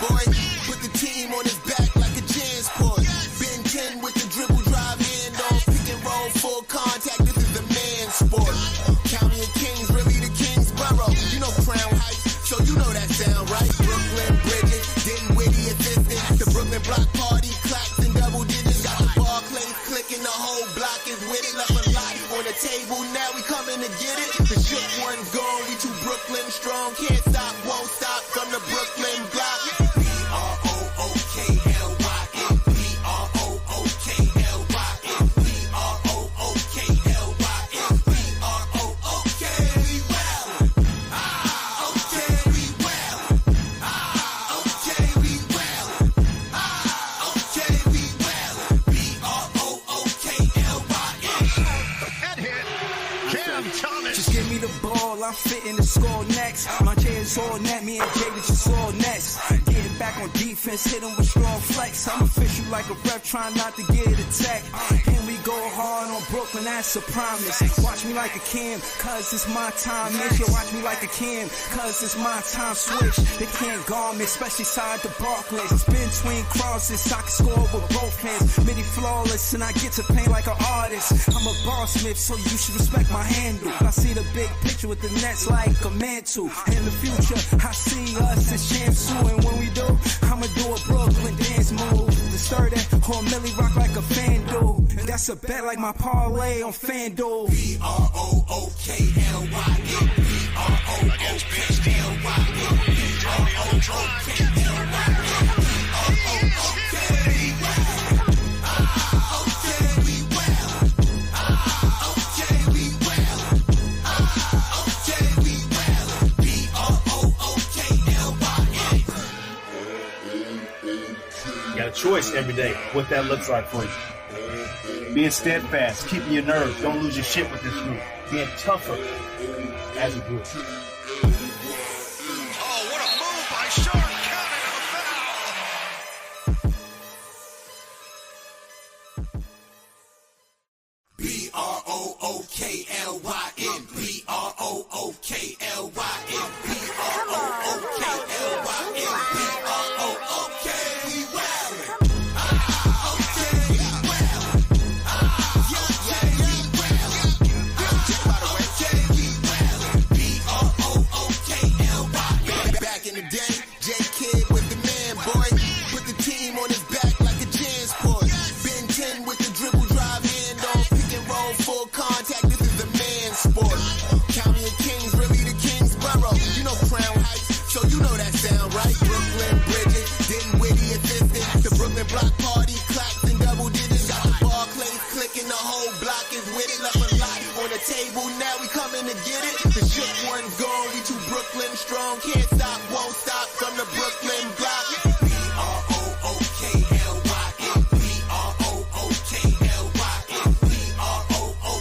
boy. Put the team on his back like a Jansport. Ben 10 with the dribble, drive handoff, pick and roll, full contact. This is a man sport. County of Kings, really the Kingsborough. You know Crown Heights, so you know that sound right. Brooklyn Bridges, getting witty assistant. The Brooklyn Block Party, clacks and double digits. Got the Barclays clicking, the whole block is with it. Left a lot on the table, now we coming to get it. The shook one's gone, we too Brooklyn strong. Can't stop, won't stop from the Brooklyn block. B-R-O-O-K-L-Y-N, B-R-O-O-K-L-Y-N, B-R-O-O-K-L-Y-N, B-R-O-O-K, we well. Okay, we well. Okay, we well. Okay, we well. B-R-O-O-K-L-Y-N. That hit. Cam Thomas. Just give me the ball, I'm fitting the score next. My J is all net, me and Jay just all nets. Getting back on defense, hit him with strong flex. I'm official like a ref, trying not to get attacked. And we go hard on Brooklyn, that's a promise. Watch me like a Cam, cause it's my time. Make sure watch me like a Cam, cause it's my time. Switch, they can't guard me, especially side the Barclays. Spin between crosses, I can score with both hands. Midi flawless, and I get to paint like an artist. I'm a Barnsmith, so you should respect my handle. I see the big picture with the nets like a mantle. In the future, I see us as champs too. And when we do, I'ma do a Brooklyn dance move. The sturdy or Millie rock like a fan do. That's a bet like my parlay on FanDuel. B-R-O-O-K-L-Y-N, B-R-O-O-K-L-Y-N, You got a choice every day what that looks like for you. Being steadfast, keeping your nerves, don't lose your shit with this group. Being tougher as a group. Oh, what a move by Sharp, counting on a foul. B-R-O-O-K-L-Y-N, B-R-O-O-K-L-Y-N, B-R-O-O-K-L-Y-N, B-R-O-O-K, we wildin'. Okay, we wildin'. Okay, we wildin'. Okay, we wildin'. B-R-O-O-K-L-Y-N. Back in the day, J-Kid was the man, boy. Put the team on his back like a Jansport. Ben 10 with the dribble, drive handoff, pick and roll, full contact. This is a man sport. County of Kings, really the Kingsborough. You know Crown Heights, so you know that sound right. Brooklyn Bridges, getting witty assistant. The Brooklyn Block Party, clacks and double digits. Got the Barclays clicking, the whole block is with it. Left a lot on the table, now we coming to get it. The shook one's gone, we too Brooklyn strong. Can't stop, won't stop from the Brooklyn block. B-R-O-O-K-L-Y-N, B-R-O-O-K-L-Y-N, B-R-O-O-K-L-Y-N,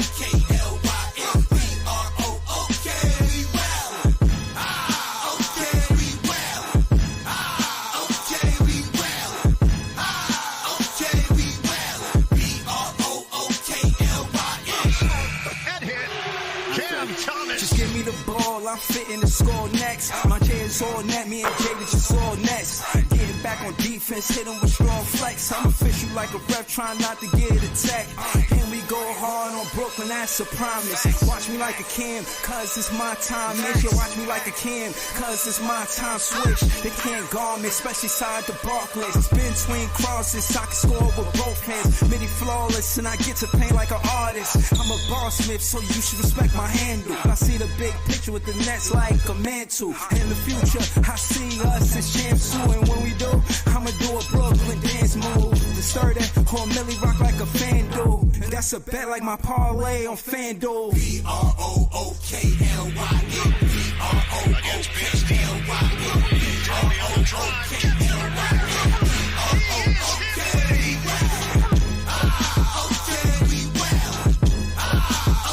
B-R-O-O-K, we wildin'. Okay, we wildin'. Okay, we wildin'. Okay, we wildin'. B-R-O-O-K-L-Y-N. That hit. Cam Thomas. Just give me the ball, I'm fitting the score next. My J is all net, me and Jay just all nets. Getting back on defense, hit him with strong flex. I'm official like a ref, trying not to get attacked. And we go hard on Brooklyn, that's a promise. Watch me like a Cam, cause it's my time. Make sure watch me like a Cam, cause it's my time. Switch, they can't guard me, especially side the Barclays. Spin between crosses, I can score with both hands. Midi flawless, and I get to paint like an artist. I'm a Barnsmith, so you should respect my handle. I see the big picture with the nets like a mantle. In the future, I see us as champs too. And when we do, I'ma do a Brooklyn dance move. The sturdy or Millie rock like a FanDuel. That's a bet like my parlay on FanDuel. B-R-O-O-K-L-Y-N, B-R-O-O-K-L-Y-N, B-R-O-O-K-L-Y-N, B-R-O-O-K, we wildin'. Okay, we wildin'.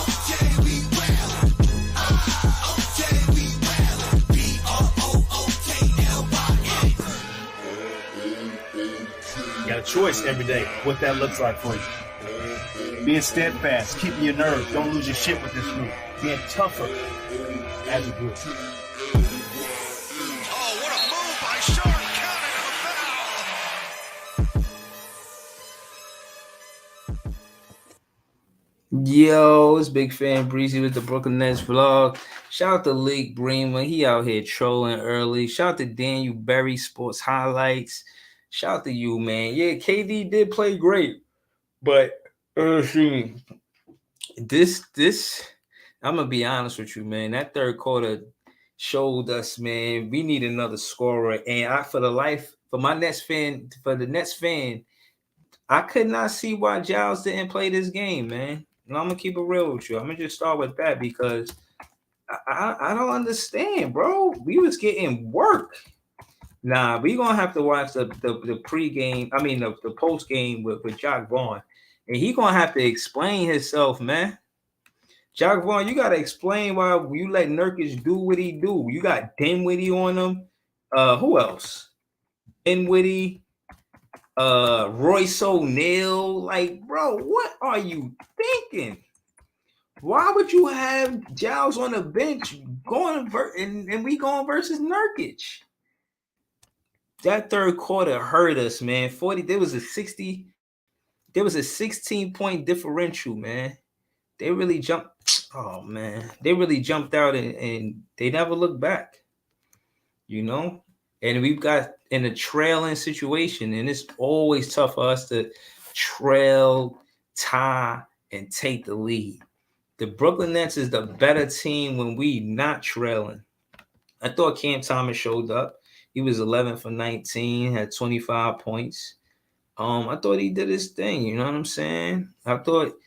Okay, we wildin'. Okay, we wildin'. B-R-O-O-K-L-Y-N. You got a choice every day what that looks like for you. Being steadfast, keeping your nerves, don't lose your shit with this group. Being tougher as a group. Oh, what a move by Sharp, counting on a Yo, it's Big Fan Breezy with the Brooklyn Nets vlog. Shout out to Leak Bremer. He out here trolling early. Shout out to Daniel Berry Sports Highlights. Shout out to you, man. Yeah, KD did play great. But this I'm gonna be honest with you, man. That third quarter showed us, man, we need another scorer. And for the Nets fan, I could not see why Giles didn't play this game, man. And I'm gonna keep it real with you. I'm gonna just start with that because I don't understand, bro. We was getting work. Nah, we gonna have to watch the pregame. I mean the post game with Jock Vaughn, and he gonna have to explain himself, man. Jock Vaughn, you gotta explain why you let Nurkic do what he do. You got Dinwiddie on him. Who else? Dinwiddie. Royce O'Neal. Like, bro, what are you thinking? Why would you have Giles on the bench and we going versus Nurkic? That third quarter hurt us, man. There was a 16-point differential, man. They really jumped. Oh man, they really jumped out and they never looked back. You know? And we've got in a trailing situation, and it's always tough for us to trail, tie, and take the lead. The Brooklyn Nets is the better team when we not trailing. I thought Cam Thomas showed up. He was 11 for 19, had 25 points. I thought he did his thing. You know what I'm saying? I thought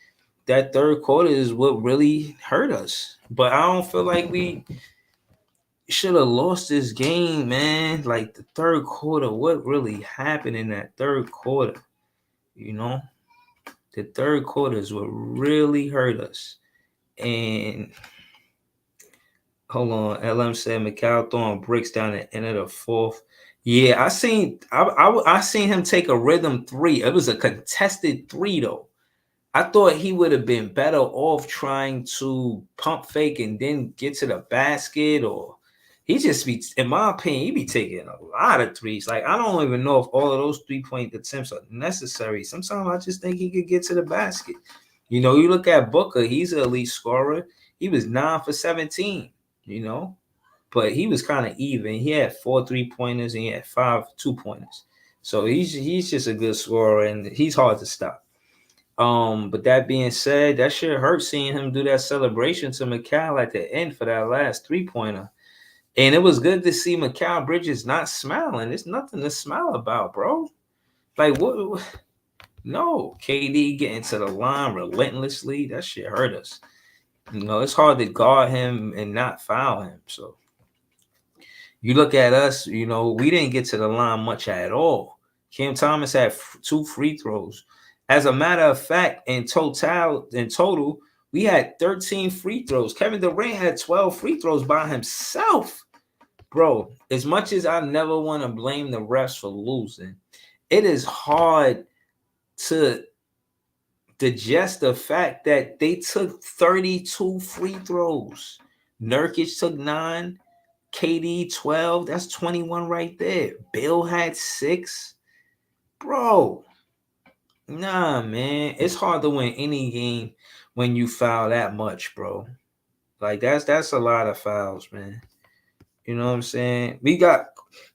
that third quarter is what really hurt us. But I don't feel like we should have lost this game, man. Like the third quarter, what really happened in that third quarter? You know, the third quarter is what really hurt us. And hold on, LM said Mikal throwing bricks down at the end of the fourth. Yeah, I seen him take a rhythm three. It was a contested three though. I thought he would have been better off trying to pump fake and then get to the basket, or he just be, in my opinion, he be taking a lot of threes. Like, I don't even know if all of those 3-point attempts are necessary. Sometimes I just think he could get to the basket. You know, you look at Booker, he's an elite scorer. He was 9 for 17, you know, but he was kind of even. He had 4 3-pointers and he had 5 2-pointers. So he's just a good scorer and he's hard to stop. But that being said, that shit hurt seeing him do that celebration to Mikal at the end for that last 3-pointer. And it was good to see Mikal Bridges not smiling. There's nothing to smile about, bro. Like, what? No, KD getting to the line relentlessly. That shit hurt us. You know, it's hard to guard him and not foul him. So you look at us, you know, we didn't get to the line much at all. Cam Thomas had 2 free throws. As a matter of fact, in total, we had 13 free throws. Kevin Durant had 12 free throws by himself. Bro, as much as I never want to blame the refs for losing, it is hard to digest the fact that they took 32 free throws. Nurkic took 9, KD 12. That's 21 right there. Bill had 6. Bro, nah, man. It's hard to win any game when you foul that much, bro. Like, that's a lot of fouls, man. You know what I'm saying?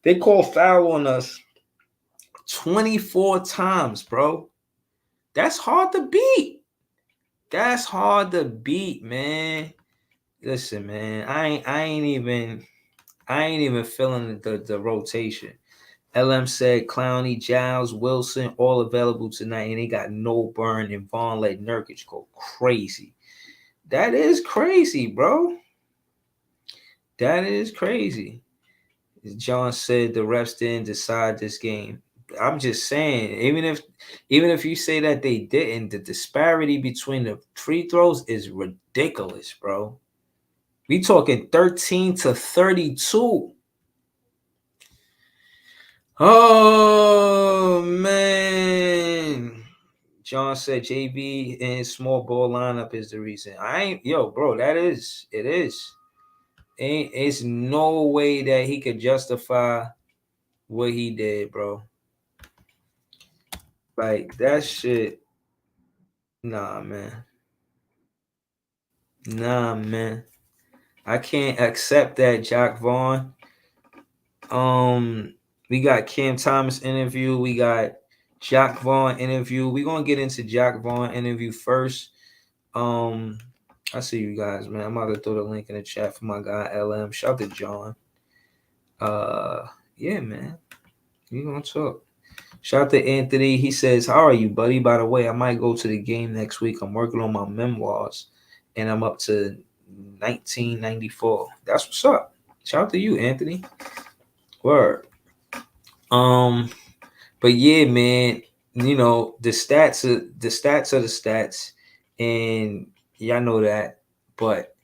They call foul on us 24 times, bro. That's hard to beat. That's hard to beat, man. Listen, man, I ain't even feeling the rotation. LM said Clowney, Giles, Wilson, all available tonight, and they got no burn, and Vaughn let Nurkic go crazy. That is crazy, bro. That is crazy. John said the refs didn't decide this game. I'm just saying, even if you say that they didn't, the disparity between the free throws is ridiculous, bro. We talking 13 to 32. Oh man. John said JB and small ball lineup is the reason. Bro, it is. It's no way that he could justify what he did, bro. Like, that shit, nah, man. Nah, man. I can't accept that, Jack Vaughn. We got Cam Thomas interview. We got Jack Vaughn interview. We're gonna get into Jack Vaughn interview first. I see you guys, man. I'm about to throw the link in the chat for my guy LM. Shout out to John. Yeah, man. We gonna talk. Shout out to Anthony. He says, "How are you, buddy? By the way, I might go to the game next week. I'm working on my memoirs, and I'm up to 1994. That's what's up. Shout out to you, Anthony. Word. But yeah, man. You know the stats are the stats, and y'all know that. But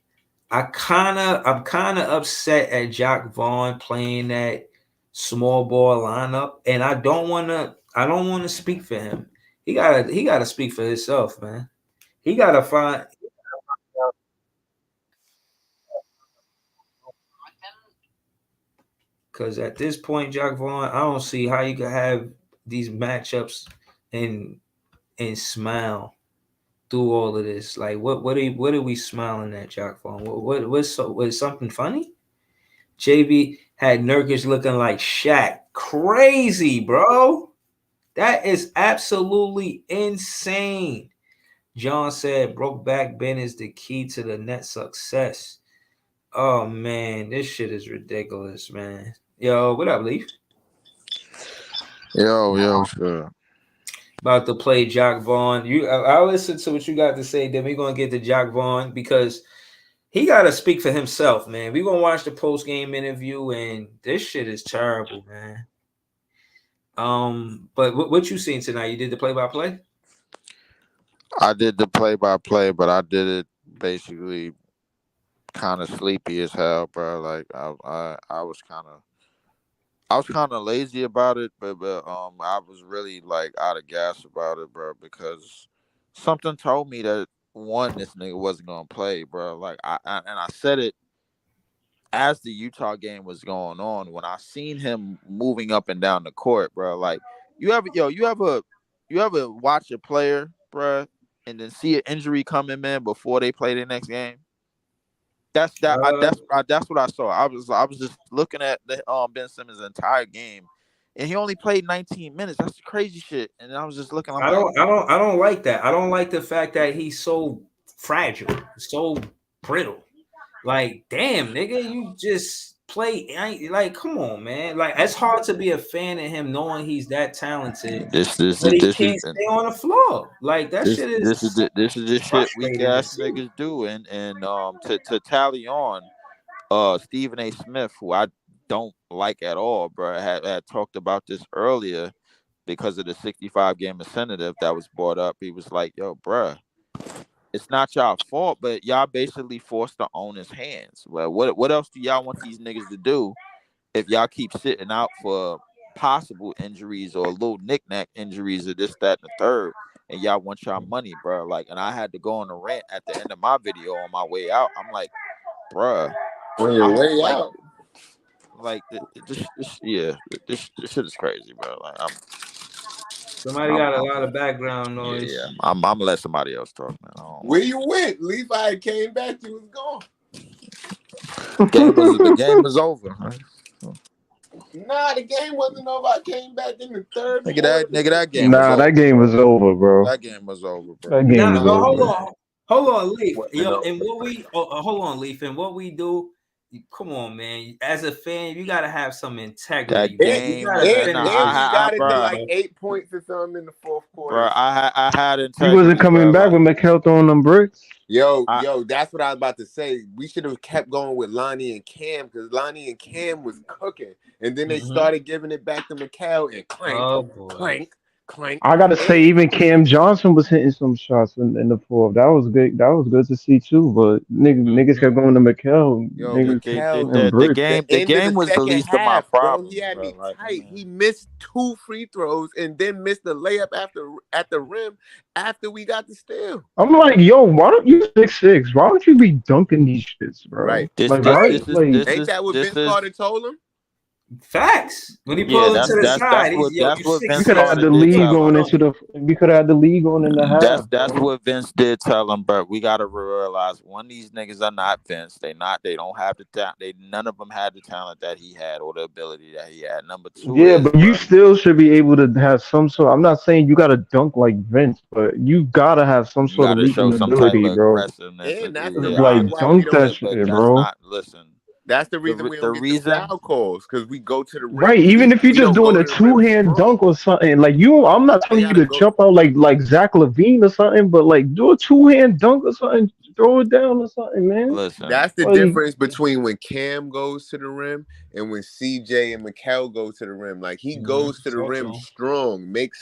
I'm kind of upset at Jack Vaughn playing that small ball lineup, and I don't want to speak for him. He gotta speak for himself, man. He gotta find, because at this point, Jack Vaughn, I don't see how you can have these matchups and smile through all of this. Like, what are we smiling at, Jack Vaughn? Was something funny? JB had Nurkic looking like Shaq. Crazy, bro. That is absolutely insane. John said, Brokeback Ben is the key to the net success. Oh, man, this shit is ridiculous, man. Yo, what up, Leaf? Yo, sure. About to play Jack Vaughn. I'll listen to what you got to say. Then we're going to get to Jack Vaughn because he got to speak for himself, man. We're going to watch the post-game interview, and this shit is terrible, man. But what you seen tonight? You did the play-by-play? I did the play-by-play, but I did it basically kind of sleepy as hell, bro. Like I was kind of lazy about it, but I was really like out of gas about it, bro, because something told me that this nigga wasn't gonna play, bro. Like I said it as the Utah game was going on when I seen him moving up and down the court, bro. Like you ever watch a player, bro, and then see an injury coming, man, before they play the next game? That's what I saw. I was just looking at the Ben Simmons' entire game, and he only played 19 minutes. That's crazy shit. And I was just looking. I don't like that. I don't like the fact that he's so fragile, so brittle. Like, damn, nigga, you just play. Like, come on, man. Like, it's hard to be a fan of him knowing he's that talented. But he can't stay on the floor. Like, that shit is. This is the shit weak ass niggas do. And to tally on, Stephen A. Smith, who I don't like at all, bro, had talked about this earlier because of the 65 game incentive that was brought up. He was like, yo, bro, it's not y'all fault, but y'all basically forced the owner's hands. Well, what else do y'all want these niggas to do if y'all keep sitting out for possible injuries or little knick-knack injuries or this, that, and the third, and y'all want y'all money, bro? Like, and I had to go on a rant at the end of my video on my way out. I'm like, bro, on your way out, like this shit is crazy, bro. Like, somebody got a lot of background noise. Yeah, I'm gonna let somebody else talk, man. Where you went? Levi came back. You was gone. The game was over. Right? Nah, the game wasn't over. I came back in the third. Nigga, that game. That game was over, bro. That game was over, bro. Hold on, Leaf. Yo, and what we hold on, Leaf, and what we do. Come on, man. As a fan, you gotta have some integrity. You got it to like 8 points or something in the fourth quarter. Bro, I had integrity. He wasn't coming back with Mikal throwing them bricks. Yo, that's what I was about to say. We should have kept going with Lonnie and Cam because Lonnie and Cam was cooking, and then they started giving it back to Mikal and clank. I gotta say, even Cam Johnson was hitting some shots in the fourth. That was good. That was good to see too. But niggas kept going to Mikal. The game was the least of my problems. He had me tight. He missed 2 free throws and then missed the layup at the rim after we got the steal. I'm like, yo, why don't you 6'6"? Why don't you be dunking these shits, bro? Right. Ain't that what Vince Carter told him? Facts. When he Yeah, pulled him to the side, he's yo, that's you what We six Vince could have six. had Carter the did lead tell him. going into the. We could have had the lead going in the half. That's Bro. what Vince did tell him, but we gotta realize one, these niggas are not Vince. They don't have the talent. None of them had the talent that he had or the ability that he had. Number two Yeah, is, but you bro, still should be able to have some sort. I'm not saying you got to dunk like Vince, but you gotta have some you sort of gotta show leaping some type ability, of bro. aggressiveness. And that's the Yeah, Like reason why we dunk don't that but get. shit, that's bro. not. Listen, That's the reason we the don't get the reason. foul calls because we go to the rim. Right, even if you're We just don't doing go a to the rim two-hand dunk strong. or something, like you, I'm not They telling you gotta to go. jump out like Zach LaVine or something, but like do a two-hand dunk or something, throw it down or something, man. Listen, That's the Like, difference between when Cam goes to the rim and when CJ and Mikal go to the rim. Like he goes to the Talk to rim him. strong, make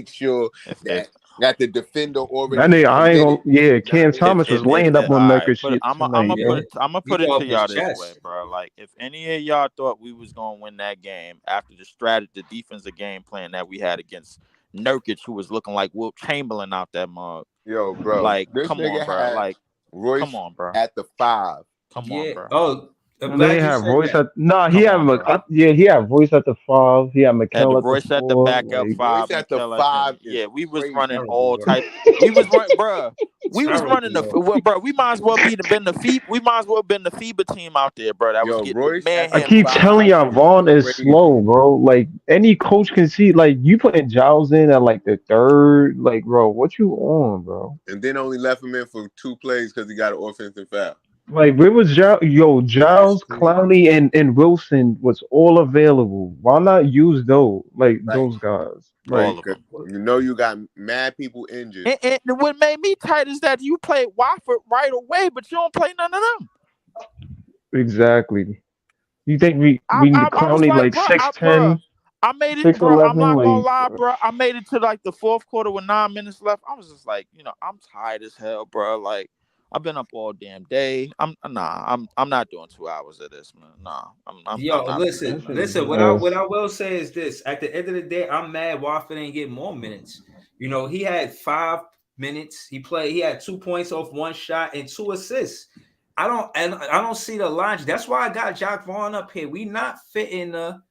sure if that the defender that already nigga, I ain't gonna. committed. Yeah, You know what I Cam mean? Thomas was laying up all on right, Nurkic shit I'm tonight, gonna Yeah, yo. put he it go to up his y'all this way, chest. bro. Like, if any of y'all thought we was gonna win that game after the defensive game plan that we had against Nurkic, who was looking like Wilt Chamberlain out that mug, Yo, bro, like, this come on, nigga bro. had Like, come Royce on, bro. at the 5. Come on, Yeah. bro. Oh, I'm And they glad you have said Royce that. at nah. He Come had on, bro. yeah. He had Royce at the 5. He had Had the McKell at the Royce at the 4. backup Like, Royce five, at the McKell at 5 the is we was crazy. running Terrible, all bro. type. We was running, bro. We was Terrible, running bro. bro. We might as well been the FIBA. We might as well been the FIBA team out there, bro. That was Yo, getting the Royce at I the keep manhandled. telling 5 y'all, Vaughn is crazy. slow, bro. Like any coach can see. Like you putting Giles in at like the 3rd. Like, bro, what you on, bro? And then only left him in for 2 plays because he got an offensive foul. Like where was Giles? Yo, Giles, Clowney, and Wilson was all available. Why not use those? Like Right. those guys. All Like of them. You know you got mad people injured. And what made me tight is that you played Wofford right away, but you don't play none of them. exactly. You think we I was Clowney like, like bro, 6'10", I made it, bro. I'm 6'11", not gonna like lie, bro. I made it to like the 4th quarter with 9 minutes left. I was just like, I'm tired as hell, bro. Like, I've been up all damn day. I'm not doing 2 hours of this, man. Nah, I'm Yo, not. listen. What I will say is this: at the end of the day, I'm mad Wofford ain't get more minutes. He had 5 minutes. He had 2 points off 1 shot and 2 assists. I don't see the logic. That's why I got Jock Vaughn up here. We not fitting the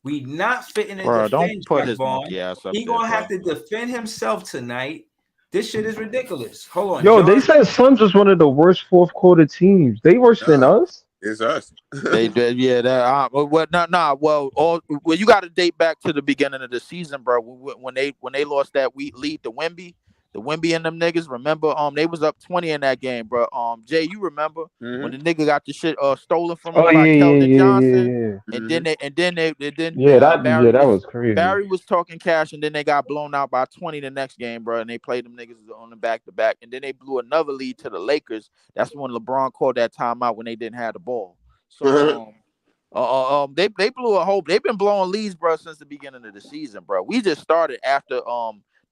Bro, don't defense. put Jock his Vaughn. monkey ass up He there, gonna bro. have to defend himself tonight. This shit is ridiculous. Hold on, yo, John. they said Suns was one of the worst 4th quarter teams. They worse than us. It's us. They did, yeah. That well, you got to date back to the beginning of the season, bro. When they lost that lead to Wemby, and them niggas. Remember, they was up 20 in that game, bro. Jay, you remember when the nigga got the shit stolen from him Oh by yeah, Keldon Johnson, yeah. and then That was crazy. Barry was talking cash, and then they got blown out by 20 the next game, bro. And they played them niggas on the back-to-back, and then they blew another lead to the Lakers. That's when LeBron called that timeout when they didn't have the ball. So they blew a whole. They've been blowing leads, bro, since the beginning of the season, bro. We just started after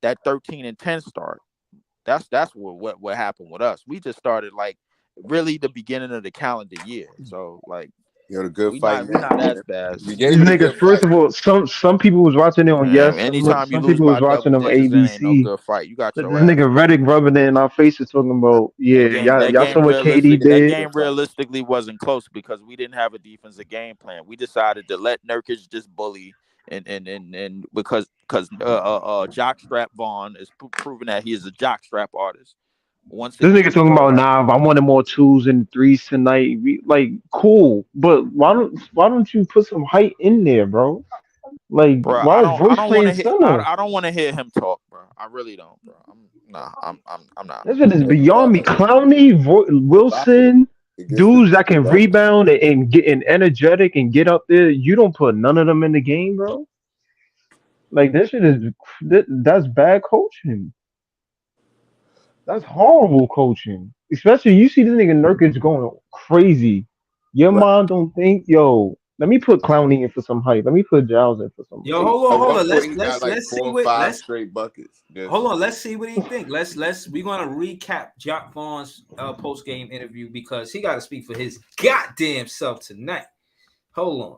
that 13-10 start. That's what happened with us. We just started like really the beginning of the calendar year. So like. The good We're fight. not as bad. These niggas, first of all, some people was watching it on Anytime you some lose people was by watching double it on digits, it ain't no ABC. good fight. You got This your ass. nigga Reddick rubbing it in our faces talking about, y'all saw what KD That did. game realistically wasn't close because we didn't have a defensive game plan. We decided to let Nurkic just bully and because Jockstrap Vaughn is proving that he is a jockstrap artist. This nigga talking about I wanted more 2s and 3s tonight. Like cool, but why don't you put some height in there, bro? Like bro, why is Royce playing center? I don't want to hear him talk, bro. I really don't, bro. I'm not. This shit is beyond me. Clowney, Wilson, dudes that can rebound and get energetic and get up there. You don't put none of them in the game, bro. Like this shit is that's bad coaching. That's horrible coaching. Especially you see this nigga Nurkic going crazy. Your mom don't think, let me put Clowney in for some height. Let me put Giles in for some height. Hold on. Let's see what straight buckets. Hold on, let's see what he think. We're gonna recap Jock Vaughn's post game interview because he got to speak for his goddamn self tonight. Hold on.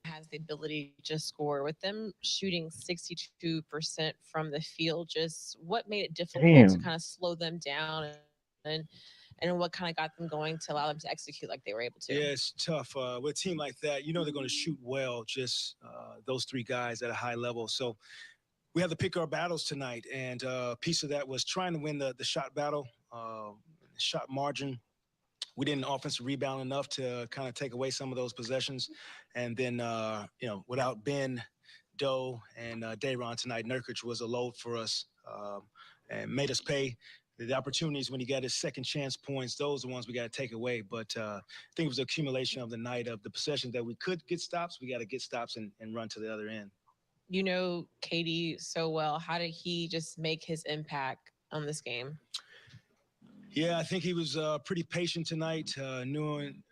Has the ability to just score with them shooting 62% from the field. Just what made it difficult to kind of slow them down and and what kind of got them going to allow them to execute like they were able to? Yeah, it's tough. With a team like that, they're going to shoot well, just those three guys at a high level. So we have to pick our battles tonight. And a piece of that was trying to win the shot battle, shot margin. We didn't offensive rebound enough to kind of take away some of those possessions. And then, without Ben, Doe, and Day'Ron tonight, Nurkic was a load for us and made us pay. The opportunities when he got his second chance points, those are the ones we got to take away. But I think it was the accumulation of the night of the possessions that we could get stops. We got to get stops and run to the other end. You know KD so well. How did he just make his impact on this game? Yeah, I think he was pretty patient tonight, knowing.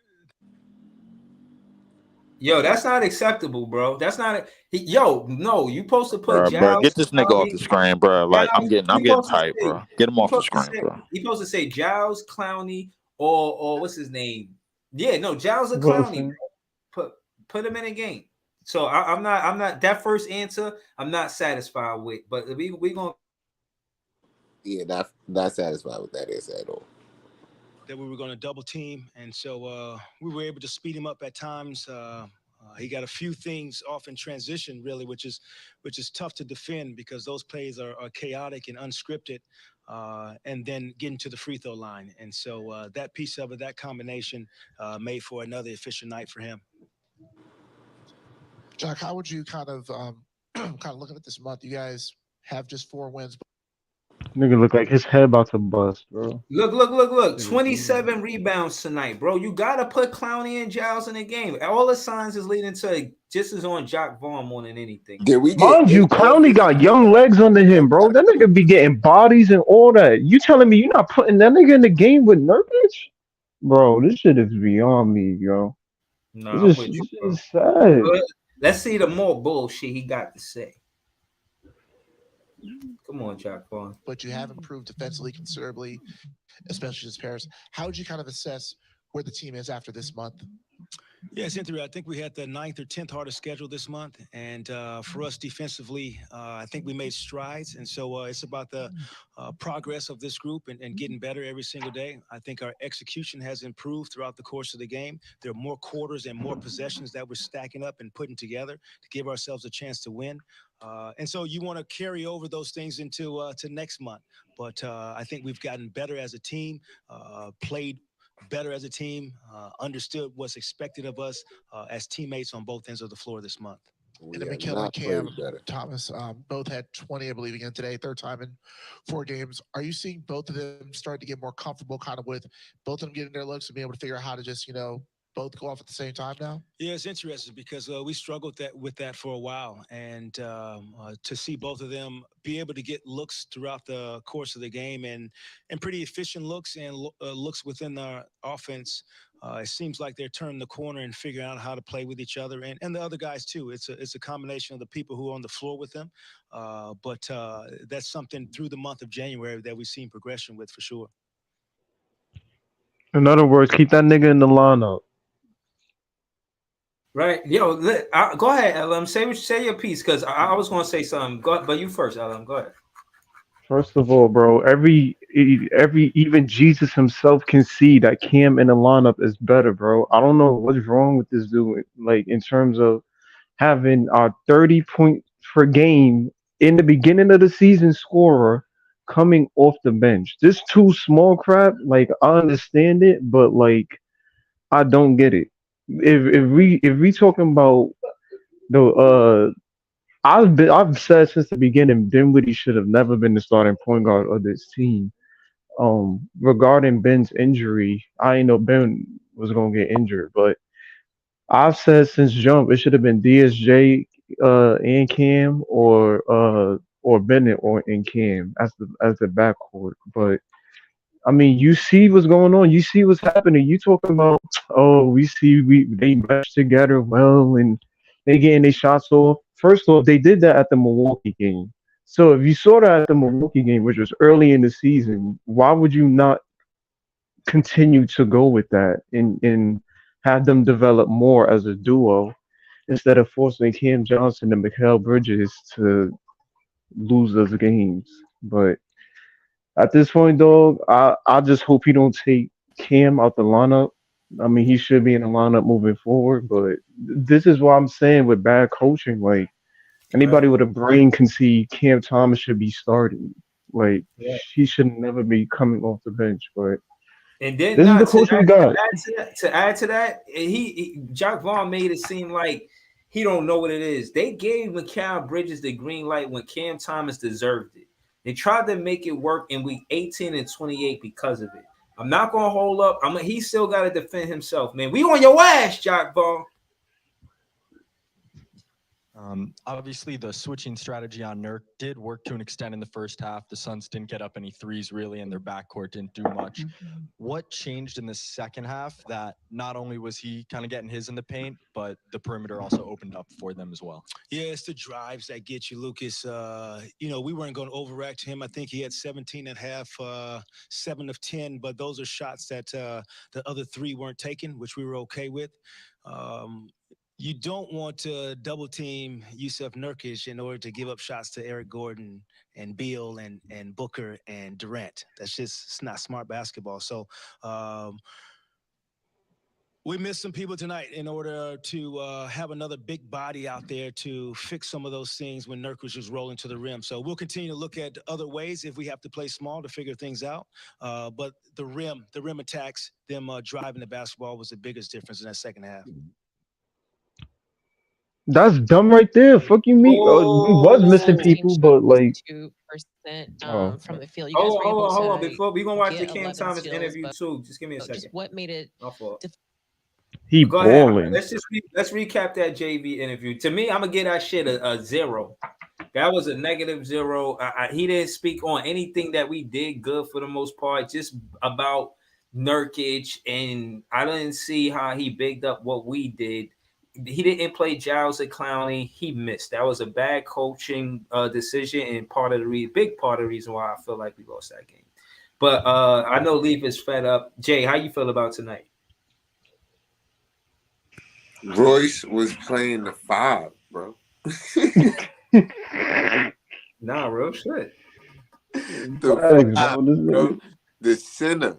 Yo, that's not acceptable, bro. That's not. No, you supposed to put Giles. Bro, get this nigga off the screen, bro. Like I'm getting tight, bro. Get him off the screen, bro. He supposed to say Giles, Clowney, or what's his name? Yeah, no, Giles or Clowney. Put him in a game. So I'm not that first answer. I'm not satisfied with, but we gonna. Yeah, not satisfied with that answer at all. That we were going to double team, and so we were able to speed him up at times. He got a few things off in transition, really, which is tough to defend because those plays are chaotic and unscripted, and then getting to the free throw line. And so that piece of it, that combination, made for another efficient night for him. Jack, how would you kind of looking at this month? You guys have just 4 wins. Nigga look like his head about to bust, bro. Look. 27 rebounds tonight, bro. You gotta put Clowney and Giles in the game. All the signs is leading to just as on Jock Vaughn more than anything. Mind you, Clowney got young legs under him, bro. That nigga be getting bodies and all that. You telling me you're not putting that nigga in the game with Nurkic? Bro, this shit is beyond me, yo. No, this is sad. Let's see the more bullshit he got to say. Come on, Jack Vaughn. But you have improved defensively considerably, especially as Paris. How would you kind of assess where the team is after this month? Yeah, it's interesting. I think we had the 9th or 10th hardest schedule this month. And for us defensively, I think we made strides. And so it's about the progress of this group and getting better every single day. I think our execution has improved throughout the course of the game. There are more quarters and more possessions that we're stacking up and putting together to give ourselves a chance to win. And so you want to carry over those things into to next month. But I think we've gotten better as a team, played better as a team, understood what's expected of us as teammates on both ends of the floor this month. And Mikal and Cam Thomas both had 20, I believe, again today, third time in 4 games. Are you seeing both of them start to get more comfortable kind of with both of them getting their looks and being able to figure out how to just, both go off at the same time now? Yeah, it's interesting because we struggled with that for a while. And to see both of them be able to get looks throughout the course of the game and pretty efficient looks and looks within our offense, it seems like they're turning the corner and figuring out how to play with each other and the other guys too. It's a combination of the people who are on the floor with them. But that's something through the month of January that we've seen progression with for sure. In other words, keep that nigga in the lineup. Right, yo, go ahead, LM. Say your piece, because I was going to say something. But you first, LM. Go ahead. First of all, bro, every even Jesus himself can see that Cam in the lineup is better, bro. I don't know what's wrong with this dude. Like in terms of having our 30 points per game in the beginning of the season scorer coming off the bench. This too small crap. Like I understand it, but like I don't get it. If we talking about the I've said since the beginning Dinwiddie should have never been the starting point guard of this team. Regarding Ben's injury, I didn't know Ben was gonna get injured, but I've said since jump it should have been DSJ and Cam or Bennett and Cam as the backcourt. But I mean, you see what's going on. You see what's happening. You talking about, they mesh together well and they getting their shots off. First off, they did that at the Milwaukee game. So if you saw that at the Milwaukee game, which was early in the season, why would you not continue to go with that and have them develop more as a duo instead of forcing Cam Johnson and Mikal Bridges to lose those games? But at this point, dog, I just hope he don't take Cam out the lineup. I mean, he should be in the lineup moving forward, but this is what I'm saying with bad coaching. Like anybody with a brain can see Cam Thomas should be starting. Like Yeah. he should never be coming off the bench. But And then this is the not coach we got. to add to that, Jacques Vaughn made it seem like he don't know what it is. They gave Mikal Bridges the green light when Cam Thomas deserved it. They tried to make it work in week 18 and 28 because of it. I'm not gonna hold up. He still got to defend himself, man. We on your ass, Jacques Vaughn. Obviously, the switching strategy on Nurk did work to an extent in the first half. The Suns didn't get up any threes really, and their backcourt didn't do much. What changed in the second half that not only was he kind of getting his in the paint, but the perimeter also opened up for them as well? Yeah, it's the drives that get you, Lucas. We weren't going to overreact to him. I think he had 17 and a half, 7 of 10, but those are shots that the other 3 weren't taken, which we were okay with. You don't want to double team Yusuf Nurkic in order to give up shots to Eric Gordon and Beal and Booker and Durant. It's not smart basketball. So we missed some people tonight in order to have another big body out there to fix some of those things when Nurkic was rolling to the rim. So we'll continue to look at other ways if we have to play small to figure things out. But the rim attacks, them driving the basketball was the biggest difference in that second half. That's dumb right there. Fuck you, me. We was missing people, but like 2% Oh. from the field. You guys were able Hold on. to Before we gonna watch the get Cam 11 Thomas steals, interview but too. Just give me a second. just what made it My fault. he Go ahead. balling. Let's recap that JV interview. To me, I'm gonna give that shit a 0. That was a -0. He didn't speak on anything that we did good for the most part. Just about Nurkic, and I didn't see how he bigged up what we did. He didn't play Giles and Clowney. He missed. That was a bad coaching decision, and big part of the reason why I feel like we lost that game. But I know Leaf is fed up. Jay, how you feel about tonight? Royce was playing the 5, bro. Nah, real shit. The center.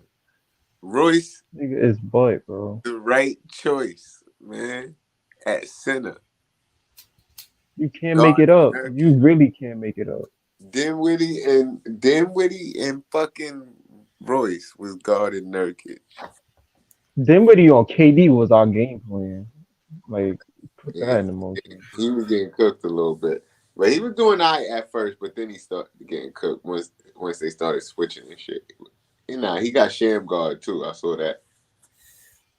Royce Nigga is butt, bro. the right choice, man. At center. You can't make it up. You really can't make it up. Dinwiddie and fucking Royce was guarding Nurkic. Dinwiddie on KD was our game plan. Like, put that in the motion. He was getting cooked a little bit. But he was doing all right at first, but then he started getting cooked once they started switching and shit. He got sham guard too. I saw that.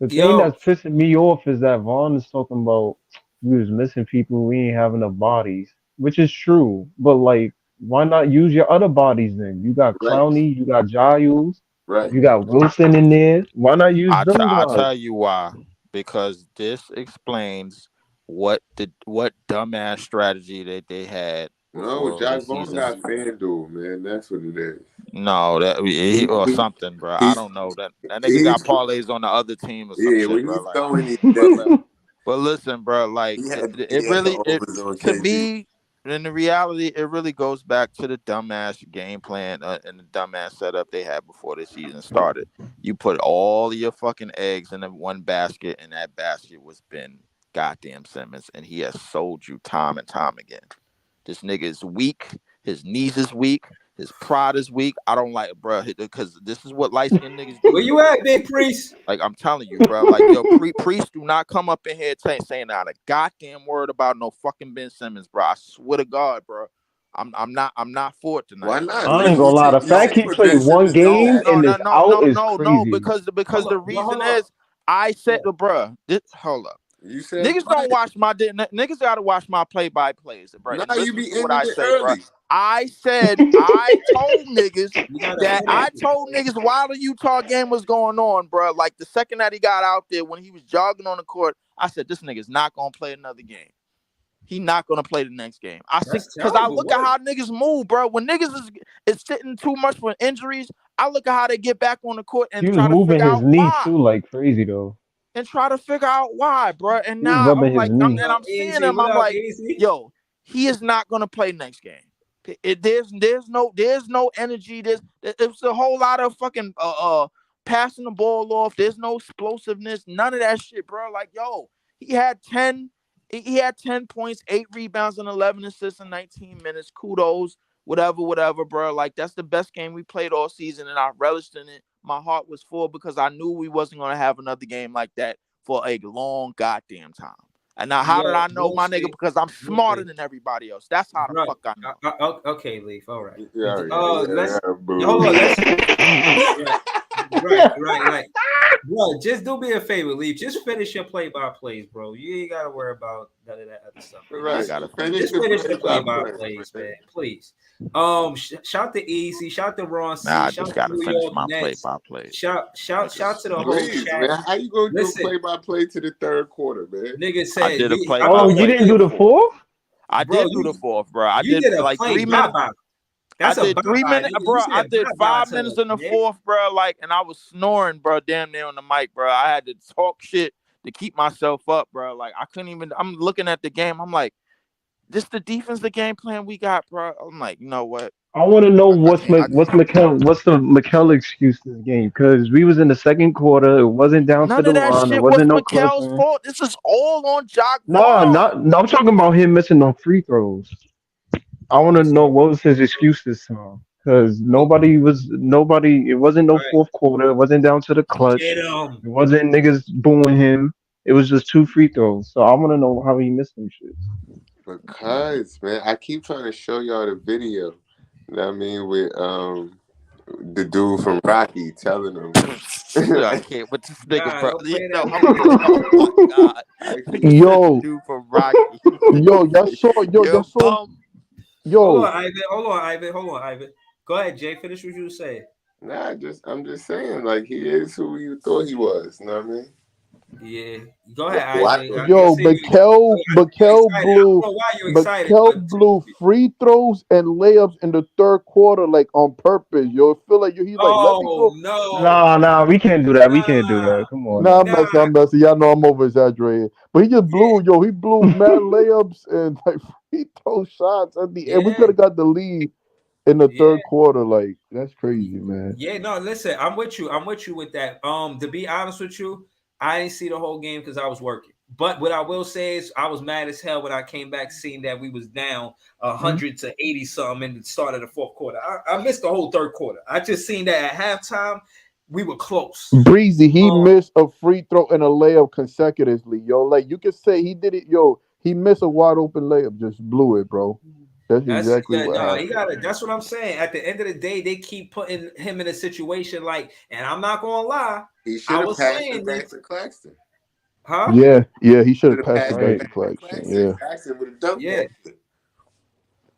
The thing that's pissing me off is that Vaughn is talking about we was missing people, we ain't have enough bodies, which is true. But like, why not use your other bodies then? You got Clowney, you got Giles, you got Wilson in there. Why not use them guys? I'll tell you why. Because this explains what dumbass strategy that they had. No, Josh Vaughn got FanDuel, man. That's what it is. No, or something, bro. I don't know. That nigga got parlays on the other team or something. Yeah, when you throwing it. But listen, bro, like to me, in the reality, it really goes back to the dumbass game plan and the dumbass setup they had before the season started. You put all of your fucking eggs in one basket, and that basket was Ben goddamn Simmons, and he has sold you time and time again. This nigga is weak. His knees is weak. His pride is weak. I don't like it, bro, because this is what light-skinned niggas do. Where you at, Big Priest? Like, I'm telling you, bro. Like, yo, Priest do not come up in here saying not a goddamn word about no fucking Ben Simmons, bro. I swear to God, bro. I'm not for it tonight. Why not? I ain't gonna lie. The fact he played one game and is out is crazy. No, because the reason is I said to bro, hold up. You said niggas don't watch my niggas gotta watch my play-by-plays, bro. Now you be what I say, early. bro. I said I told niggas while the Utah game was going on, bro. Like the second that he got out there when he was jogging on the court, I said this nigga's not gonna play another game. He not gonna play the next game. I think because I look at how niggas move, bro. When niggas is sitting too much for injuries, I look at how they get back on the court and he was try to moving figure his out knee why. too like crazy though. And try to figure out why, bro. And He was now rubbing I'm like, his knee. I'm seeing him. I'm like, yo, he is not gonna play next game. There's no energy. It's a whole lot of fucking passing the ball off. There's no explosiveness. None of that shit, bro. Like, yo, he had 10 points, 8 rebounds, and 11 assists in 19 minutes. Kudos, whatever, bro. Like, that's the best game we played all season, and I relished in it. My heart was full because I knew we wasn't going to have another game like that for a long goddamn time. And now, how did I know, my nigga? Because I'm smarter than everybody else. That's how the fuck I know. Okay, Leaf. All right. Let's Right. Bro, just do me a favor, Leaf. Just finish your play-by-plays, bro. You ain't gotta worry about none of that other stuff. Right. Just finish the play-by-plays, man. Please. Shout to Easy. Shout to Ron C. Nah, I shout just gotta New finish York my Nets. play-by-play. Shout to the whole Please, chat. man. How you gonna do Listen, play-by-play to the third quarter, man? Nigga said I did a play. Oh, you didn't do the fourth? I did do the fourth, bro. I did like 3 minutes. That's I did 3 minutes, bro. I did 5 to minutes us, in the man. fourth, bro. Like, and I was snoring, bro, damn near on the mic, bro. I had to talk shit to keep myself up, bro. Like, I couldn't even. I'm looking at the game. I'm like, this the defense, the game plan we got, bro. I'm like, you know what? I want to know what's the Mikel excuse this game, because we was in the second quarter. It wasn't down None to of the that line. shit It was wasn't no Mikel's close. fault. This is all on Jock No, Vaughn. no. I'm talking about him missing on free throws. I want to know what was his excuse this time, because nobody. It wasn't no fourth quarter. It wasn't down to the clutch. Get It him. wasn't niggas booing him. It was just 2 free throws. So I want to know how he missed them shit. Because, man, I keep trying to show y'all the video. You know what I mean? With the dude from Rocky telling him. I can't with this nigga, Nah, bro. don't You play know, that. oh my god. Yo, Dude from Rocky. yo, y'all saw. Hold on, Ivan. Go ahead, Jay. Finish what you were saying. Nah, I'm just saying, like, he is who you thought he was. You know what I mean? Yeah. Go ahead, What? Ivan. Yo, Mikel blew free throws and layups in the third quarter, like on purpose. Yo, it feel like he's like, let me go. Nah, we can't do that. We can't do that. Come on. Nah, I'm messing. Y'all know I'm over exaggerating, but he just blew. Yo, he blew mad layups and like free throw shots at the end. We could have got the lead in the third quarter. Like, that's crazy, man. Yeah, no, listen, I'm with you with that. To be honest with you, I didn't see the whole game because I was working. But what I will say is I was mad as hell when I came back seeing that we was down 100 to 80 something in the start of the fourth quarter. I missed the whole third quarter. I just seen that at halftime we were close. Breezy, he missed a free throw and a layup consecutively. Yo, like you could say he did it. Yo, he missed a wide open layup, just blew it, bro. That's exactly what happened. He got it. That's what I'm saying. At the end of the day, they keep putting him in a situation like, and I'm not gonna lie. He should have passed it back to Claxton. Huh? Yeah, he should have passed it back to Claxton. Yeah. Claxton would have dunked that.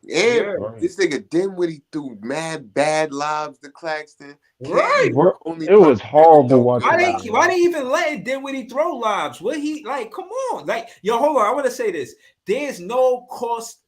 And this nigga Dinwiddie threw mad bad lobs to Claxton. Right. It was horrible watching. Why they even let Dinwiddie throw lobs? What he like? Come on, like yo, hold on. I want to say this. There's no cause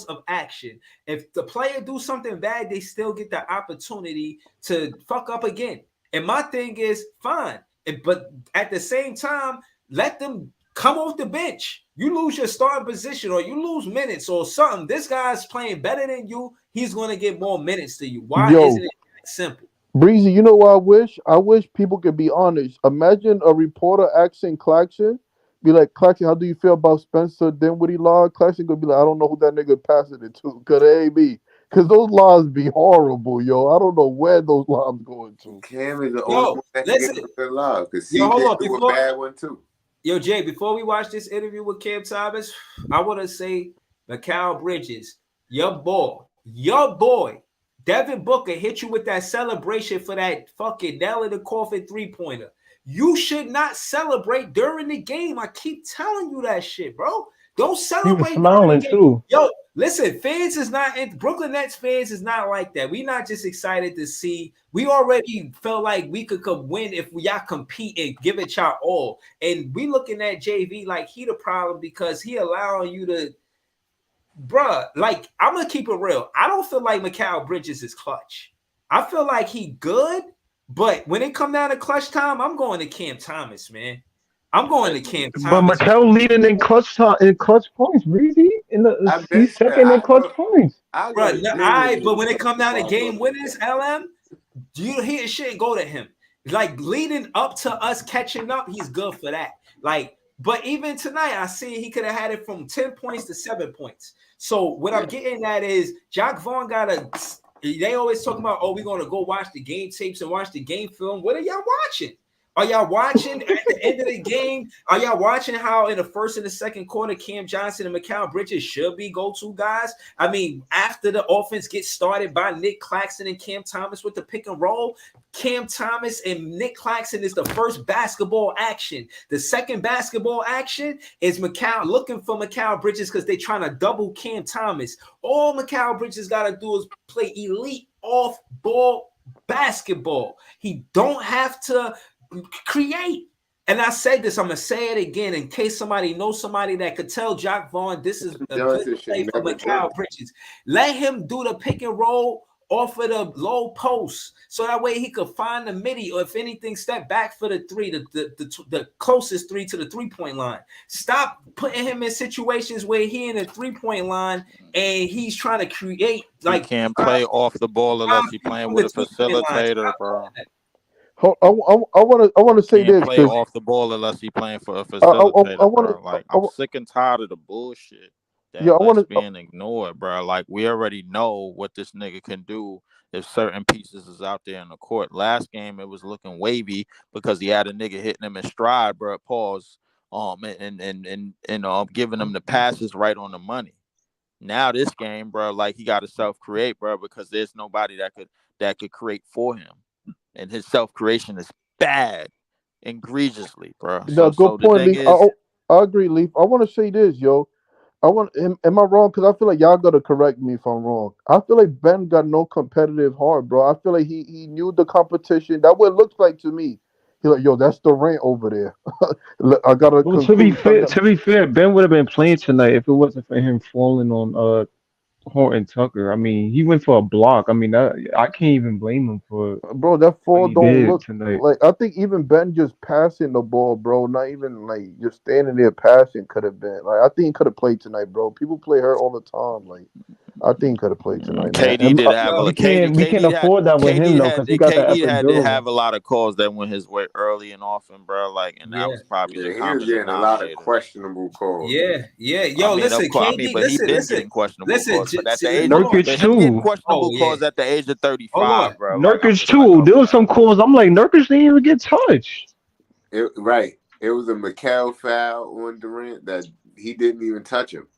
of action. If the player do something bad, they still get the opportunity to fuck up again. And my thing is fine, but at the same time, let them come off the bench. You lose your starting position or you lose minutes or something. This guy's playing better than you. He's going to get more minutes than you. Why isn't it simple? Breezy, you know what I wish? I wish people could be honest. Imagine a reporter asking Claxton, be like, Claxton, how do you feel about Spencer Dinwiddie law? Claxton could be like, I don't know who that nigga passing it to. Could it be? Because those lobs be horrible, yo. I don't know where those lobs going to. Cam is the only one that can get a good lob because he threw a bad one too. Yo, Jay, before we watch this interview with Cam Thomas, I want to say Mikal Bridges, your boy, Devin Booker hit you with that celebration for that fucking nail in the coffin 3-pointer. You should not celebrate during the game. I keep telling you that shit, bro. Don't celebrate. He was smiling too. Yo, listen, fans is not in Brooklyn Nets fans is not like that. We not just excited to see. We already felt like we could win if y'all compete and give it y'all all. And we looking at JV like he the problem because he allowing you to, bruh. Like I'm gonna keep it real. I don't feel like Mikal Bridges is clutch. I feel like he good, but when it come down to clutch time, I'm going to Cam Thomas, man. I'm going to Cam Thomas. But Mikal leading in clutch points, Breezy. He's second in clutch points. But when it come down to game winners, LM, his shit go to him. Like leading up to us catching up, he's good for that. Like, but even tonight, I see he could have had it from 10 points to 7 points. So what I'm getting at is Jacque Vaughn they always talk about, oh, we're gonna go watch the game tapes and watch the game film. What are y'all watching? Are y'all watching at the end of the game? Are y'all watching how in the first and the second quarter, Cam Johnson and Mikal Bridges should be go-to guys? I mean, after the offense gets started by Nick Claxton and Cam Thomas with the pick and roll, Cam Thomas and Nick Claxton is the first basketball action. The second basketball action is Mikal looking for Mikal Bridges because they're trying to double Cam Thomas. All Mikal Bridges got to do is play elite off-ball basketball. He don't have to create. And I said this, I'm gonna say it again in case somebody knows somebody that could tell Jacque Vaughn this is a good play for Mikal Bridges. Let him do the pick and roll off of the low post, so that way he could find the midi, or if anything, step back for the three, the closest three to the 3-point line. Stop putting him in situations where he in the 3-point line and he's trying to create. Like, he can't play off the ball unless he's playing with a facilitator, bro. I want to say this. Play off the ball unless he's playing for a facilitator. I'm sick and tired of the bullshit that's being ignored, bro. Like, we already know what this nigga can do if certain pieces is out there in the court. Last game it was looking wavy because he had a nigga hitting him in stride, bro. Pause. And giving him the passes right on the money. Now this game, bro, like he got to self-create, bro, because there's nobody that could create for him. And his self-creation is bad, egregiously, bro. No, good point, Leaf. I agree, Leaf. I want to say this, yo. Am I wrong? Because I feel like y'all got to correct me if I'm wrong. I feel like Ben got no competitive heart, bro. I feel like he knew the competition. That's what it looks like to me. He's like, yo, that's Durant over there. I got to. Well, to be fair, Ben would have been playing tonight if it wasn't for him falling on Horton Tucker. I mean, he went for a block. I mean, I can't even blame him for. Bro, that fall don't look tonight. Like, I think even Ben just passing the ball, bro. Not even like just standing there passing could have been. Like, I think he could have played tonight, bro. People play hurt all the time. Like, I think he could have played tonight. KD did have a. We can't afford that with him though, because he got KD had to have a lot of calls that went his way early and often, bro. Like, and that was probably the he was getting a lot of questionable calls. Yeah. Yo, listen, KD, but he been getting questionable calls. But at the age Nurkic too. Questionable calls at the age of 35, bro. Nurkic too. There was some calls. I'm like, Nurkic didn't even get touched. Right. It was a Mikal foul on Durant that he didn't even touch him.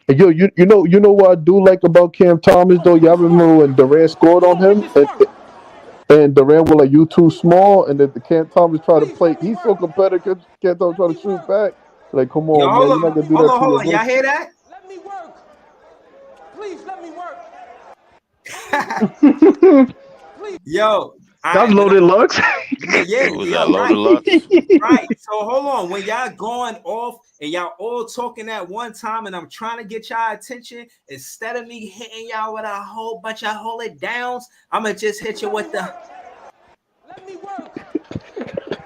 Yo, you know what I do like about Cam Thomas though? Y'all remember when Durant scored on him, and Durant was like, "You too small," and then the Cam Thomas tried to play. He's so competitive. Cam Thomas trying to shoot back. Like, come on, man, you're not gonna do that. Hold on, y'all hear that? Let me work. Please let me work. Yo. That's loaded Lux. Yeah, loaded Lux. Right. So hold on. When y'all going off and y'all all talking at one time, and I'm trying to get y'all attention, instead of me hitting y'all with a whole bunch of hold it downs, I'm gonna just hit you with the. Let me work.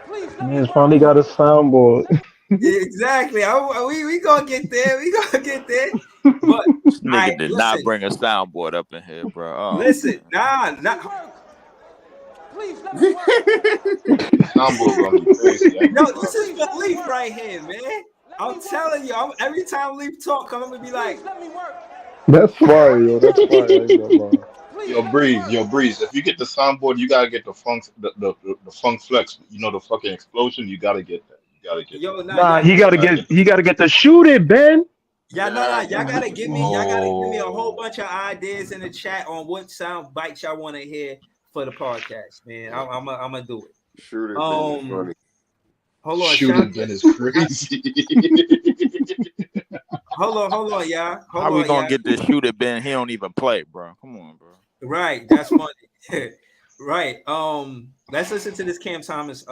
Please let Man, finally got a soundboard. Exactly. We gonna get there. We gonna get there. But this nigga did not bring a soundboard up in here, bro. Oh, listen, nah. Please let me work. No, this is for Leaf right here, man. I'm telling you, every time Leaf talk, I'm gonna be like, let me work. That's fire, yo. That's fire. Yo, Breeze. If you get the soundboard, you gotta get the funk, the funk flex. You know, the fucking explosion. You gotta get that. You gotta get. Yo, he gotta get the shoot it, Ben. Y'all gotta give me a whole bunch of ideas in the chat on what sound bites y'all want to hear for the podcast, man. I'm gonna do it. Shoot it, funny. Hold on, shoot it, Ben is crazy. Hold on, y'all. How we gonna get this shoot it, Ben? He don't even play, bro. Come on, bro. Right, that's funny. Right. Let's listen to this Cam Thomas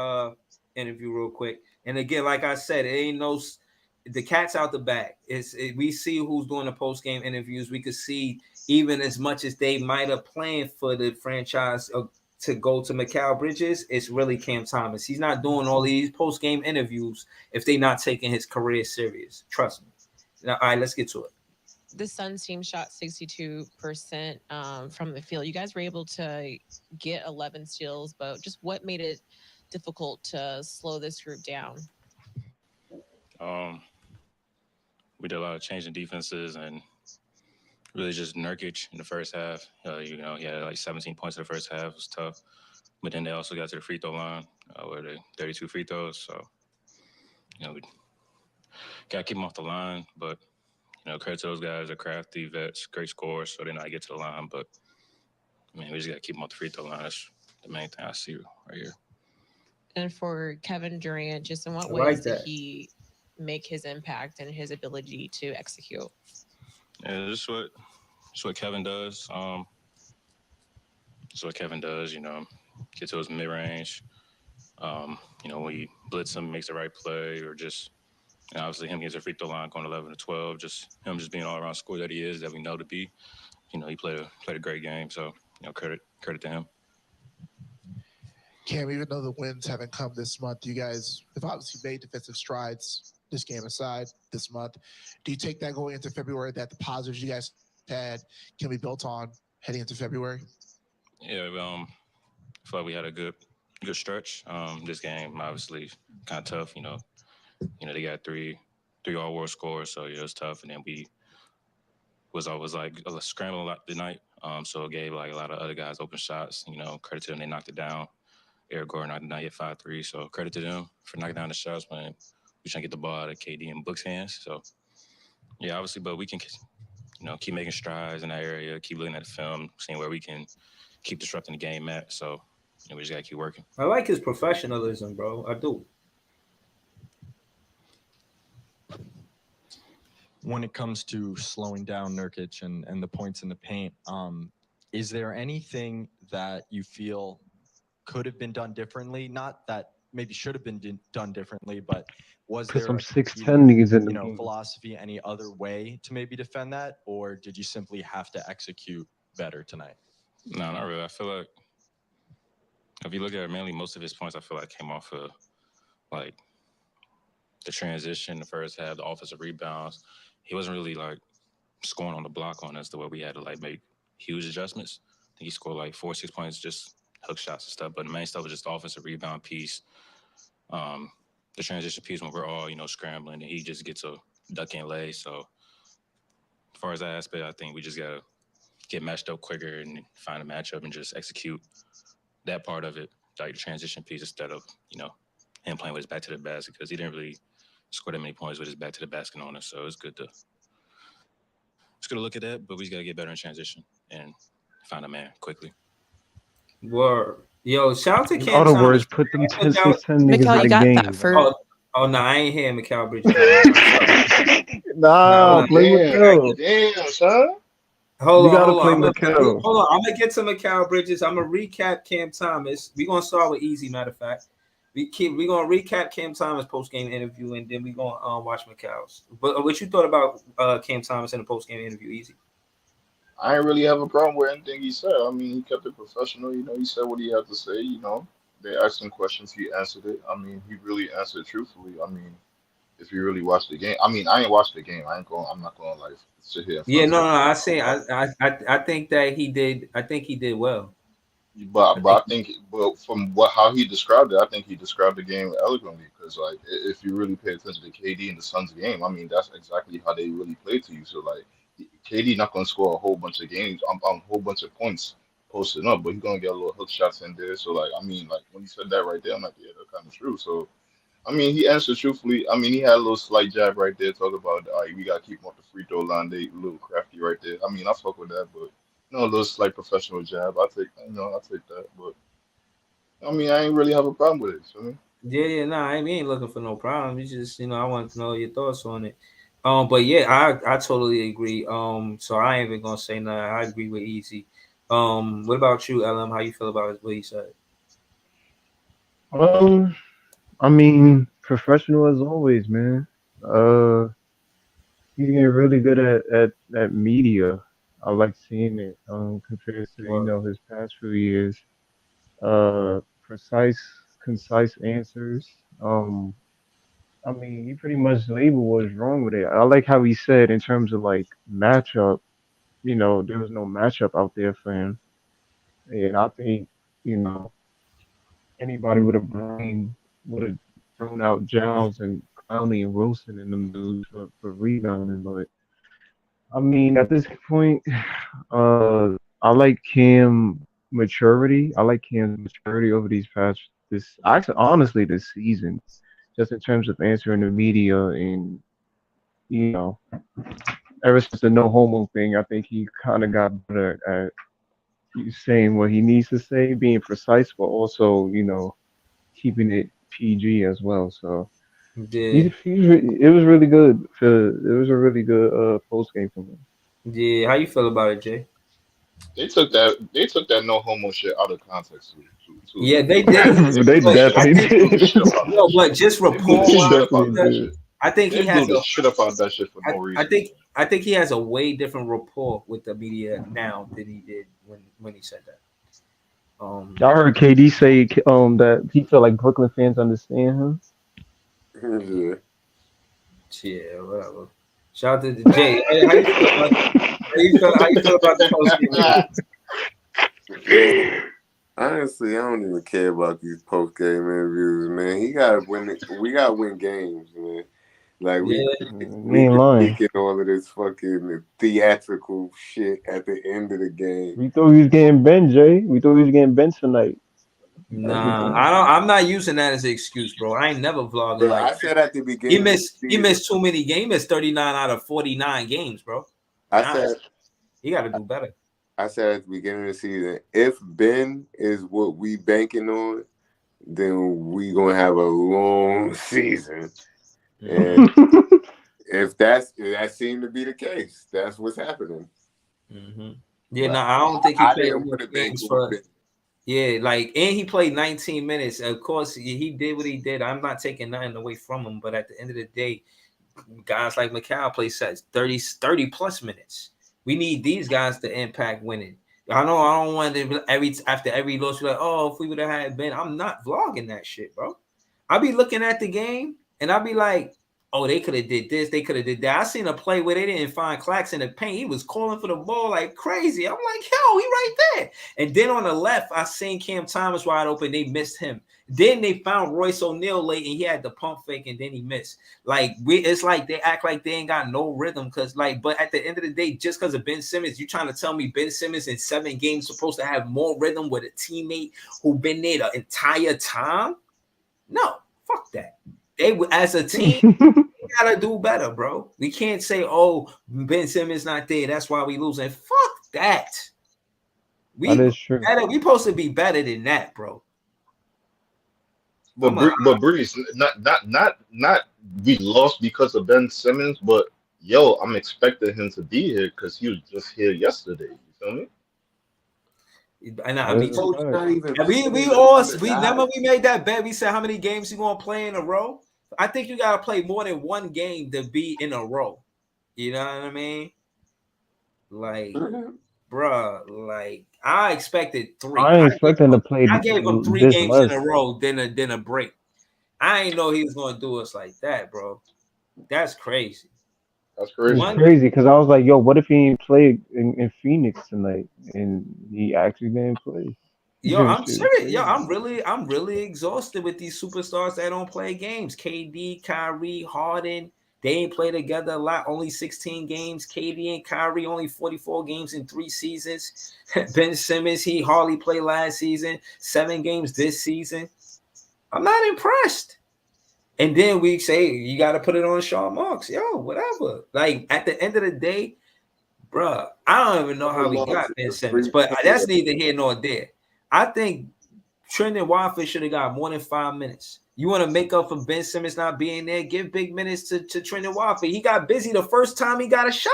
interview real quick. And again, like I said, it ain't no. The cat's out the bag. We see who's doing the post game interviews. We could see even as much as they might have planned for the franchise to go to Mikal Bridges, it's really Cam Thomas. He's not doing all these post game interviews if they're not taking his career serious. Trust me. Now, all right, let's get to it. The Suns team shot 62% from the field. You guys were able to get 11 steals, but just what made it difficult to slow this group down? We did a lot of changing defenses and really just Nurkic in the first half. He had like 17 points in the first half. It was tough. But then they also got to the free throw line where they 32 free throws. So, we got to keep them off the line. But, credit to those guys. They're crafty vets, great scorers, so they know how to get to the line. But, we just got to keep them off the free throw line. That's the main thing I see right here. And for Kevin Durant, just in what I like ways did that. he make his impact and his ability to execute? Yeah, this is what Kevin does. This is what Kevin does, get to his mid-range. When he blitz him, makes the right play, or just obviously him gets a free throw line going 11 to 12. Just him just being all-around scorer that he is, that we know to be. He played a great game, so credit to him. Cam, even though the wins haven't come this month, you guys have obviously made defensive strides, this game aside, this month. Do you take that going into February, that the positives you guys had can be built on heading into February? Yeah, I feel like we had a good stretch. This game, obviously, kind of tough. They got three all-world scores, so it was tough. And then we was always like scrambling a lot tonight. So it gave like a lot of other guys open shots. Credit to them, they knocked it down. Eric Gordon knocked it down, hit 5-3. So credit to them for knocking down the shots, man. We trying to get the ball out of KD and Book's hands. So yeah, obviously, but we can keep making strides in that area, keep looking at the film, seeing where we can keep disrupting the game at. So we just gotta keep working. I like his professionalism, bro. I do. When it comes to slowing down Nurkic and the points in the paint, is there anything that you feel could have been done differently? Not that maybe should have been done differently, but was Put there some a 6'10" niggas in the game. philosophy, any other way to maybe defend that, or did you simply have to execute better tonight? No, not really. I feel like if you look at it, mainly most of his points, I feel like came off of like the transition, the first half, the offensive rebounds. He wasn't really like scoring on the block on us the way we had to like make huge adjustments. I think he scored like 4 or 6 points, just hook shots and stuff. But the main stuff was just the offensive rebound piece, the transition piece when we're all scrambling, and he just gets a duck and lay. So as far as that aspect, I think we just gotta get matched up quicker and find a matchup and just execute that part of it, like the transition piece, instead of him playing with his back to the basket, because he didn't really score that many points with his back to the basket on us. So it's good to look at that, but we just gotta get better in transition and find a man quickly. Word. Yo, shout out to In Cam other Thomas. words, put them 10, 10 niggas Mikal, in you the got game. that for Oh no, I ain't here, Mikal Bridges. Nah, No, play Mikal. Damn, son. Hold You on, gotta hold play on. Mikal. Hold on. I'm gonna get to Mikal Bridges. I'm gonna recap Cam Thomas. We're gonna start with easy, matter of fact. We're gonna recap Cam Thomas post game interview, and then we're gonna watch Mikal's. But what you thought about Cam Thomas in the post game interview? Easy. I ain't really have a problem with anything he said. I mean, he kept it professional. He said what he had to say. They asked him questions, he answered it. I mean, he really answered truthfully. I mean, if you really watch the game, I mean, I ain't watched the game. I'm not going to like sit here. Yeah, no. I say I think that he did. I think he did well. But I think, from how he described it, I think he described the game eloquently. Because like, if you really pay attention to KD and the Suns game, I mean, that's exactly how they really play to you. So like, KD not gonna score a whole bunch of games, a whole bunch of points posting up, but he's gonna get a little hook shots in there. So like, I mean, like when he said that right there, I'm like, yeah, that's kind of true. So I mean, he answered truthfully. I mean, he had a little slight jab right there, talking about we gotta keep him off the free throw line. They a little crafty right there. I mean, I fuck with that, but a little slight professional jab. I take that. But I mean, I ain't really have a problem with it. So, Yeah, nah, we ain't looking for no problem. It's just, I wanted to know your thoughts on it. But yeah, I totally agree. So I ain't even gonna say nothing. I agree with Easy. What about you, LM? How you feel about what he said? I mean, professional as always, man. He's getting really good at media. I like seeing it compared to his past few years. Precise, concise answers. I mean, he pretty much labeled what's wrong with it. I like how he said in terms of like matchup, there was no matchup out there for him. And I think, anybody with a brain would have thrown out Giles and Clowney and Wilson in them dudes for rebounding. But I mean, at this point, I like Cam maturity. I like Cam's maturity over these past actually honestly this season, just in terms of answering the media and ever since the no homo thing, I think he kind of got better at saying what he needs to say, being precise, but also keeping it PG as well. So Yeah. it was really good. It was a really good post game from him. Yeah, how you feel about it, Jay? They took that no homo shit out of context. Too. Yeah, they did. They definitely did. No, but just rapport. I think he has a shit about that shit for no reason. I think he has a way different rapport with the media now than he did when he said that. I heard KD say that he felt like Brooklyn fans understand him. Yeah, whatever. Shout out to Jay. How you feel about the post game? Honestly, I don't even care about these post game interviews, man. He gotta win. We gotta win games, man. Like we get all of this fucking theatrical shit at the end of the game. We thought he was getting benched, Jay. We thought he was getting benched tonight. Nah, I'm not using that as an excuse, bro. I ain't never vlogged Bro, like I said at the beginning. He missed too many games. He missed 39 out of 49 games, bro. I said he got to do better. I said at the beginning of the season, if Ben is what we banking on, then we gonna have a long season. And if that seemed to be the case, that's what's happening. Mm-hmm. Yeah, no, I don't think he played enough games for. Yeah, like, and he played 19 minutes. Of course, he did what he did. I'm not taking nothing away from him, but at the end of the day, guys like Mikal play sets 30 plus minutes. We need these guys to impact winning. I know I don't want to after every loss, be like, oh, if we would have had Ben, I'm not vlogging that shit, bro. I'll be looking at the game and I'll be like, oh, they could have did this, they could have did that. I seen a play where they didn't find Clax in the paint. He was calling for the ball like crazy. I'm like, yo, he right there. And then on the left, I seen Cam Thomas wide open. They missed him. Then they found Royce O'Neal late, and he had the pump fake, and then he missed. Like it's like they act like they ain't got no rhythm, but at the end of the day, just because of Ben Simmons, you trying to tell me Ben Simmons in 7 games supposed to have more rhythm with a teammate who been there the entire time? No, fuck that. They as a team, we gotta do better, bro. We can't say, "Oh, Ben Simmons not there. That's why we losing." Fuck that. That is true. We supposed to be better than that, bro. But Breeze, not we lost because of Ben Simmons, but yo, I'm expecting him to be here because he was just here yesterday. You feel me? And I mean, we remember we made that bet. We said how many games you gonna play in a row. I think you gotta play more than one game to be in a row. You know what I mean? Like, bruh, like I expected 3. I ain't expecting to play. I gave him 3 games in a row, then a break. I ain't know he was gonna do us like that, bro. That's crazy. That's crazy. It's crazy because I was like, yo, what if he ain't played in Phoenix tonight and he actually didn't play? Yo, I'm serious. Yo, I'm really exhausted with these superstars that don't play games. KD, Kyrie, Harden, they ain't play together a lot. Only 16 games. KD and Kyrie only 44 games in 3 seasons. Ben Simmons, he hardly played last season. 7 games this season. I'm not impressed. And then we say you got to put it on Sean Marks. Yo, whatever. Like at the end of the day, bro, I don't even know how we got Ben Simmons, but that's neither here nor there. I think Trendon Watford should have got more than 5 minutes. You want to make up for Ben Simmons not being there? Give big minutes to Trendon Watford. He got busy the first time he got a shot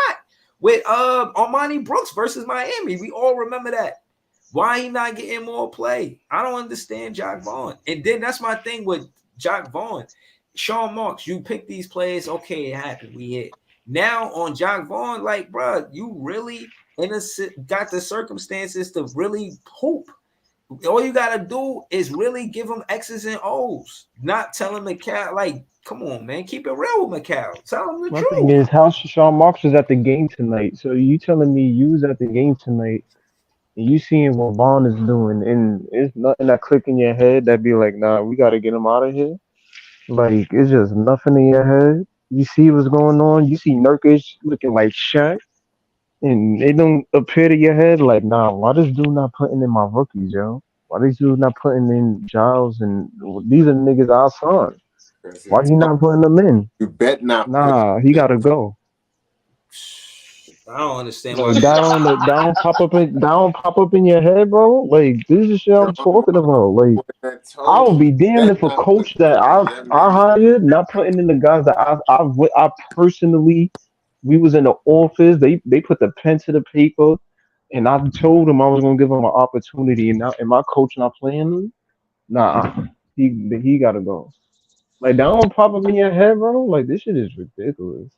with Armani Brooks versus Miami. We all remember that. Why he not getting more play? I don't understand Jacque Vaughn. And then that's my thing with Jacque Vaughn. Sean Marks, you pick these players. Okay, it happened. We hit. Now on Jacque Vaughn, like, bro, you really got the circumstances to really hoop. All you gotta do is really give him X's and O's, not tell him Mikal. Like, come on, man, keep it real with Mikal. Tell him the My truth. thing is, how Sean Marks was at the game tonight. So you telling me you was at the game tonight and you seeing what Vaughn is doing, and it's nothing that click in your head that be like, nah, we got to get him out of here. Like it's just nothing in your head. You see what's going on. You see Nurkic looking like Shaq, and it don't appear to your head like, nah, why this dude not putting in my rookies, yo? Why these dudes not putting in Giles and these are niggas I signed? Why he not putting them in? You bet not. Nah, he gotta go. I don't understand why. Down pop up in your head, bro. Like this is shit I'm talking about. Like I would be damned if a coach that I hired not putting in the guys that I personally, we was in the office. They put the pen to the paper, and I told him I was gonna give him an opportunity. And now, and my coach not playing him. Nah, he gotta go. Like don't pop up in your head, bro. Like this shit is ridiculous.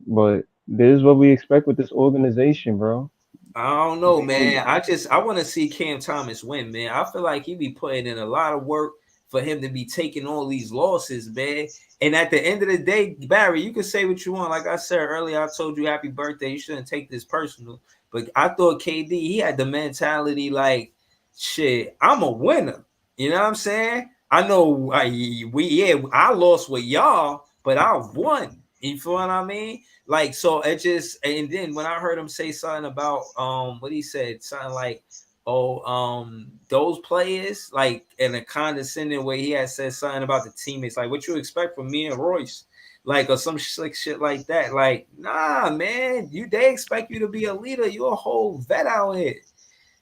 But this is what we expect with this organization, bro. I don't know, man. I want to see Cam Thomas win, man. I feel like he be putting in a lot of work for him to be taking all these losses, man. And at the end of the day, Barry, you can say what you want. Like I said earlier, I told you happy birthday. You shouldn't take this personal. But I thought KD, he had the mentality like, shit, I'm a winner. You know what I'm saying? I know I lost with y'all, but I won. You feel what I mean? Like, so it just, and then when I heard him say something about what he said, something like, those players, like in a condescending way, he had said something about the teammates, like what you expect from me and Royce, like, or some slick shit like that. Like, nah, man, they expect you to be a leader. You're a whole vet out here.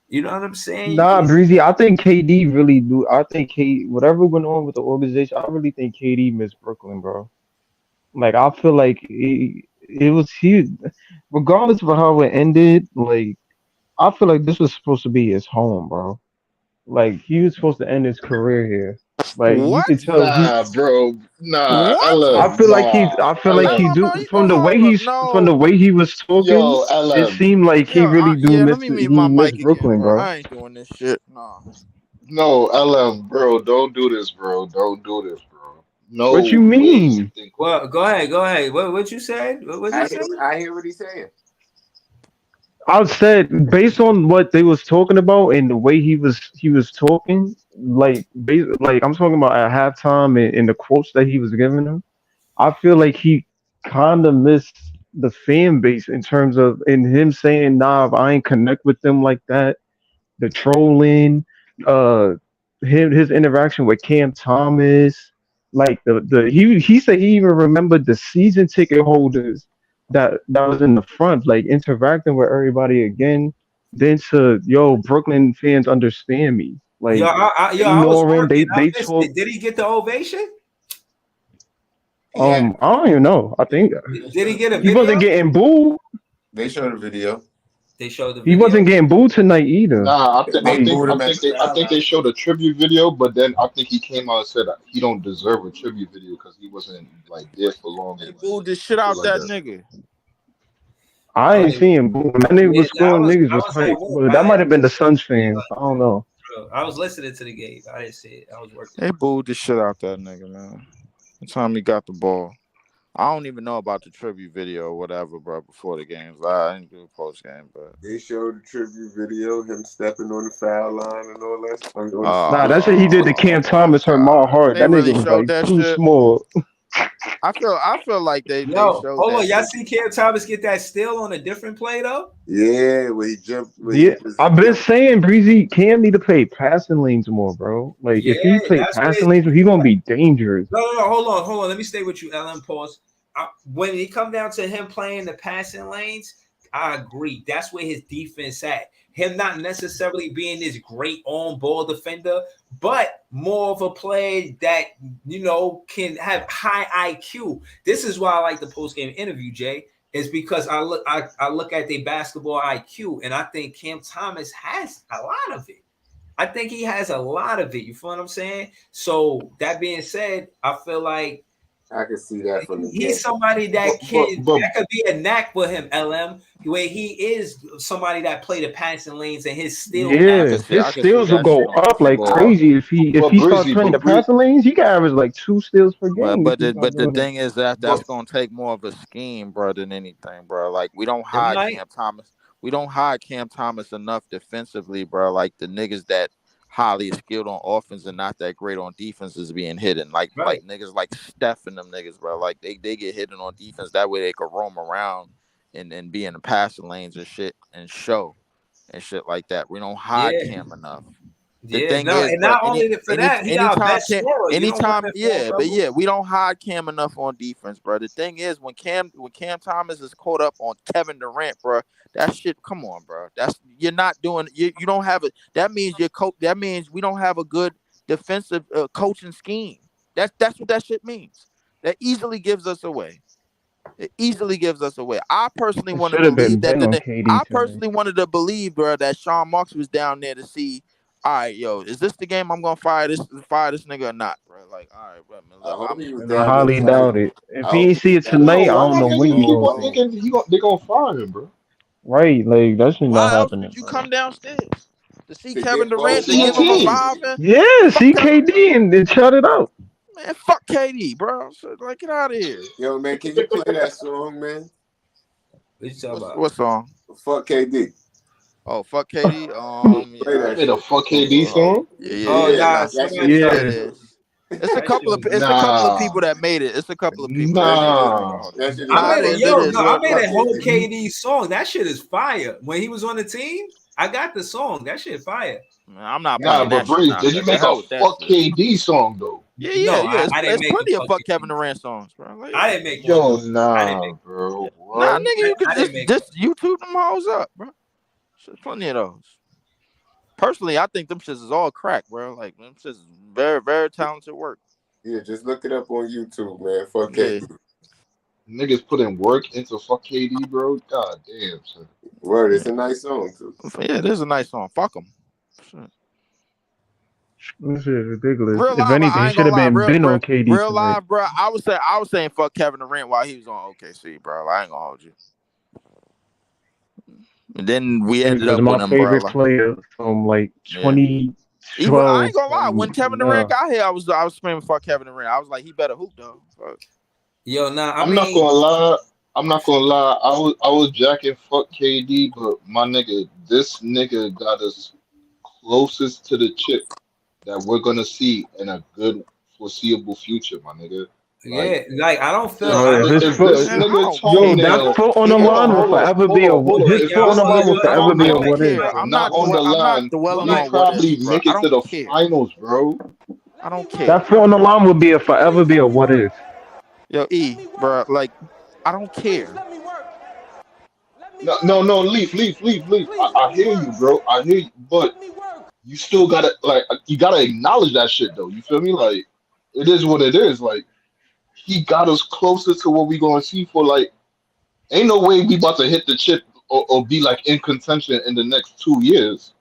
You know what I'm saying? Nah, Breezy, I think KD really do. I think whatever went on with the organization, I really think KD missed Brooklyn, bro. Like I feel like it was huge, regardless of how it ended. Like I feel like this was supposed to be his home, bro. Like he was supposed to end his career here. Like you could tell. Bro. Nah, I feel like he do from the way he was talking. Yo, it seemed like he really miss Brooklyn, bro. I ain't doing this shit. No, LM, bro, don't do this, bro. Don't do this, bro. No. What you mean? Well, go ahead. What you said? What you said? I hear what he's saying. I said based on what they was talking about and the way he was talking, like I'm talking about at halftime and the quotes that he was giving them. I feel like he kind of missed the fan base in terms of in him saying, "Nah, I ain't connect with them like that." The trolling, his interaction with Cam Thomas, like he said he even remembered the season ticket holders that was in the front, like interacting with everybody again. Then to Brooklyn fans understand me. Like I was working. they talk. Did he get the ovation? I don't even know. I think Did he get a he video? wasn't getting booed. They showed a video. They showed the He video. wasn't getting booed tonight either. Nah, I think they showed a tribute video, but then I think he came out and said that he don't deserve a tribute video because he wasn't like there for long. They booed the shit out that nigga. I ain't seeing booing. That nigga was scoring. Niggas was hype. But that might have been the Suns fans. I don't know. I was listening to the game. I didn't see it. I was working. They booed the shit out that nigga, man. The time he got the ball. I don't even know about the tribute video or whatever, bro, before the games. I didn't do a post game, but They showed the tribute video, him stepping on the foul line and all that. Nah, that shit he did to Cam Thomas hurt my heart. They That really nigga was showed like that too shit? small. I feel like they Yo, showed hold on. that Y'all shit. see Cam Thomas get that steal on a different play though? Yeah, where he jumped. Yeah, I've been saying Breezy Cam need to play passing lanes more, bro. Like if he play that's passing what lanes, he gonna be dangerous. No. Hold on. Let me stay with you, LM. Pause. When it come down to him playing the passing lanes, I agree. That's where his defense at. Him not necessarily being this great on-ball defender, but more of a player that can have high IQ. This is why I like the post-game interview, Jay. Is because I look at the basketball IQ, and I think Cam Thomas has a lot of it. I think he has a lot of it. You feel what I'm saying? So that being said, I feel like I can see that from the he's somebody that that could be a knack for him, LM, where he is somebody that play the passing lanes and his steal. Yeah, his steals will go up like crazy if he starts playing the passing lanes. He can average like 2 steals per game. But the thing is that's gonna take more of a scheme, bro, than anything, bro. Like we don't hide Cam Thomas. We don't hide Cam Thomas enough defensively, bro. Like the niggas that highly skilled on offense and not that great on defense is being hidden. Like niggas like Steph and them niggas, bro. Like they get hidden on defense. That way they could roam around and be in the passing lanes and shit and show and shit like that. We don't hide Cam enough. The thing is, and not only for that, he got best scorer. Anytime, we don't hide Cam enough on defense, bro. The thing is, when Cam Thomas is caught up on Kevin Durant, bro, that shit. Come on, bro. You're not doing. You don't have it. That means your coach. That means we don't have a good defensive coaching scheme. That's what that shit means. That easily gives us away. It easily gives us away. I personally wanted to believe wanted to believe, bro, that Sean Marks was down there to see. All right, yo, is this the game I'm gonna fire this nigga or not, bro? Like, all right, bro. I highly doubt it. If he ain't see it tonight, I don't know when you gonna. They gonna fire him, bro. Right, like that should not happen. Did you come downstairs to see Kevin Durant to give him a 5? Yeah, see KD and then shut it out. Man, fuck KD, bro. So, like, get out of here. Yo, man, can you play that song, man? What song? Fuck KD. Oh, fuck KD. Play the fuck KD song. Yeah. It's a couple of people that made it. It's a couple of people. I made a whole KD song. That shit is fire. When he was on the team, I got the song. That shit fire. Man, I'm not. But Breeze, did you make a fuck KD song though? Yeah. There's plenty of fuck Kevin Durant songs, bro. Like, I didn't make one. Bro. Nah, nigga, you can just YouTube them hoes up, bro. There's plenty of those. Personally, I think them shits is all crack, bro. Like them shits is very, very talented work. Yeah, just look it up on YouTube, man. Fuck KD. Niggas putting work into fuck KD, bro. God damn, son. Word, it's a nice song too. Yeah, it is a nice song. Fuck them. This is ridiculous. If anything, he should have been on KD. Real live, bro. I was saying fuck Kevin Durant while he was on OKC, bro. I ain't gonna hold you. And then we ended up with my favorite player from like 2012. I ain't gonna lie. When Kevin Durant got here, I was screaming fuck Kevin Durant. I was like, he better hoop though. Fuck. Yo, I'm not gonna lie. I was jacking fuck KD, but my nigga, this nigga got us closest to the chip that we're gonna see in a good foreseeable future, my nigga. Like I don't feel that foot on the line will forever be a his foot on the line will forever be a what if. I'm not on the line. You probably make it to the finals, bro. I don't care. That foot on the line will be forever be a what if. Yo, bro, like I don't care. No, leave. I hear you, bro. I hear you, but you still gotta acknowledge that shit though. You feel me? Like it is what it is. Like he got us closer to what we gonna see for like. Ain't no way we about to hit the chip or be like in contention in the next 2 years.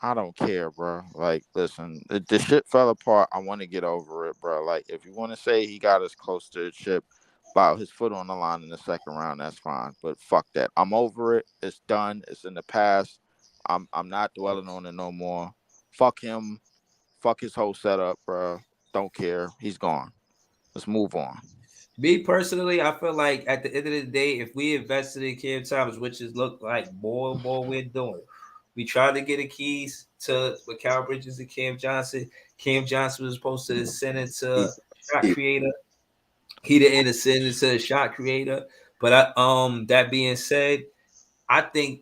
I don't care, bro. Like, listen, the shit fell apart. I want to get over it, bro. Like, if you want to say he got us close to the chip, about his foot on the line in the second round, that's fine. But fuck that. I'm over it. It's done. It's in the past. I'm not dwelling on it no more. Fuck him. Fuck his whole setup, bro. Don't care. He's gone. Let's move on. Me personally, I feel like at the end of the day, if we invested in Cam Thomas, which is look like more and more we're doing. We tried to get the keys to Mikal Bridges and Cam Johnson. Cam Johnson was supposed to ascend into shot creator. He didn't ascend into a shot creator. But that being said, I think,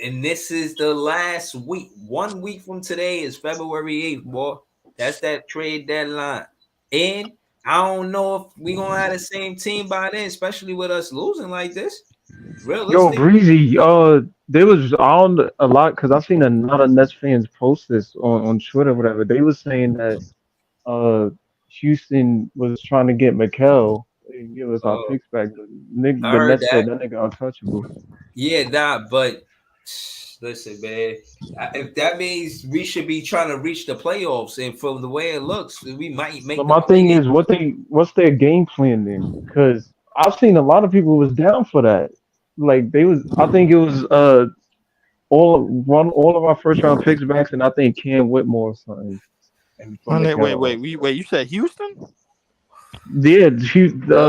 and this is the last week. 1 week from today is February 8th, boy. That's that trade deadline. And I don't know if we're going to have the same team by then, especially with us losing like this. Yo, Breezy, there was on a lot because I've seen a lot of Nets fans post this on Twitter or whatever. They were saying that Houston was trying to get Mikal and give us our picks back. The Nets said that nigga untouchable. Yeah, but listen, man, if that means we should be trying to reach the playoffs, and from the way it looks, we might make. So my thing is, what's their game plan then? Because I've seen a lot of people was down for that. Like I think it was all of our first round picks back, and I think Cam Whitmore or something. Wait, you said Houston? Yeah,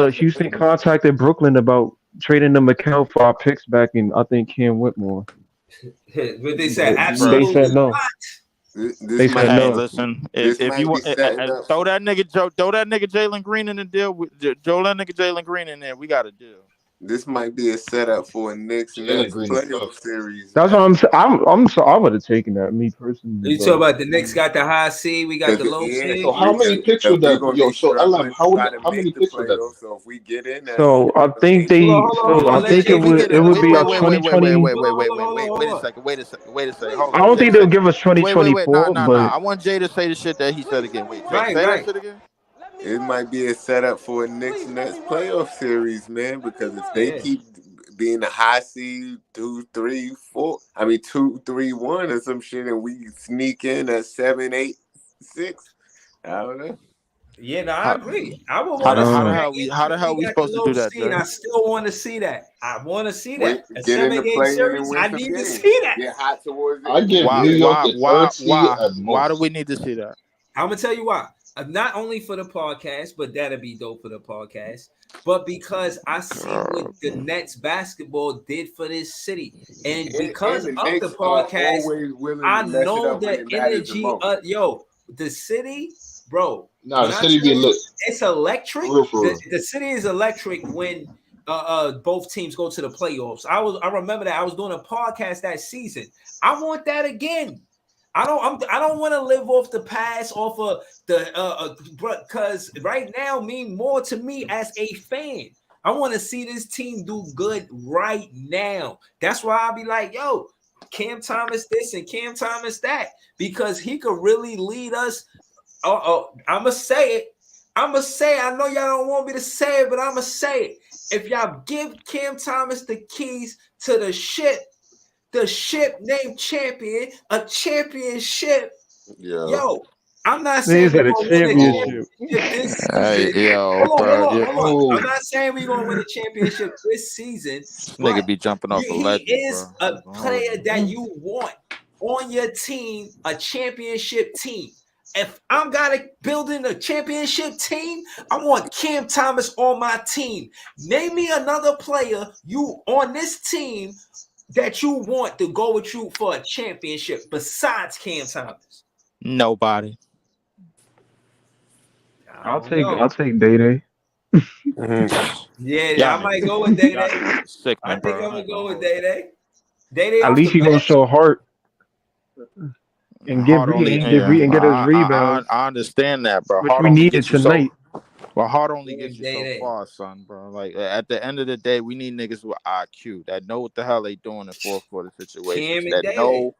Houston contacted Brooklyn about trading the McHale for our picks back, and I think Cam Whitmore. But they said They absolutely said no. not. They said Hey, no. listen, This if might you be want, setting up. throw that nigga Jalen Green in the deal. Throw that nigga Jalen Green in there. We got a deal. This might be a setup for a Knicks Jalen Nets Green is playoff tough. series. That's what I'm saying. I'm so I would have taken that, me personally. You but- talk about the Knicks got the high seed, we got the Because low yeah, seed. So how many picks if would we're that? gonna Yo, be so struggling, LM, we gotta how many make the picks would that be? playoffs. So if we get in, that's So I think they. Hold on, I let think Jay it would. get It would be our Wait 2020. a second. Wait a second. Hold I on. don't think they'll give us 2024, Nah. but I want Jay to say the shit that he said again. Wait, Jay, Right, say right. that shit again. it might be a setup for a Knicks Nets playoff series, man. Because if they Yeah. keep being the high seed 2, 3, 4, 2, 3, 1 or some shit, and we sneak in at 7, 8, 6, I don't know. Yeah, no, I agree. I would How want to the see hell that. how the hell we got supposed the to do low that, seed. Jay? I still want to see that. I want to see that. A Get in the 7-game play-in series. and win I some need to games. see that. Get hot towards the I end. give New York the third seed at Why do most. we need to see that? I'm gonna tell you why. Not only for the podcast, but that'll be dope for the podcast. But because I see what the Nets basketball did for this city, and because and the of Knicks the are podcast, always willing to I mess it know up when the it matters the energy. most. The city, bro. Nah, when the I city tell be you, lit. it's electric. For real, for real. The city is electric when both teams go to the playoffs. I remember that I was doing a podcast that season. I want that again. I don't want to live off the past, off of the because right now mean more to me as a fan. I want to see this team do good right now. That's why I'll be like, yo, Cam Thomas this and Cam Thomas that, because he could really lead us. I'ma say it. I know y'all don't want me to say it, but I'ma say it. If y'all give Cam Thomas the keys to the ship named Champion, a championship. Yeah. Yo, I'm not saying Niggas we're got a gonna win a championship. championship this season. Hey, yo, Hold bro. on. I'm not saying we're gonna win a championship this season. Nigga But be jumping off a he ledge, is bro. a player that you want on your team, a championship team. If I'm building a championship team, I want Cam Thomas on my team. Name me another player you on this team that you want to go with you for a championship besides Cam Thomas. Nobody. I'll take Day. Yeah, I might go with Day Day. Sick, I man, think bro. I'm gonna go with Day Day. Day Day. At least he gonna show heart and get Hard only- and get his rebounds. I understand that, bro. Which Hard we only needed gets you tonight. Well, hard only gets you Day-Day. so far, son, bro. Like at the end of the day, we need niggas with IQ that know what the hell they doing in fourth quarter situations. Cam and That Day-Day. know.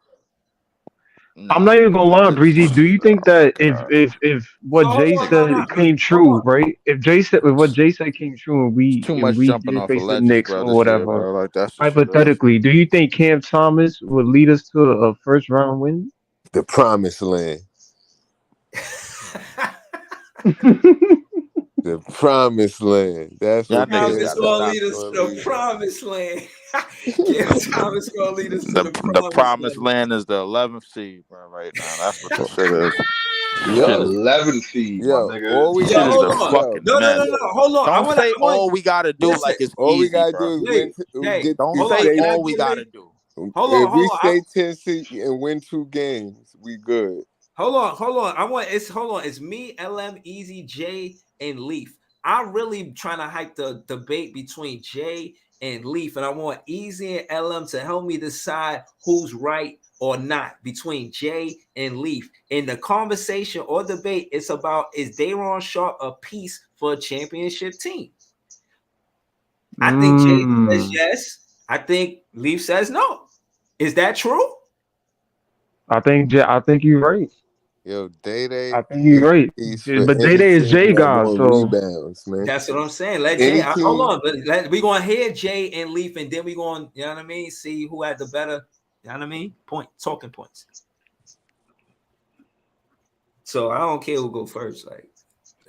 I'm not even gonna lie, Breezy. Do you think that if what Jay said came true, right? If what Jay said came true, and we Too much we jumping did off face a the ledge, Knicks bro. or This year, whatever, bro. Like that's the shit. hypothetically, do you think Cam Thomas would lead us to a first round win? The promised land. The promised land. That's Y'all what niggas Thomas gotta gonna stop lead us to the promised land. Cam Thomas gonna lead us to The promised land is the 11th seed, bro. Right now, that's what the shit is. Yo, 11 feet, my nigga. all we Shit gotta is hold the on. fucking No, mess. hold on. Don't say all we gotta do Listen, like it's all we easy, gotta bro. do is Hey, win. Don't hold say on. Can I all we get gotta in? do. Hold If we on. stay 10 seed and win 2 games, we good. Hold on. It's me, LM, Easy, Jay, and Leaf. I'm really trying to hype the debate between Jay and Leaf, and I want Easy and LM to help me decide who's right or not between Jay and Leaf. In the conversation or debate, it's about, is Day'Ron Sharpe a piece for a championship team? I think Jay says yes. I think Leaf says no. Is that true? I think you're right. Yo, Day-Day. I think you're right. But Day-Day is Jay guy, so rebounds, man. That's what I'm saying. Let Jay hold on, but we're gonna hear Jay and Leaf, and then we're going, you know what I mean, see who had the better, you know what I mean, talking points. So I don't care who go first. Like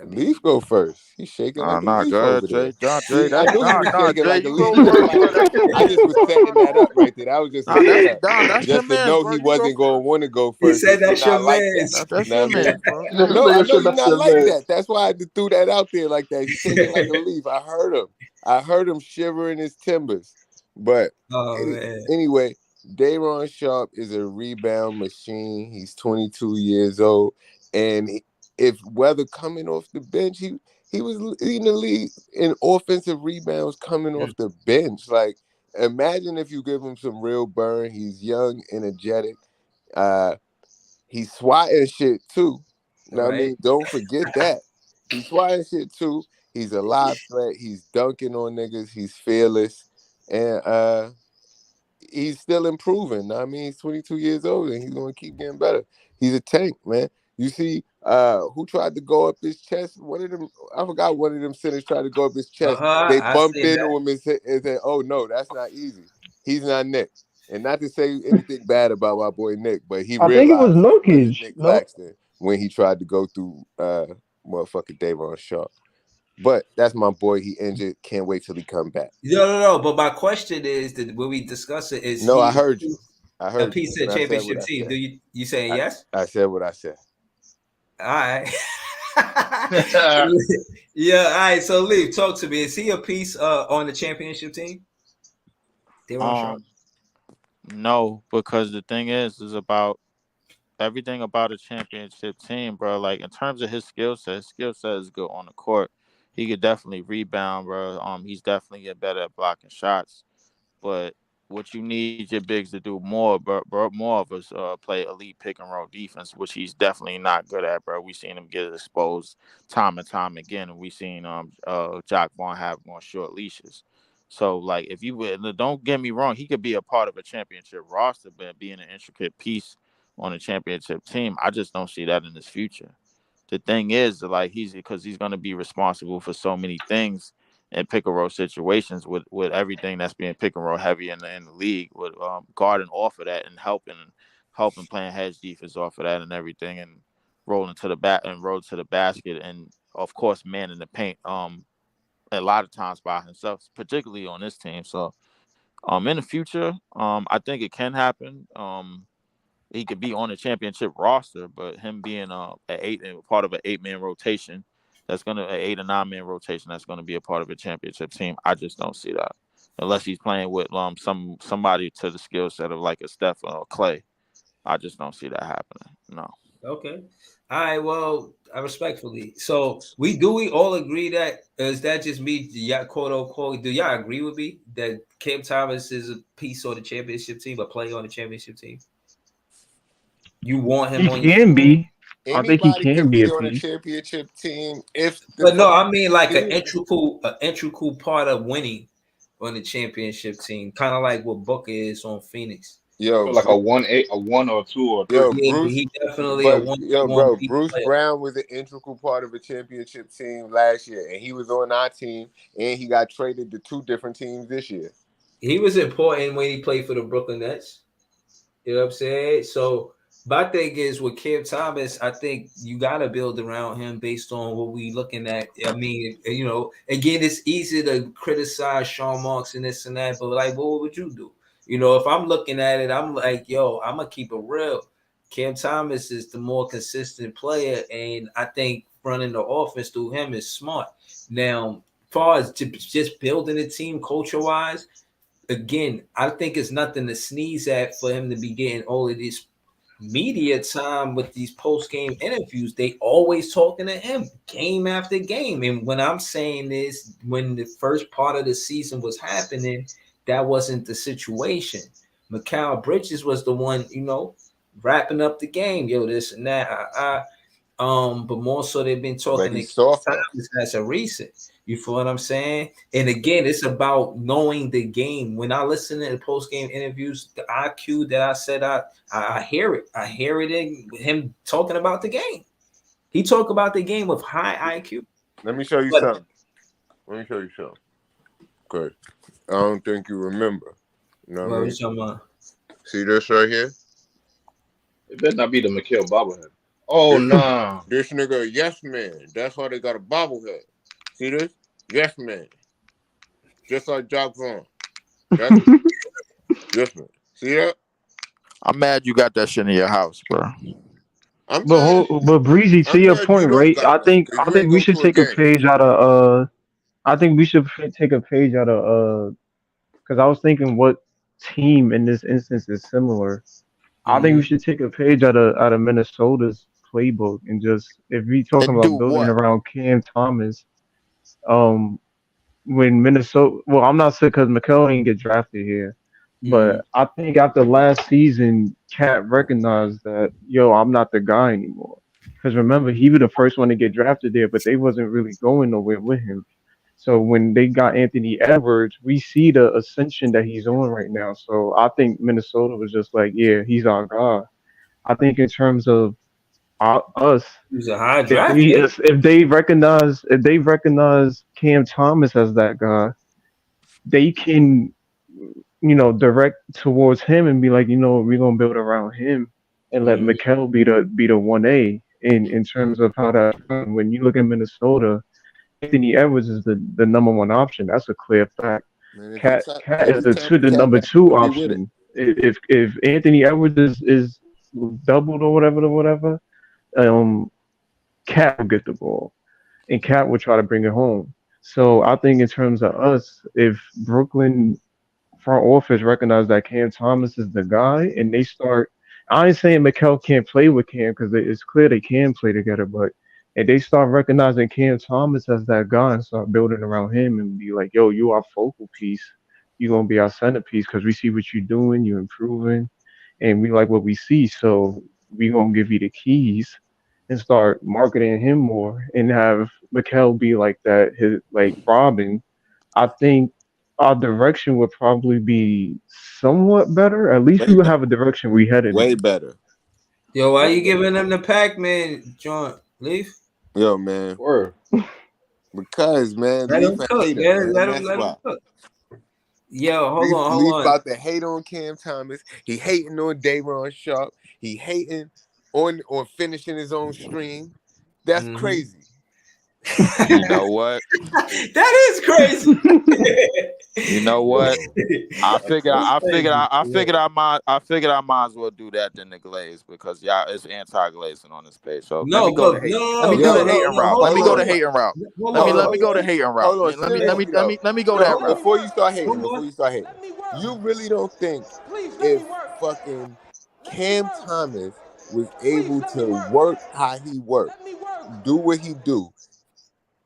Leaf go first. He's shaking like a leaf go over ahead, there. Jay. See, I knew he was shaking Jay, like a you leaf. go first. I just was setting that up right there. That was just that's just your to know man, he bro. You wasn't go going to want to go he first. said that's your like man. that. That's Know your what I mean? man, bro. No, I know you're not like that. That's why I threw that out there like that. He's shaking like a leaf. I heard him. I heard him shiver in his timbers. But man. anyway, Day'Ron Sharpe is a rebound machine. He's 22 years old, and if whether coming off the bench, he was leading the league in offensive rebounds coming off the bench. Like, imagine if you give him some real burn. He's young, energetic. He's swatting shit too. Now, I mean, don't forget that. He's swatting shit too. He's a live threat. He's dunking on niggas. He's fearless. And he's still improving. I mean, he's 22 years old and he's going to keep getting better. He's a tank, man. You see, who tried to go up his chest? One of them, I forgot one of them centers tried to go up his chest. They bumped into him and said, oh, no, that's not easy. He's not Nick. And not to say anything bad about my boy Nick, but he I think it was realized Nurkic. Nick Claxton when he tried to go through motherfucking Day'Ron Sharpe. But that's my boy. He injured. Can't wait till he come back. No. But my question is that when we discuss it, is I heard you. I heard a piece of the championship team. Do you saying yes? I said what I said. All right. Yeah. All right. So, Lee, talk to me. Is he a piece on the championship team? No, because the thing is about everything about a championship team, bro. Like, in terms of his skill set is good on the court. He could definitely rebound, bro. He's definitely get better at blocking shots. But what you need your bigs to do more of is play elite pick and roll defense, which he's definitely not good at, bro. We seen him get exposed time and time again, and we seen Jacque Vaughn have on short leashes. So, like, if you would, don't get me wrong, he could be a part of a championship roster, but being an intricate piece on a championship team, I just don't see that in his future. The thing is, like, he's going to be responsible for so many things in pick and roll situations with everything that's being pick and roll heavy in the league, with guarding off of that and helping playing hedge defense off of that and everything, and rolling to the basket, and of course man in the paint a lot of times by himself, particularly on this team. So in the future, I think it can happen. He could be on a championship roster, but him being part of an 8-man rotation, that's going to an 8 or 9-man rotation, that's going to be a part of a championship team. I just don't see that unless he's playing with somebody to the skill set of like a Steph or Clay. I just don't see that happening. No. Okay. All right. Well, respectfully. So we all agree that is that just me? Quote unquote. Do y'all agree with me that Cam Thomas is a piece on the championship team, a player on the championship team? You want him on? He can be. I think he Anybody can be a on a piece. championship team if. But no, I mean like an integral part of winning on the championship team, kind of like what Booker is on Phoenix. Yo, like a 1 or 2 or 3. Yo, Yeah, Bruce, he definitely but, a one. yo, one bro, piece Bruce player. Brown was an integral part of a championship team last year, and he was on our team, and he got traded to 2 different teams this year. He was important when he played for the Brooklyn Nets. You know what I'm saying? So my thing is with Cam Thomas, I think you got to build around him based on what we looking at. I mean, you know, again, it's easy to criticize Sean Marks and this and that, but like, what would you do? You know, if I'm looking at it, I'm like, yo, I'm going to keep it real. Cam Thomas is the more consistent player, and I think running the offense through him is smart. Now, as far as just building a team culture-wise, again, I think it's nothing to sneeze at for him to be getting all of this media time with these post-game interviews. They always talking to him game after game. And when I'm saying this, when the first part of the season was happening, that wasn't the situation. Mikal Bridges was the one, you know, wrapping up the game. Yo, this and that. But more so they've been talking to Thomas as a recent. You feel what I'm saying? And again, it's about knowing the game. When I listen to the post-game interviews, the IQ that I said, I hear it. I hear it in him talking about the game. He talk about the game with high IQ. Let me show you something. Okay. I don't think you remember. You know what I mean? Talking about? See this right here? It better not be the Mikal bobblehead. Oh, no. This nigga, yes, man. That's why they got a bobblehead. See this? Yes, man. Just like Jacque Vaughn. Yes, man. See that? I'm mad you got that shit in your house, bro. But Breezy, to your point, right? I think we should take a page out of I think we should take a page out of because I was thinking what team in this instance is similar. I think we Mhm. should take a page out of Minnesota's playbook and just if we talking And do about building what? around Cam Thomas, um, when Minnesota, well, I'm not saying because McCall didn't get drafted here, Mhm. but I think after last season, Cat recognized that yo, I'm not the guy anymore. Because remember, he was the first one to get drafted there, but they wasn't really going nowhere with him. So when they got Anthony Edwards, we see the ascension that he's on right now. So I think Minnesota was just like, yeah, he's our guy. I think in terms of us, He was a high if draft we pick. if they recognize Cam Thomas as that guy, they can direct towards him and be like, we're gonna build around him and let Mhm. Mikel be the 1A in terms of how that's run. When you look at Minnesota, Anthony Edwards is the number one option. That's a clear fact. Man, Cat is every time the Cat number back, he two gonna be with it. option. If Anthony Edwards is doubled or whatever, um, Cat will get the ball and Cat will try to bring it home. So I think in terms of us, if Brooklyn front office recognize that Cam Thomas is the guy, and they start. I ain't saying Mikel can't play with Cam because it's clear they can play together, but if they start recognizing Cam Thomas as that guy and start building around him and be like, "Yo, you our focal piece. You gonna be our centerpiece because we see what you're doing, you're improving, and we like what we see. So we gonna give you the keys." And start marketing him more, and have Mikel be like that, his like Robin. I think our direction would probably be somewhat better. At least we Way would better. have a direction we headed Way in. better. Yo, why Way you better. giving them the Pac-Man joint, Leaf? Yo, man. Word. Because man, Let Leaf him a cook, hater, man. man. Let him That's let him why. cook. Yo, hold Leaf on. about to hate on Cam Thomas. He hating on Dayron Sharp. He hating on finishing his own stream. That's Mm-hmm. crazy. You know what? That is crazy. You know what? I figured crazy. I might as well do that than the Glaze because y'all it's anti-glazing on this page. So let No, me go to but hate. no, Let me no, do no, the Yo, no, hating no. route. Hold Let on, me go hold to on. hating route. Hold Let me on, let me hold go to on. hating route. hold on. Seriously though. Let me go Yo, that route. before you start hating, Hold on. you really don't think Please let me if work. fucking Let me Cam work. Thomas was Please able let me to work. work how he worked, Let me work. do what he do,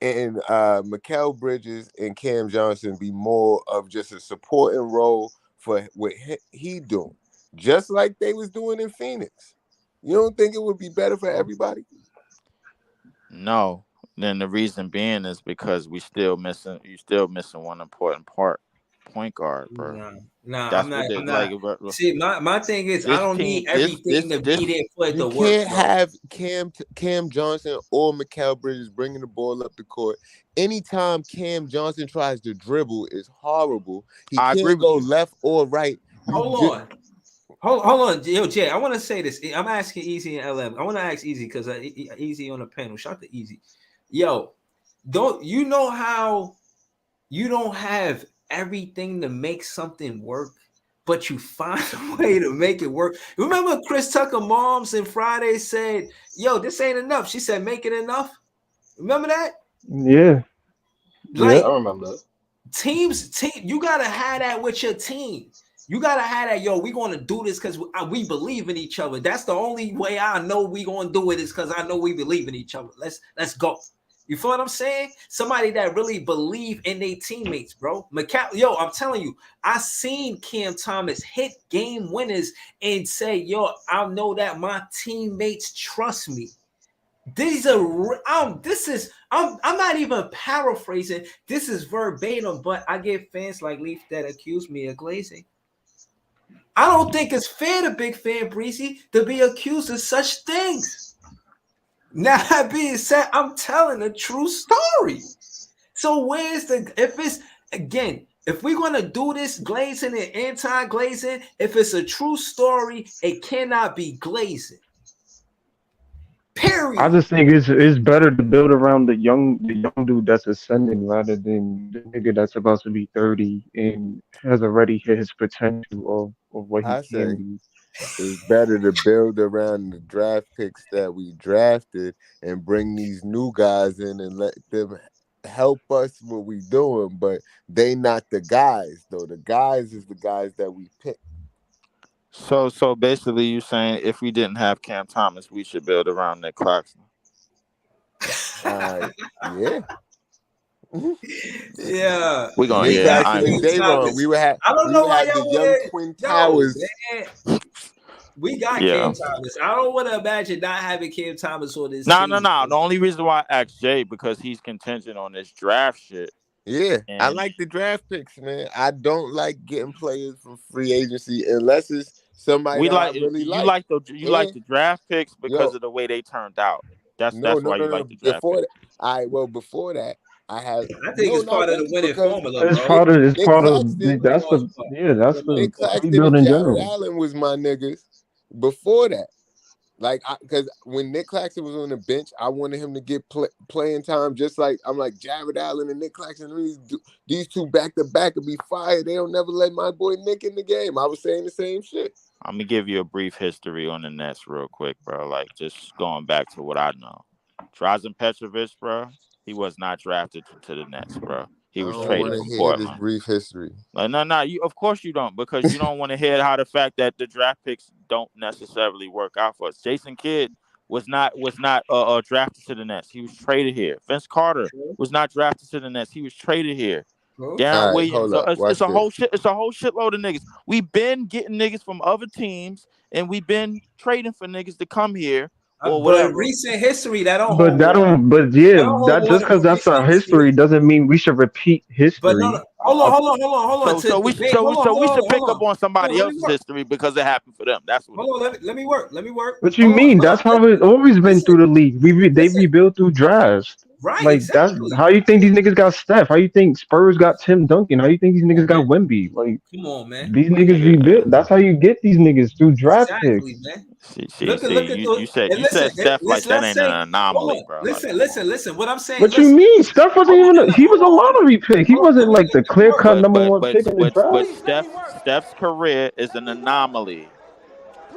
and Mikal Bridges and Cam Johnson be more of just a supporting role for what he doing, just like they was doing in Phoenix. You don't think it would be better for everybody? No. Then the reason being is because you still missing one important part. Point guard, bro. Nah, That's I'm what not. they I'm not. like. See, my thing is, I This don't team, need everything to this be there for it You to work, can't bro. have Cam Johnson or Mikal Bridges bringing the ball up the court. Anytime Cam Johnson tries to dribble, is horrible. He I agree can't with go you. left or right. Hold on. Hold on, yo, Jay. I want to say this. I'm asking Easy and LM. I want to ask Easy because Easy on the panel. Shout to Easy. Yo, don't you know how you don't have everything to make something work, but you find a way to make it work? Remember Chris Tucker moms and Friday said, "Yo, this ain't enough." She said, "Make it enough." Remember that? Yeah. Like Yep. I remember that. team, you gotta have that with your team. You gotta have that, yo. We gonna do this because we believe in each other. That's the only way I know we gonna do it is because I know we believe in each other. Let's go. You feel what I'm saying? Somebody that really believe in their teammates, bro. Yo, I'm telling you, I seen Cam Thomas hit game winners and say, yo, I know that my teammates trust me. These are I'm not even paraphrasing. This is verbatim, but I get fans like Leaf that accuse me of glazing. I don't think it's fair to Big Fan Breezy to be accused of such things. Now that being said, I'm telling a true story. So where's if we're gonna do this glazing and anti-glazing, if it's a true story, it cannot be glazing. I Period. just think it's better to build around the young dude that's ascending rather than the nigga that's about to be 30 and has already hit his potential of what he I can say be. it's better to build around the draft picks that we drafted and bring these new guys in and let them help us what we doing, but they not the guys though. The guys is the guys that we pick. So basically, you saying if we didn't have Cam Thomas, we should build around Nick Claxton. Yeah. Yeah. We're going. Nick Yeah, Claxton and Davon. We would have. I don't know why the y'all young would. Twin Yo, Towers. man, we got Yeah. Cam Thomas. I don't want to imagine not having Cam Thomas on this No. team. The only reason why I asked Jay because he's contingent on this draft shit. Yeah, I And- like the draft picks, man. I don't like getting players from free agency unless it's somebody We that like I really you like. like the draft picks because Yo. of the way they turned out. That's No. why you like the draft Before picks. that, before that, I have. I think it's part of the winning formula, It's bro. part of. It's Nick part of. Claxton- That's the. Yeah, that's the Nick Claxton rebuild and in Jared general. Allen was my niggas before that. Like, because when Nick Claxton was on the bench, I wanted him to get playing time. Just like I'm like Jared Allen and Nick Claxton. These two back to back would be fired. They don't never let my boy Nick in the game. I was saying the same shit. I'm gonna give you a brief history on the Nets real quick, bro. Like just going back to what I know. Drazen Petrovic, bro, he was not drafted to the Nets, bro. He was I don't traded want to from hear Portland. this brief history. Like, no, you of course you don't, because you don't want to hear how the fact that the draft picks don't necessarily work out for us. Jason Kidd was not drafted to the Nets. He was traded here. Vince Carter was not drafted to the Nets. He was traded here. Darren Williams. So it's a whole shitload of niggas. We've been getting niggas from other teams, and we've been trading for niggas to come here or But whatever. recent history, that don't. But hold that water. don't. But yeah, That don't that hold just water because for that's our recent history doesn't mean we should repeat history. But no, hold on. So we should pick up on somebody else's history because it happened for them. That's what. Hold on, let me work. What you mean? That's how it's always been through the league. They rebuild through drafts. Right, Like exactly. that's how you think these niggas got Steph. How you think Spurs got Tim Duncan? How you think these niggas got Wemby? Like Come on, man. these niggas rebuild. That's how you get these niggas through draft Exactly, picks. man. You said Steph like that ain't an anomaly, bro. Listen. What I'm saying. What you mean? Steph wasn't even. He was a lottery pick. He wasn't like the clear cut number one pick in the draft. But Steph's career is an anomaly.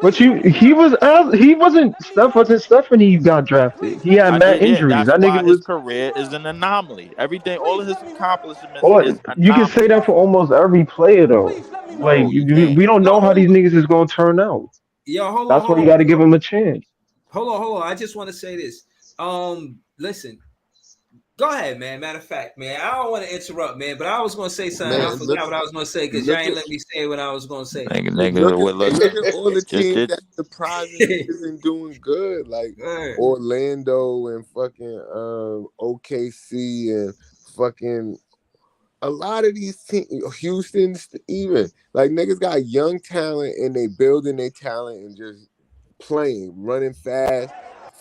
But he wasn't. Steph wasn't Steph when he got drafted. He had mad injuries. That's That why nigga was. his career is an anomaly. Everything, all of his accomplishments Or is you can say that for almost every player though. Like we don't know how these niggas is gonna turn out. Yo, hold on. That's why you got to give them a chance. Hold on. I just want to say this. Listen. Go ahead, man. Matter of fact, man, I don't want to interrupt, man, but I was going to say something. Man, I forgot what I was going to say because y'all ain't let me say what I was going to say. Look at all the teams that surprisingly isn't doing good, like Orlando and fucking OKC and fucking a lot of these teams, Houston even, like niggas got young talent and they building their talent and just playing, running fast,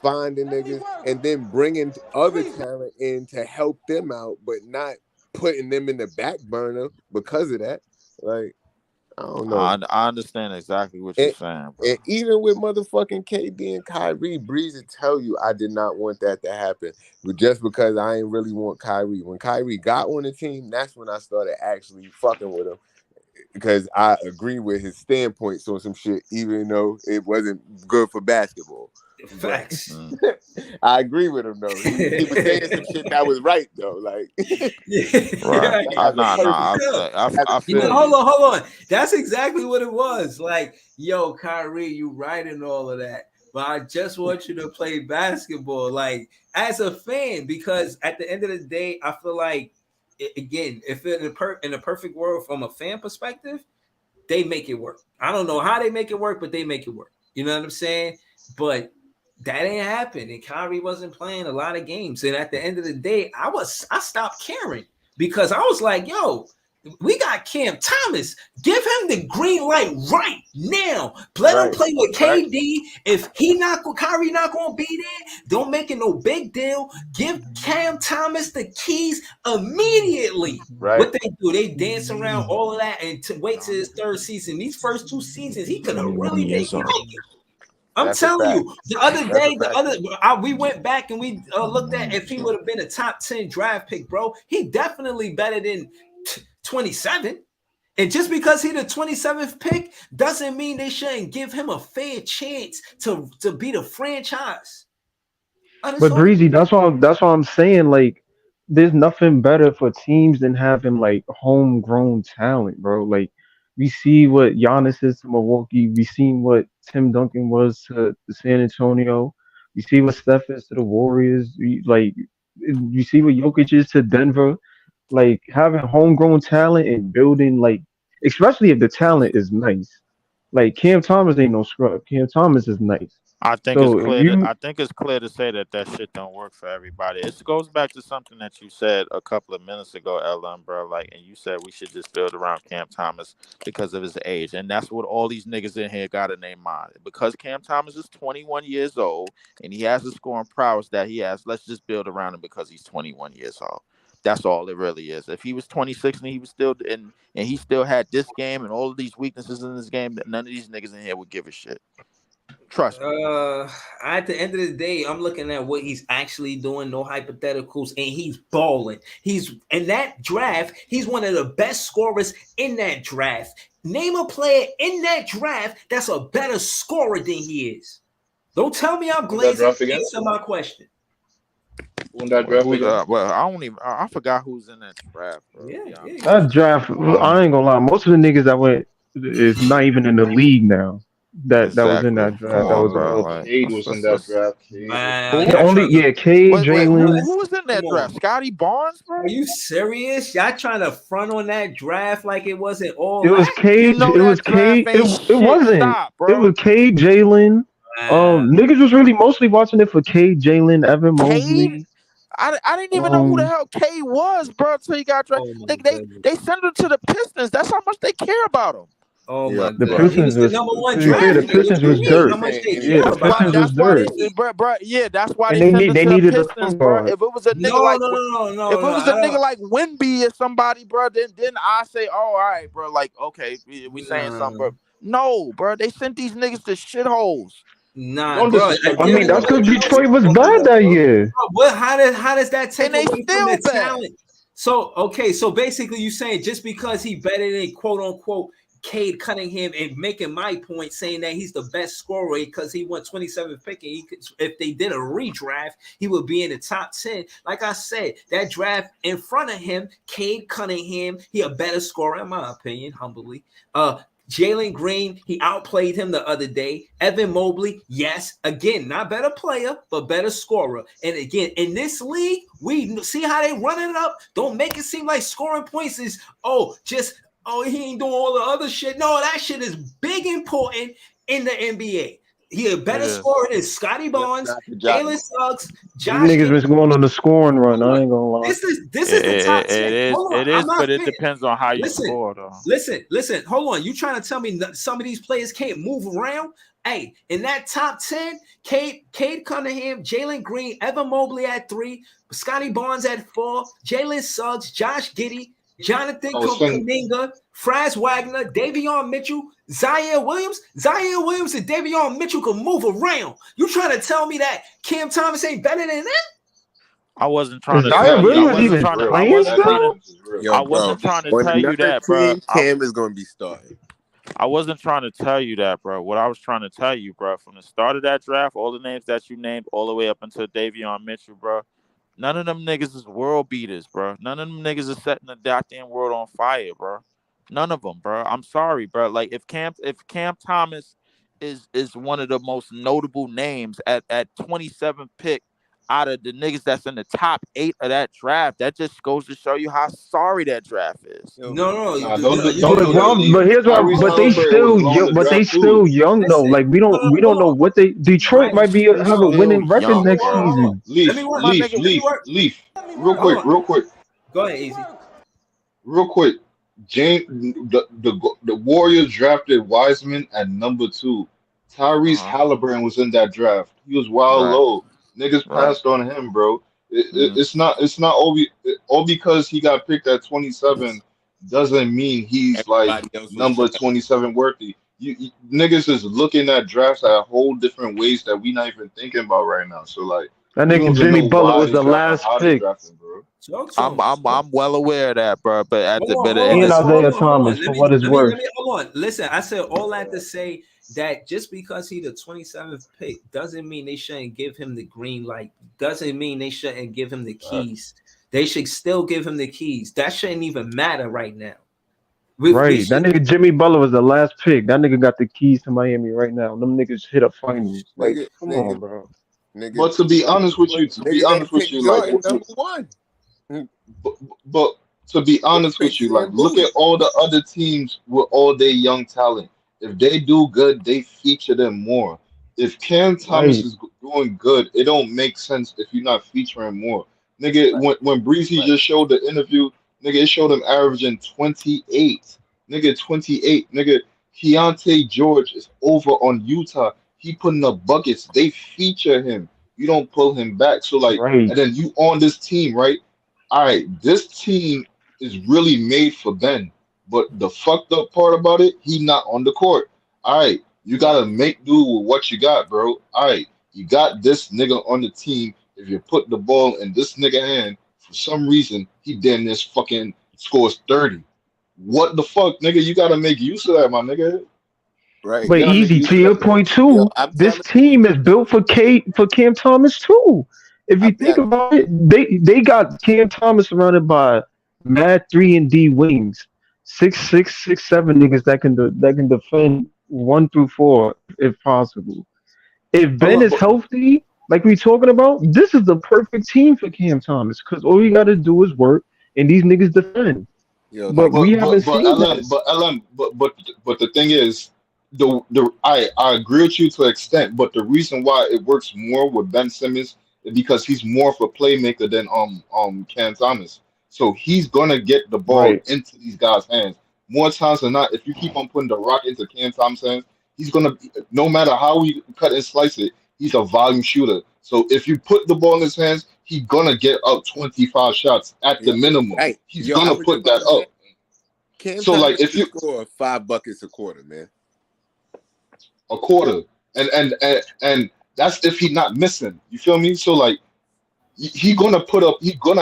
finding niggas, and then bringing other talent in to help them out, but not putting them in the back burner because of that. Like, I don't know. I understand exactly what you're saying, bro. And even with motherfucking KD and Kyrie, Breezy tell you I did not want that to happen. But just because I ain't really want Kyrie. When Kyrie got on the team, that's when I started actually fucking with him. Because I agree with his standpoints on some shit, even though it wasn't good for basketball. Facts. I agree with him though. He was saying some shit that was right though. Like, right? I feel. Hold on. That's exactly what it was. Like, yo, Kyrie, you right in all of that, but I just want you to play basketball, like as a fan, because at the end of the day, I feel like, again, if in a perfect world from a fan perspective, they make it work. I don't know how they make it work, but they make it work. You know what I'm saying? But that ain't happened, and Kyrie wasn't playing a lot of games. And at the end of the day, I stopped caring because I was like, yo, we got Cam Thomas. Give him the green light right now. Let him play with KD. If Kyrie not gonna be there, don't make it no big deal. Give Cam Thomas the keys immediately. Right. What they do, they dance around all of that and wait till his third season. These first 2 seasons, he could have really made it. I'm telling you, the other day, we went back and we looked at if he would have been a top 10 draft pick, bro. He definitely better than 27. And just because he the 27th pick doesn't mean they shouldn't give him a fair chance to be the franchise. But Breezy, that's what I'm saying. Like there's nothing better for teams than having like homegrown talent, bro. Like we see what Giannis is to Milwaukee. We seen what Tim Duncan was to San Antonio. We see what Steph is to the Warriors. You see what Jokic is to Denver. Like having homegrown talent and building like, especially if the talent is nice. Like Cam Thomas ain't no scrub. Cam Thomas is nice. I think So it's if clear. you I think it's clear to say that shit don't work for everybody. It goes back to something that you said a couple of minutes ago, Ellen, bro. Like, and you said we should just build around Cam Thomas because of his age, and that's what all these niggas in here got in their mind. Because Cam Thomas is 21 years old and he has the scoring prowess that he has. Let's just build around him because he's 21 years old. That's all it really is. If he was 26 and he was still and he still had this game and all of these weaknesses in this game, none of these niggas in here would give a shit. Trust me. At the end of the day, I'm looking at what he's actually doing, no hypotheticals, and he's balling. He's in that draft, he's one of the best scorers in that draft. Name a player in that draft that's a better scorer than he is. Don't tell me I'm glazing. Answer my question. I forgot who's in that draft, bro. that draft, I ain't gonna lie. Most of the niggas that went is not even in the league now. That was in that draft. That was Cade was in that draft. Cade, Jalen. Who was in that draft? Scotty Barnes, bro? Are you serious? Y'all trying to front on that draft like it wasn't all? It was Cade. It was Cade. It wasn't. It was Cade, Jalen. Niggas was really mostly watching it for Cade, Jalen, Evan Mobley. I didn't even know who the hell Cade was, bro, until he got drafted. They sent him to the Pistons. That's how much they care about him. Oh my God. The Pistons was number one draft. The Pistons was dirt. The Pistons was dirt. Bro, yeah, that's why And they they sent him needed to a the Pistons, point bro. guard. If it was a nigga if it was a nigga like Wemby or somebody, bro, then I say, oh, all right, bro, like, okay, we saying something, bro. No, bro, they sent these niggas to shitholes. Nah, bro. I mean, that's because Detroit was bad that year. Well, how does that take away from still the bad. talent? So basically you saying just because he better than quote unquote Cade Cunningham and making my point saying that he's the best scorer because he won 27th pick and he could, if they did a redraft, he would be in the top 10. Like I said, that draft in front of him, Cade Cunningham, he a better scorer in my opinion, humbly. Jalen Green, he outplayed him the other day. Evan Mobley, yes, again, not better player, but better scorer. And again, in this league, we see how they run it up. Don't make it seem like scoring points is, he ain't doing all the other shit. No, that shit is big important in the NBA. He a better scorer than Scotty Barnes, Jalen Suggs, Josh. These niggas was going on the scoring run. I ain't gonna lie. This is the top 10. It is, but it depends on how you score, though. Listen. Hold on. You trying to tell me that some of these players can't move around? Hey, in that top 10, Cade Cunningham, Jalen Green, Evan Mobley at 3, Scotty Barnes at 4, Jalen Suggs, Josh Giddey, Jonathan Kuminga, Franz Wagner, Davion Mitchell, Zaire Williams and Davion Mitchell can move around. You trying to tell me that Cam Thomas ain't better than them? I wasn't trying to tell you. I wasn't trying to tell you that, bro. Cam is going to be starting. I wasn't trying to tell you that, bro. What I was trying to tell you, bro, from the start of that draft, all the names that you named, all the way up until Davion Mitchell, bro, none of them niggas is world beaters, bro. None of them niggas is setting the goddamn world on fire, bro. None of them, bro. I'm sorry, bro. Like if Cam Thomas is one of the most notable names at 27th pick out of the niggas that's in the top 8 of that draft, that just goes to show you how sorry that draft is. But here's why. But they still young though. Like we don't know what they. Detroit might be have a winning record next season. Leaf. Real quick. Go ahead, Easy. Real quick. The Warriors drafted Wiseman at number 2. Tyrese Halliburton was in that draft. He was wild low. Niggas passed on him, bro. It's not all because he got picked at 27 doesn't mean he's like number 27 worthy. You niggas is looking at drafts at whole different ways that we not even thinking about right now. So like that nigga Jimmy Butler was the last pick. I'm well aware of that, bro. But at the Isaiah Thomas, for what it's worth. Hold on. Listen, I said all that to say that just because he the 27th pick doesn't mean they shouldn't give him the green light. Doesn't mean they shouldn't give him the keys They should still give him the keys. That shouldn't even matter right now. Right. That nigga Jimmy Butler was the last pick. That nigga got the keys to Miami right now. Them niggas hit a finals. Like, come on, bro. But to be honest with you, like, number one. but to be honest with you, like, look at all the other teams with all their young talent. If they do good, they feature them more. If Cam Thomas is doing good, it don't make sense if you're not featuring more. Nigga, when Breezy just showed the interview, nigga, it showed him averaging 28. Nigga, 28. Nigga, Keontae George is over on Utah. He putting up buckets. They feature him. You don't pull him back. So, like, and then you on this team, right? All right, this team is really made for Ben. But the fucked up part about it, he not on the court. All right, you got to make do with what you got, bro. All right, you got this nigga on the team. If you put the ball in this nigga hand, for some reason, he damn this fucking scores 30. What the fuck, nigga? You got to make use of that, my nigga. Right. But easy to your point too. This team is built for Cam Thomas too. If you think about it, they got Cam Thomas surrounded by mad 3-and-D wings, 6'6", 6'7" niggas that can defend 1 through 4 if possible. If Ben is healthy, like we talking about, this is the perfect team for Cam Thomas because all you got to do is work and these niggas defend. But we haven't seen that. But the thing is, I agree with you to an extent, but the reason why it works more with Ben Simmons is because he's more of a playmaker than Cam Thomas. So he's gonna get the ball into these guys' hands more times than not. If you keep on putting the rock into Cam Thomas' hands, he's gonna, no matter how we cut and slice it, he's a volume shooter. So if you put the ball in his hands, he's gonna get up 25 shots at the minimum. He's gonna put that up. Cam So like if you score 5 buckets a quarter, man. A quarter. And that's if he's not missing. You feel me? So like he's gonna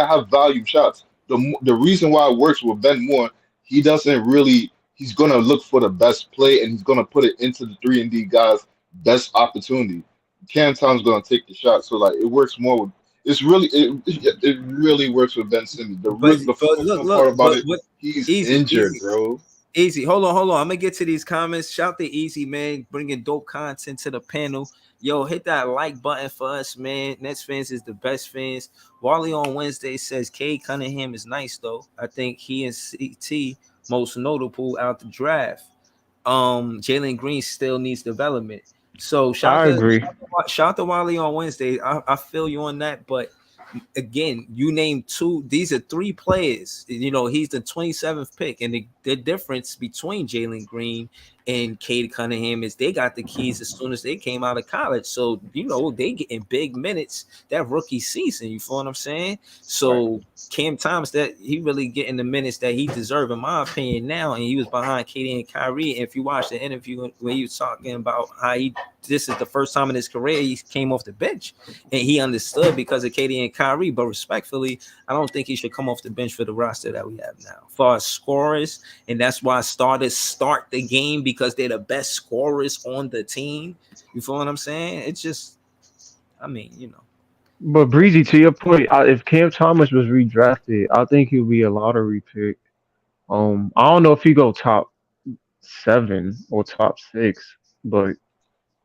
have volume shots. The reason why it works with Ben Moore, he's gonna look for the best play and he's gonna put it into the 3-and-D guys' best opportunity. Cam Thomas gonna take the shot. So like it works more with it really works with Ben Simmons. The part about it, he's injured, bro. Easy. Hold on. I'm gonna get to these comments. Shout to Easy, man, bringing dope content to the panel. Yo, hit that like button for us, man. Nets fans is the best fans. Wally on Wednesday says Cade Cunningham is nice though. I think he and CT most notable out the draft. Jalen Green still needs development. So shout to Wally on Wednesday. I feel you on that, but again, you named these are 3 players. You know, he's the 27th pick, and the difference between Jalen Green and Cade Cunningham is they got the keys as soon as they came out of college. So, you know, they getting big minutes that rookie season. You feel what I'm saying? So Cam Thomas, that he really getting the minutes that he deserves, in my opinion, now. And he was behind KD and Kyrie. And if you watch the interview where he was talking about how this is the first time in his career he came off the bench, and he understood because of KD and Kyrie. But respectfully, I don't think he should come off the bench for the roster that we have now. As far as scorers, and that's why starters start the game because they're the best scorers on the team. You feel what I'm saying? It's just, I mean, you know. But Breezy, to your point, if Cam Thomas was redrafted, I think he'll be a lottery pick. I don't know if he go top 7 or top 6, but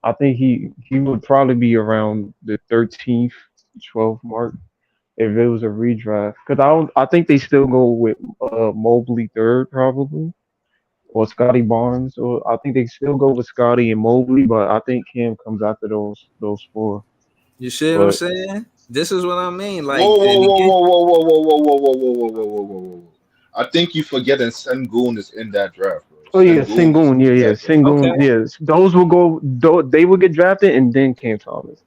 I think he would probably be around the 13th, 12th mark if it was a redraft. Because I think they still go with Mobley 3rd probably, or Scotty Barnes, or I think they still go with Scotty and Mobley, but I think Cam comes after those 4. You see what I'm saying? This is what I mean. Like, whoa. I think you forgetting Sengun is in that draft, bro. Oh yeah, Sengun, Sengun, okay. Yes. Those will go. They will get drafted, and then Cam Thomas.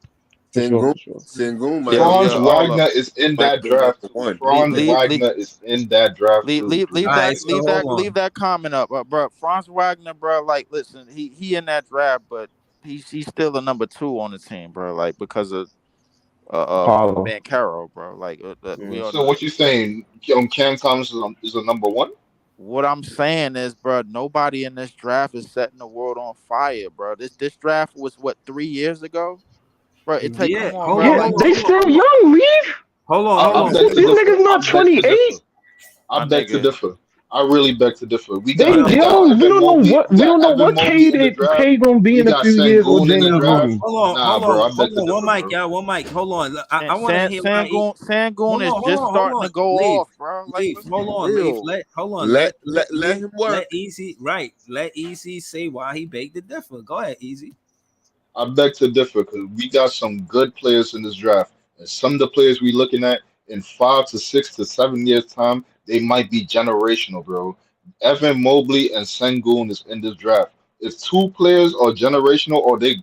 Sengun, Franz Wagner is in that draft. Franz Wagner is in that draft. Leave that comment up, bro. Franz Wagner, bro. Like, listen, he in that draft, but he's still the number 2 on the team, bro. Like, because of Banchero, bro. Like, so what you saying? Cam Thomas is a number 1? What I'm saying is, bro, nobody in this draft is setting the world on fire, bro. This draft was 3 years ago, bro. It takes they still young, Reeve. Hold I on. beg to These differ. niggas not I beg to 28. differ. My I beg to nigga. differ. I really beg to differ. We They got young. We Evan don't know Mobley. what We got Evan K Mobley in the draft. gonna be We in a got few years or Sengun in the Jalen draft. Green. Nah, bro. I beg to One differ, mic, bro. y'all. One mic. Hold on. I want to hear why. Sangoon is just Hold starting to on. go Leaf. off, bro. Like, Leaf. let's Hold be on, Leaf. real. Let him work. Let Easy Let Easy say why he begged to differ. Go ahead, Easy. I beg to differ because we got some good players in this draft, and some of the players we looking at in 5 to 6 to 7 years time, they might be generational, bro. Evan Mobley and Sengun is in this draft. If two players are generational or they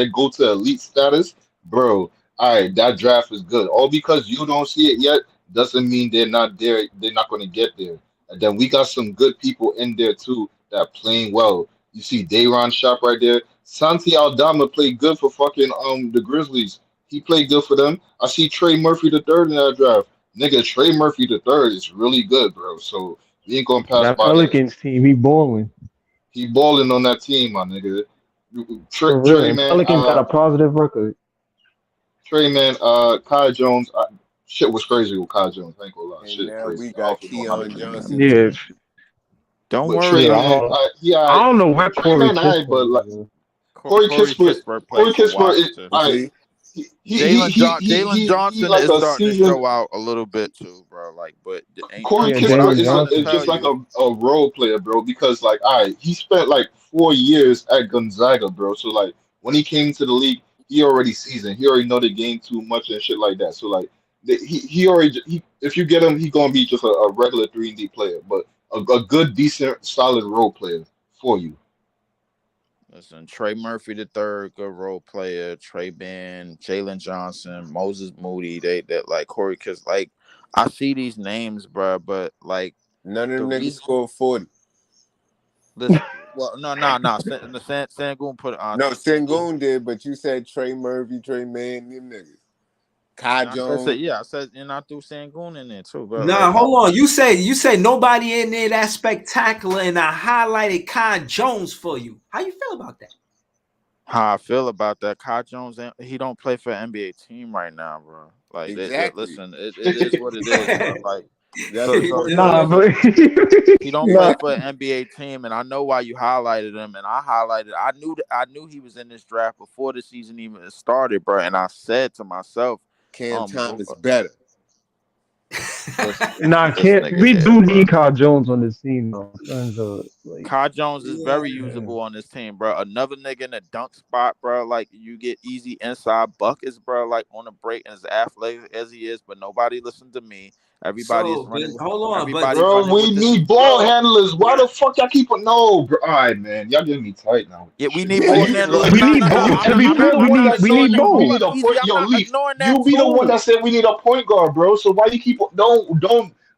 go to elite status, bro, all right, that draft is good. All because you don't see it yet doesn't mean they're not there. They're not going to get there. And then we got some good people in there too that playing well. You see Dayron Sharp right there. Santi Aldama played good for fucking the Grizzlies. He played good for them. I see Trey Murphy the third in that draft. Nigga, Trey Murphy the third is really good, bro. So we ain't gonna pass That by that. Pelicans team, he balling. He balling on that team, my nigga. For real. Trey And man, Pelicans got a positive record. Trey man, Kai Jones. Shit was crazy with Kai Jones. I ain't gonna lie. And Shit now crazy. we I got also know how to Keon play, man. Johnson. Yeah. Don't But worry. Trey Yeah, man, I don't know where Trey Corey man, alright, but Kispert like is. Corey Corey Kispert Kispert Corey played for Kispert is Washington. alright. Jalen Johnson Like is a starting to seasoned show out a little bit too, bro. Like, but ain't Corey Yeah, Kispert Jalen Johnson. is just like a role player, bro. Because like, he spent like 4 years at Gonzaga, bro. So like, when he came to the league, he already seasoned. He already know the game too much and shit like that. So like, if you get him, he gonna be just a regular 3-and-D player, but a good, decent, solid role player for you. Listen, Trey Murphy the third, good role player. Trey Ben, Jalen Johnson, Moses Moody. They like Corey Kispert. Like, I see these names, bro, but like none of them niggas scored 40. Listen, well, no. Sangoon put it on. No, Sengun did, but you said Trey Murphy, Trey Man, them niggas. Kai Jones. I said, and I threw Sangoon in there too, bro. Nah, like, hold on. You say nobody in there that spectacular, and I highlighted Kai Jones for you. How you feel about that? How I feel about that? Kai Jones, he don't play for an NBA team right now, bro. Like, Exactly. Listen, it is what it is, bro. Like, but he don't play for an NBA team, and I know why you highlighted him. And I knew he was in this draft before the season even started, bro. And I said to myself, Cam Thomas better. We do need Kyle Jones on this team, though. Kyle Jones is very usable on this team, bro. Another nigga in the dunk spot, bro. Like, you get easy inside buckets, bro. Like, on the break, and as athletic as he is, but nobody listened to me. Everybody is running. Hold on, bro. We need ball handlers. Why the fuck y'all keep it? No, bro. All right, man. Y'all getting me tight now. Yeah, we need ball handlers. We need both. To be fair, we need both. We need a point. Yo, Leaf, you be the one that said we need a point guard, bro. So why you keep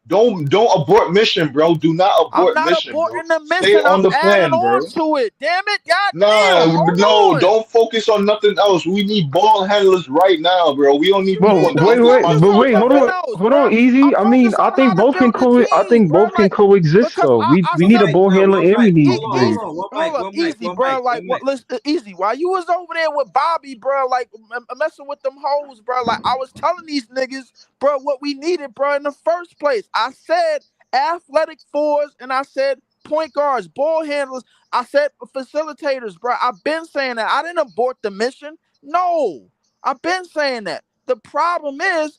don't abort mission, bro. Do not abort mission. I'm not aborting the mission. Stay on the plan, bro. On to it. Damn it, No, don't focus on nothing else. We need ball handlers right now, bro. We don't need. Hold on, easy. I mean, I think both can coexist, though. We need a ball handler and we need. Hold up, easy, bro. Like, what? Listen, easy. While you was over there with Bobby, bro, like messing with them hoes, bro. Like, I was telling these niggas, bro, what we needed, bro, in the first place. I said athletic fours, and I said point guards, ball handlers. I said facilitators, bro. I've been saying that. I didn't abort the mission. No, I've been saying that. The problem is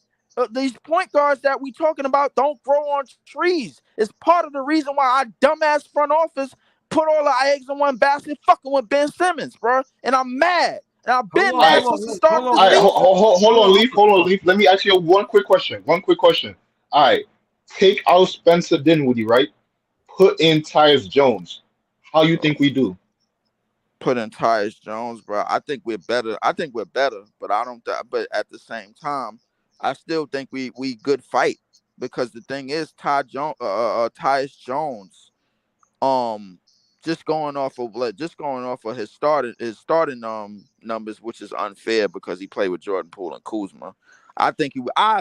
these point guards that we talking about don't grow on trees. It's part of the reason why our dumbass front office put all the eggs in one basket fucking with Ben Simmons, bro. And I'm mad. And I've been mad since the start of the season. Hold on, Leaf. Let me ask you one quick question. All right. Take out Spencer Dinwiddie, right? Put in Tyus Jones. How you think we do? Put in Tyus Jones, bro. I think we're better. But I don't. But at the same time, I still think we good fight, because the thing is, Tyus Jones, just going off of his starting numbers, which is unfair because he played with Jordan Poole and Kuzma. I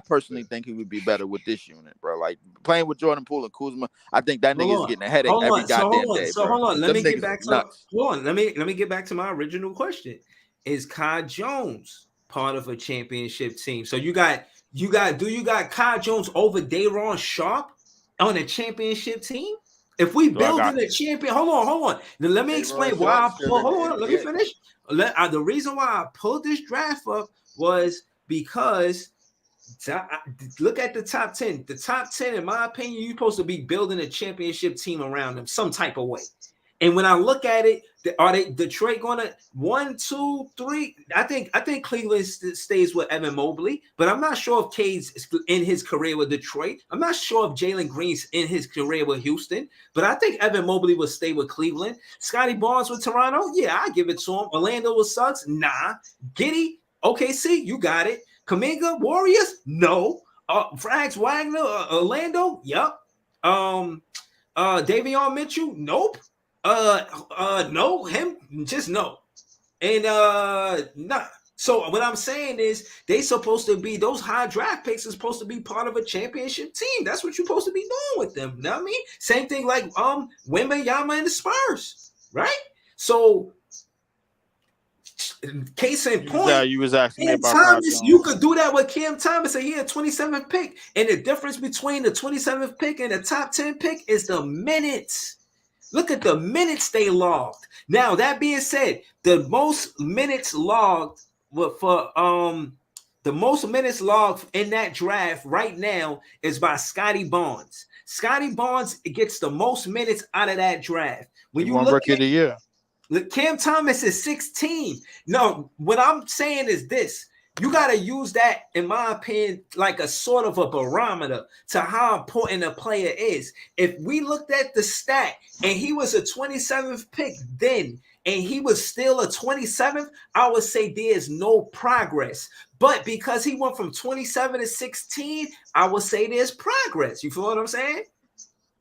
personally think he would be better with this unit, bro. Like, playing with Jordan Poole and Kuzma, I think that nigga is getting a headache every goddamn day. So hold on. Let me get back to hold on. Let me get back to my original question. Is Kai Jones part of a championship team? So you got you got Kai Jones over Day'Ron Sharpe on a championship team? If we building a champion, hold on. Now, let me explain why I pulled. Hold on, let me finish. The reason why I pulled this draft up was because look at the top 10. The top 10, in my opinion, you're supposed to be building a championship team around them some type of way. And when I look at it, are they Detroit gonna 1, 2, 3? I think Cleveland stays with Evan Mobley, but I'm not sure if Cade's in his career with Detroit. I'm not sure if Jalen Green's in his career with Houston, but I think Evan Mobley will stay with Cleveland. Scotty Barnes with Toronto, yeah, I give it to him. Orlando with Sucks, nah. Giddey, OKC, you got it. Kuminga, Warriors, no. Frags Wagner, Orlando, yep. Davion Mitchell, nope. No, him, just no. And nah. So what I'm saying is they supposed to be, those high draft picks are supposed to be part of a championship team. That's what you're supposed to be doing with them. You know what I mean? Same thing like Wembanyama and the Spurs, right? So case in point, Yeah, you was asking me Cam about Thomas, Cam you Jones. could do that with Cam Thomas, and he had 27th pick. And the difference between the 27th pick and the top 10 pick is the minutes. Look at the minutes they logged. Now, that being said, the most minutes logged in that draft right now is by Scotty Barnes. Scotty Barnes gets the most minutes out of that draft. When you won look Rookie of the Year. Look, Cam Thomas is 16. No, what I'm saying is this. You got to use that, in my opinion, like a sort of a barometer to how important a player is. If we looked at the stat and he was a 27th pick then, and he was still a 27th, I would say there's no progress. But because he went from 27 to 16, I would say there's progress. You feel what I'm saying?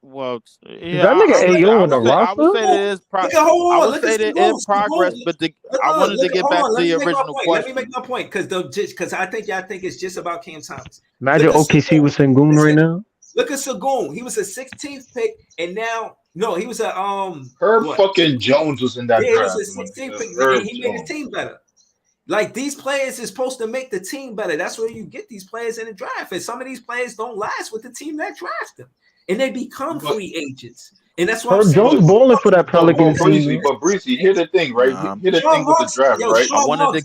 Well, Is that nigga AO in the I would say roster? there is progress. I would say there is progress, but I wanted to get back to the original question. Let me make my point because I think y'all think it's just about Cam Thomas. Imagine OKC with Sengun right now. Look at Sengun. He was a 16th pick, and now he was a Herb fucking Jones was in that he draft. was a 16th pick, and he made his team better. Like, these players is supposed to make the team better. That's where you get these players in the draft. And some of these players don't last with the team that draft them, and they become free agents. And that's why Herb Jones balling for that Pelican team. But Breezy, here's the thing, right? Here's the thing with the draft, right? I wanted to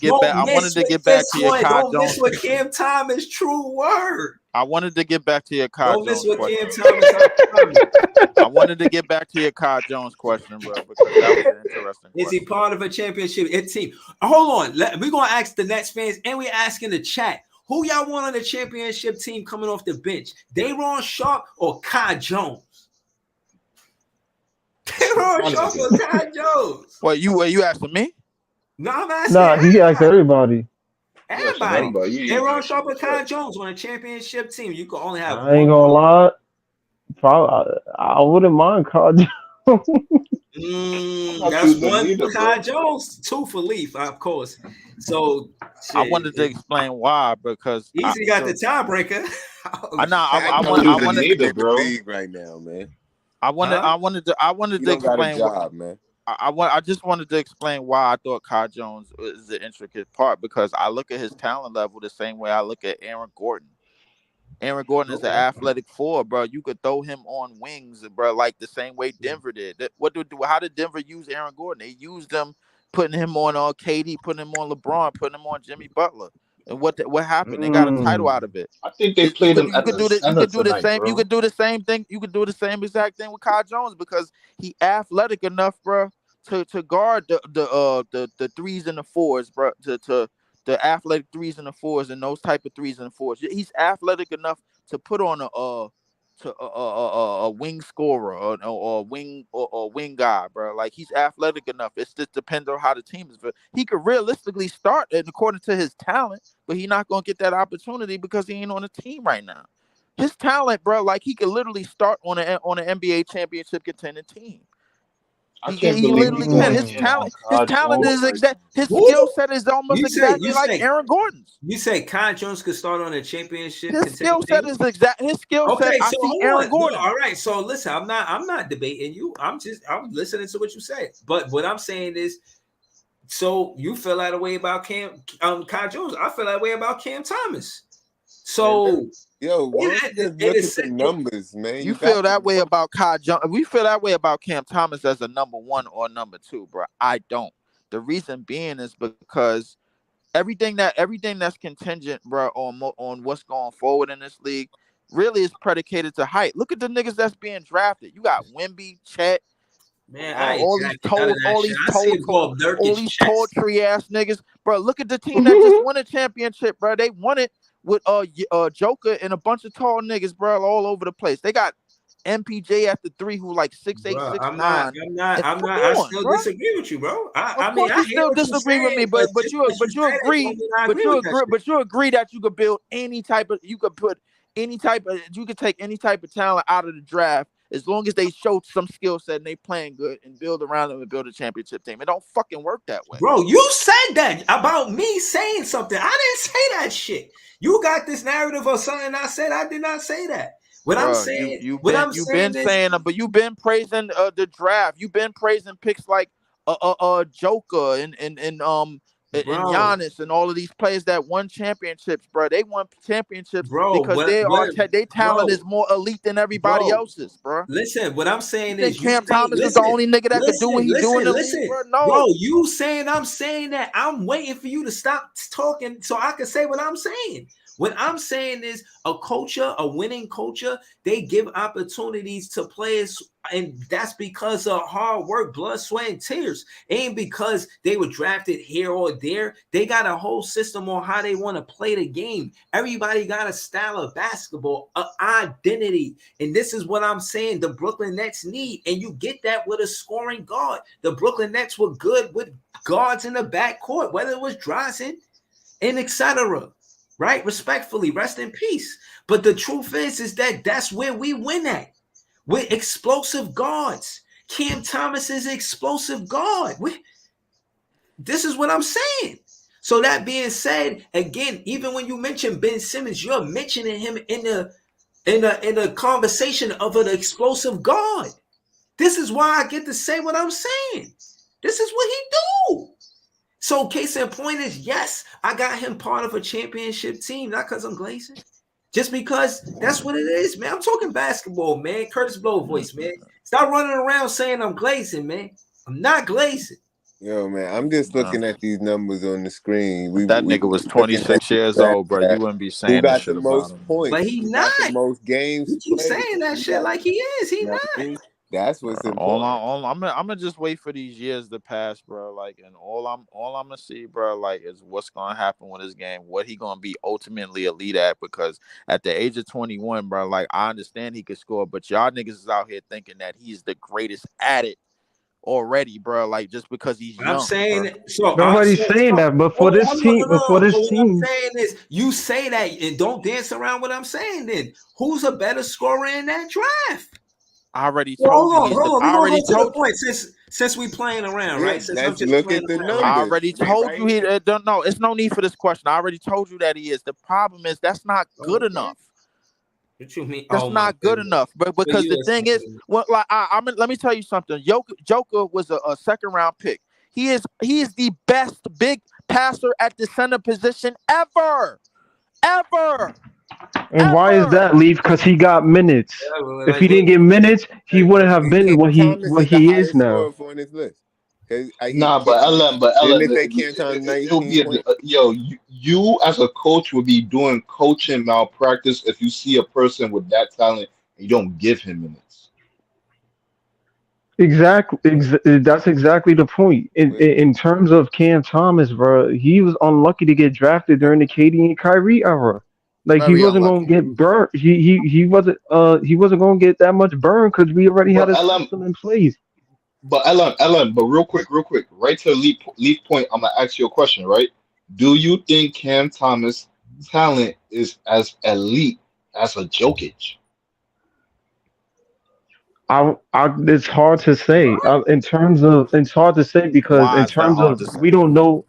get back to your Kai Don't Jones. miss what Cam Thomas' true word. I wanted to get back to your Kai Don't Jones miss what question. Cam Thomas. I wanted to get back to your Kai Jones question, bro, because that was an interesting Is question. he part of a championship team? Hold on. We're going to ask the Nets fans, and we're asking the chat. Who y'all want on the championship team coming off the bench? Day'Ron Sharpe or Kai Jones? Day'Ron Sharpe or Kai Jones? What, you asking me? No, I'm asking Nah, he asked everybody. everybody. Day'Ron Sharpe or Kai Jones on a championship team. You can only have I ain't gonna lie. I wouldn't mind Kai Jones. That's one for Kai Jones, two for Leaf, of course. So I wanted to explain why, because Easy got the tiebreaker. I wanted to the league right now, man. I wanted You to don't got a explain job, man. I just wanted to explain why I thought Kai Jones is the intricate part, because I look at his talent level the same way I look at Aaron Gordon. Aaron Gordon is an athletic four, bro. You could throw him on wings, bro, like the same way Denver did. How did Denver use Aaron Gordon? They used him, putting him on KD, putting him on LeBron, putting him on Jimmy Butler. And what happened? They got a title out of it. I think they played him. You could do the same. You could do the same thing. You could do the same exact thing with Kai Jones, because he athletic enough, bro, to guard the threes and the fours, bro, to the athletic threes and the fours and those type of threes and fours. He's athletic enough to put on a wing scorer or wing guy, bro. Like, he's athletic enough. It just depends on how the team is. But he could realistically start it according to his talent, but he's not gonna get that opportunity because he ain't on the team right now. His talent, bro, like, he could literally start on an NBA championship contending team. He literally can. His talent is exact. His skill set is almost exactly like Aaron Gordon's. You say Kai Jones could start on a championship. His skill set is exact. His skill set. I see Aaron Gordon. All right. So listen, I'm not debating you. I'm listening to what you say. But what I'm saying is, so you feel that way about Kai Jones. I feel that way about Cam Thomas. So, Yo, why in don't you a- just in look a at the sen- numbers, man? You got feel to that way look. about Kai Johnson? We feel that way about Cam Thomas as a number 1 or number 2, bro. I don't. The reason being is because everything that's contingent, bro, on what's going forward in this league, really is predicated to height. Look at the niggas that's being drafted. You got Wemby, Chet, Man, I ain't all these drafted none of that shit. I see it go up all Nurkic these chest. poetry ass niggas, bro. Look at the team that just won a championship, bro. They won it with Joker and a bunch of tall niggas, bro, all over the place. They got MPJ at the 3 who like 6'8", Bro, 6'9". I'm not. I still disagree with you, bro. I Of mean, course, I you hear still what you're disagree with me, saying, but just because you said it, don't mean I agree with that shit. but you agree that you could build any type of you could take any type of talent out of the draft as long as they show some skill set and they playing good and build around them and build a championship team. It don't fucking work that way. Bro, you said that about me saying something. I didn't say that shit. You got this narrative of something I said. I did not say that. What I'm saying, you've been praising the draft. You've been praising picks like Joker and Giannis and all of these players that won championships, bro. They won championships because their talent is more elite than everybody else's, bro. Listen, what I'm saying you is, think Cam Thomas is the only nigga that could do what he's doing in the league, bro? No, bro. You saying I'm saying that? I'm waiting for you to stop talking so I can say what I'm saying. What I'm saying is a winning culture, they give opportunities to players, and that's because of hard work, blood, sweat, and tears. It ain't because they were drafted here or there. They got a whole system on how they want to play the game. Everybody got a style of basketball, an identity. And this is what I'm saying the Brooklyn Nets need. And you get that with a scoring guard. The Brooklyn Nets were good with guards in the backcourt, whether it was Drazen and etc. Right? Respectfully, rest in peace. But the truth is that that's where we win at. With explosive guards. Cam Thomas is an explosive guard. This is what I'm saying. So that being said, again, even when you mention Ben Simmons, you're mentioning him in a conversation of an explosive guard. This is why I get to say what I'm saying. This is what he do. So case in point is, yes, I got him part of a championship team, not because I'm glazing. Just because that's what it is, man. I'm talking basketball, man. Curtis Blow voice, man. Stop running around saying I'm glazing, man. I'm not glazing. Yo, man, I'm just looking at these numbers on the screen. That nigga was 26 years old, bro. You wouldn't be saying that shit about him. Points? But he's not. The most games. You keep saying that shit like he is. He not. That's what's important. I'm gonna just wait for these years to pass, bro. Like, and all I'm gonna see, bro, like, is what's gonna happen with his game, what he gonna be ultimately elite at. Because at the age of 21, bro, like, I understand he could score, but y'all niggas is out here thinking that he's the greatest at it already, bro. Like, just because he's young. I'm saying bro. so. Nobody's saying that, but for this team, what I'm saying is, you say that and don't dance around what I'm saying. Then who's a better scorer in that draft? I already told you. I already told you. Since we playing around, right? Since let's look at the numbers. I already told you he don't know. It's no need for this question. I already told you that he is. The problem is that's not good enough. What you mean? That's not good enough. But because the thing is, well, like let me tell you something. Joker was a second round pick. He is the best big passer at the center position ever. And why is that, Leaf? Because he got minutes. If he didn't get minutes, he wouldn't have been what he is now. Nah, but Ellen, you as a coach would be doing coaching malpractice if you see a person with that talent and you don't give him minutes. Exactly. That's exactly the point. In terms of Cam Thomas, bro, he was unlucky to get drafted during the KD and Kyrie era. Like, he wasn't going to get burnt. He wasn't going to get that much burn because we already had a system in place. But Ellen, but real quick, right to leaf point, I'm gonna ask you a question, right? Do you think Cam Thomas' talent is as elite as a Jokic? It's hard to say. It's hard to say because we don't know.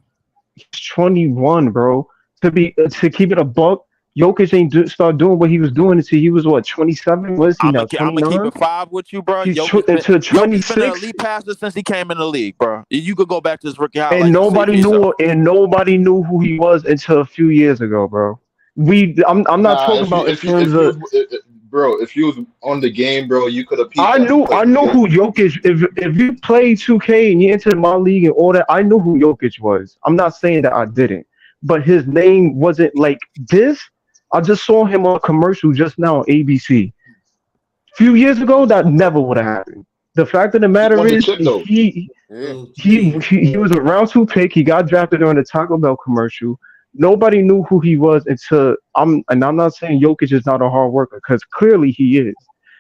He's 21, bro. To keep it a buck, Jokic ain't start doing what he was doing until he was 27. What is he now? 29? I'm gonna keep it 5 with you, bro. Jokic been an elite passer since he came in the league, bro. You could go back to his rookie highlights. And nobody knew who he was until a few years ago, bro. I'm not Nah, talking about in terms of. Bro, if you was on the game, bro, you could have peeped I that. know who Jokic. If you play 2K and you entered my league and all that, I knew who Jokic was. I'm not saying that I didn't, but his name wasn't like this. I just saw him on a commercial just now on ABC. A few years ago, that never would have happened. The fact of the matter is, he was a round 2 pick. He got drafted during the Taco Bell commercial. Nobody knew who he was until I'm not saying Jokic is not a hard worker, because clearly he is.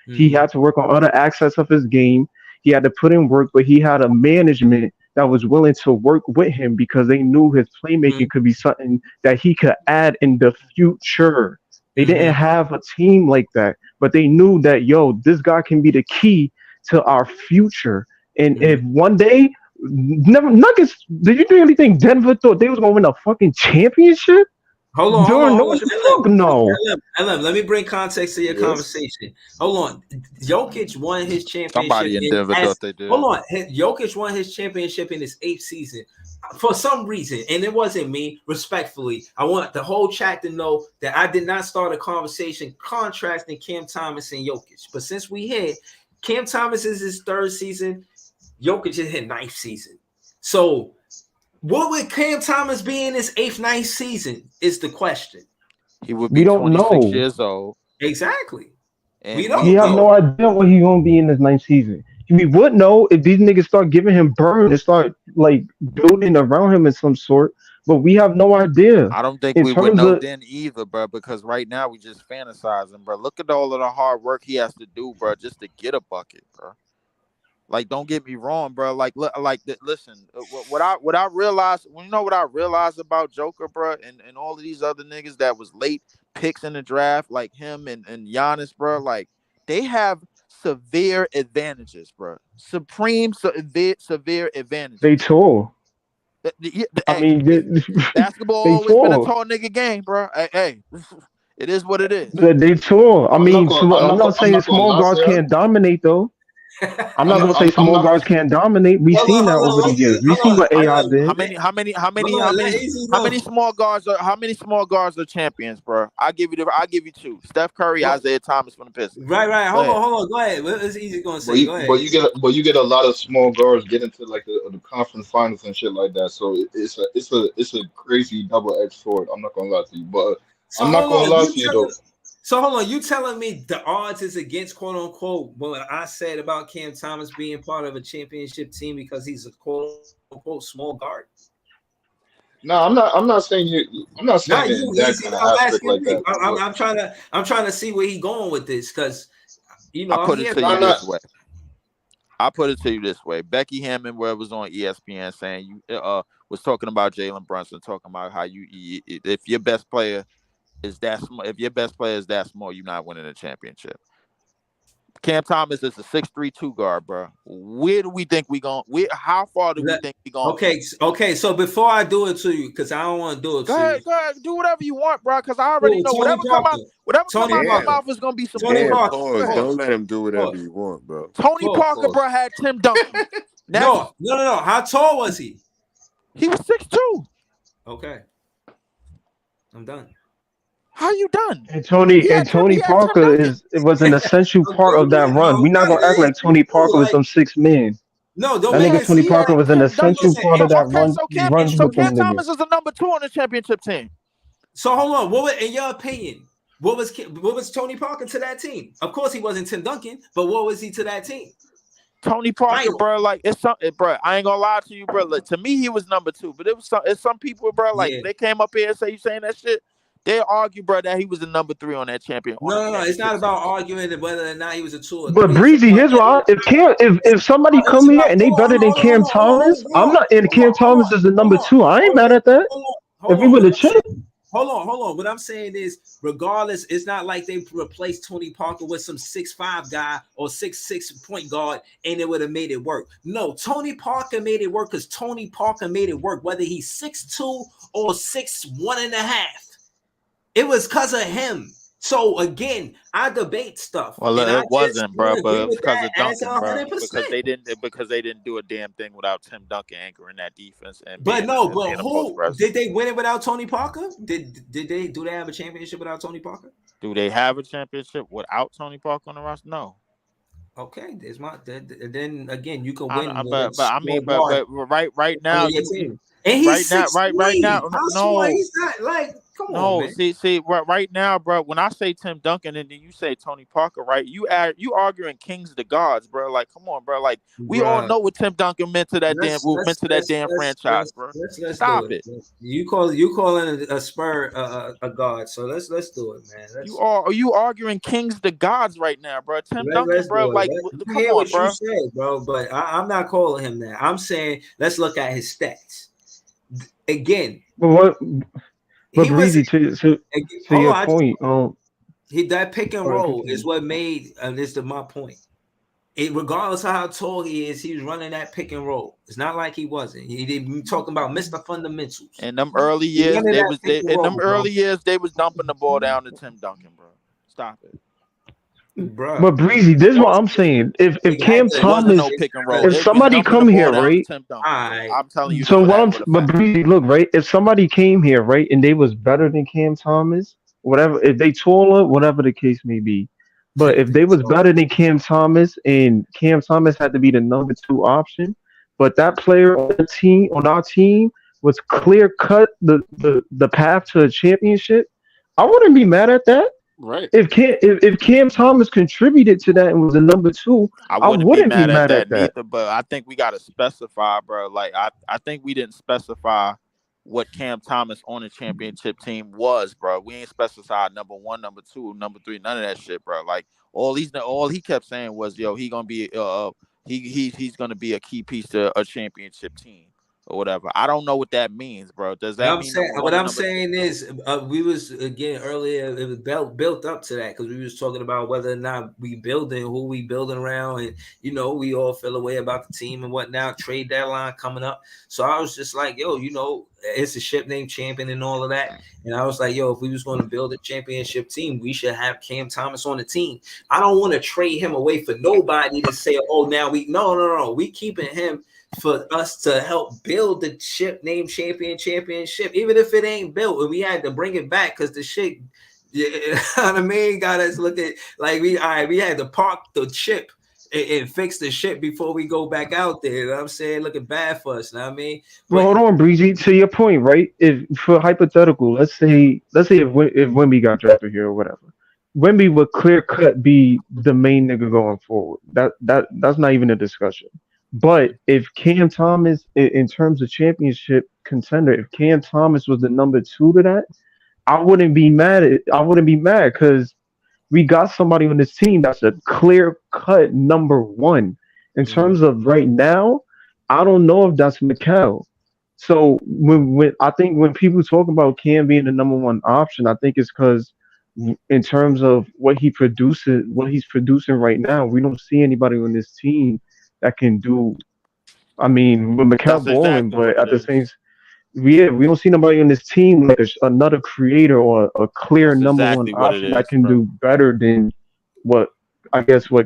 He had to work on other aspects of his game. He had to put in work, but he had a management that was willing to work with him because they knew his playmaking could be something that he could add in the future. They didn't have a team like that, but they knew that, this guy can be the key to our future. And if one day, Nuggets, did you really think Denver thought they was going to win a fucking championship? Hold on. No. LM, let me bring context to your conversation. Hold on. Jokic won his championship. Somebody in Denver thought they did. Hold on. Jokic won his championship in his 8th season. For some reason, and it wasn't me, respectfully, I want the whole chat to know that I did not start a conversation contrasting Cam Thomas and Jokic. But since we here, Cam Thomas is his 3rd season. Jokic is his 9th season. So what would Cam Thomas be in his 8th, 9th season is the question. He would be 26 years old. Exactly. And we have no idea what he's going to be in his 9th season. We would know if these niggas start giving him burn and start like building around him in some sort, but we have no idea. I don't think we would know then either, bro, because right now we just fantasizing, bro. Look at all of the hard work he has to do, bro, just to get a bucket, bro. Like, don't get me wrong, bro. Listen, what I realized, what I realized about Joker, bro, and all of these other niggas that was late picks in the draft, like him and Giannis, bro, like they have severe advantages, bro. Severe advantages. They tall. I mean, basketball always been a tall nigga game, bro. Hey, it is what it is. They tall. I mean, I'm not saying small guards can't dominate though. I'm not gonna say small guards can't dominate. We've seen that over the years. We've seen what AI did. How many small guards are champions, bro? I'll give you 2. Steph Curry, Isaiah Thomas from the Pistons. Right. Hold on. Go ahead. What is Easy gonna say? Go ahead. But you get a lot of small guards get into like the conference finals and shit like that. So it's a crazy double-edged sword. I'm not gonna lie to you, but I'm not gonna lie to you though. So hold on, you telling me the odds is against quote unquote what I said about Cam Thomas being part of a championship team because he's a quote unquote small guard? No, I'm not saying you. I'm not saying that kind of aspect like that. I'm trying to see where he's going with this because I put it to you this way. Becky Hammond, where it was on ESPN, saying you was talking about Jalen Brunson, talking about how if your best player is that small, if your best player is that small, you're not winning a championship. Cam Thomas is a 6'3" guard, bro. Where do we think we going? How far do we think we going? Okay. So before I do it to you, because I don't want to do it to you. Go ahead, do whatever you want, bro. Because I already know whatever come out my mouth is gonna be some. Don't let him do whatever you want, bro. Tony Parker, bro, had Tim Duncan. No. How tall was he? He was 6'2". Okay, I'm done. How you done? And Tony Parker was an essential part of that run. We're not gonna act like Tony Parker was some 6 man. No, don't. I think Tony Parker was an essential part of that run. So Cam Thomas is the number 2 on the championship team. So hold on. What was, in your opinion, what was Tony Parker to that team? Of course, he wasn't Tim Duncan, but what was he to that team? Tony Parker, bro, like it's something, bro. I ain't gonna lie to you, bro. Like, to me, he was number 2, but it's some people, bro. Like they came up here and say you saying that shit. They argue, bro, that he was the number 3 on that champion. No. It's not about arguing whether or not he was a 2 or 3. But Breezy, here's why: if somebody come here and they better than Cam Thomas, I'm not. And Cam Thomas is the number 2. I ain't mad at that. If we would have checked. Hold on. What I'm saying is, regardless, it's not like they replaced Tony Parker with some 6'5" guy or 6'6" point guard, and it would have made it work. No, Tony Parker made it work because Tony Parker made it work, whether he's 6'2" or 6'1.5". It was because of him. So again, I debate stuff. Well, and I it wasn't, bro, don't agree but with because that of as Duncan, bro. 100%. Because they didn't do a damn thing without Tim Duncan anchoring that defense and But being no, a but post who presence. did they win it without Tony Parker? Do they have a championship without Tony Parker? Do they have a championship without Tony Parker on the roster? No. Okay, there's my. Then again, you could I, win. I- but I mean, but right now, on your you team. And he's right now, I no. swear he's not like. Come on, No, man. see, right now, bro. When I say Tim Duncan and then you say Tony Parker, right? You arguing kings of the gods, bro. Like, come on, bro. Like, we all Bruh. know what Tim Duncan meant to that damn franchise, bro. Stop do it. You calling a Spur a god? So let's do it, man. You arguing kings of the gods right now, bro. Tim Duncan, Let's bro. do it. Like, I come hear on, what bro. you said, bro. But I'm not calling him that. I'm saying let's look at his stats again. But what? But He was- Breezy, to Hold your on, point, that pick and Go ahead, roll continue. is what made this is my point. Regardless of how tall he is, he was running that pick and roll. It's not like he wasn't. He didn't talking about Mr. Fundamentals. In them early years, they was dumping the ball down to Tim Duncan, bro. Stop it. Bro. But Breezy, this is what I'm saying. If Cam Thomas, if somebody come here, right? I'm telling you. So but Breezy, look, right? If somebody came here, right, and they was better than Cam Thomas, whatever, if they taller, whatever the case may be, but if they was better than Cam Thomas and Cam Thomas had to be the number 2 option, but that player on our team was clear cut the path to a championship, I wouldn't be mad at that. Right. If Cam Thomas contributed to that and was a number 2, I wouldn't be mad at that. Neither, but I think we got to specify, bro. Like I think we didn't specify what Cam Thomas on the championship team was, bro. We ain't specified number 1, number 2, number 3, none of that shit, bro. Like all he kept saying was, yo, he gonna be he's gonna be a key piece to a championship team or whatever. I don't know what that means, bro. Does that mean what I'm saying is we was again earlier, it was built up to that because we was talking about whether or not who we building around, and we all feel a way about the team and whatnot. Trade deadline coming up, so I was just like, yo, it's a ship named Champion and all of that, and I was like, yo, if we was going to build a championship team, we should have Cam Thomas on the team. I don't want to trade him away for nobody to say, oh, now no, we keeping him for us to help build the ship named championship, even if it ain't built, and we had to bring it back because the shit, the main got us looking like we had to park the ship and fix the shit before we go back out there. You know what I'm saying? Looking bad for us. You know what I mean? Well, hold on, Breezy. To your point, right? If for hypothetical, let's say if Wemby got drafted here or whatever, Wemby would clear cut be the main nigga going forward. That's not even a discussion. But if Cam Thomas, in terms of championship contender, if Cam Thomas was the number 2 to that, I wouldn't be mad because we got somebody on this team that's a clear cut number 1. In terms of right now, I don't know if that's Mikal. So when I think when people talk about Cam being the number 1 option, I think it's because in terms of what he's producing right now, we don't see anybody on this team that can do. I mean, with Mikal balling, but at the same, we don't see nobody on this team like another creator or a clear number 1 option that can do better than what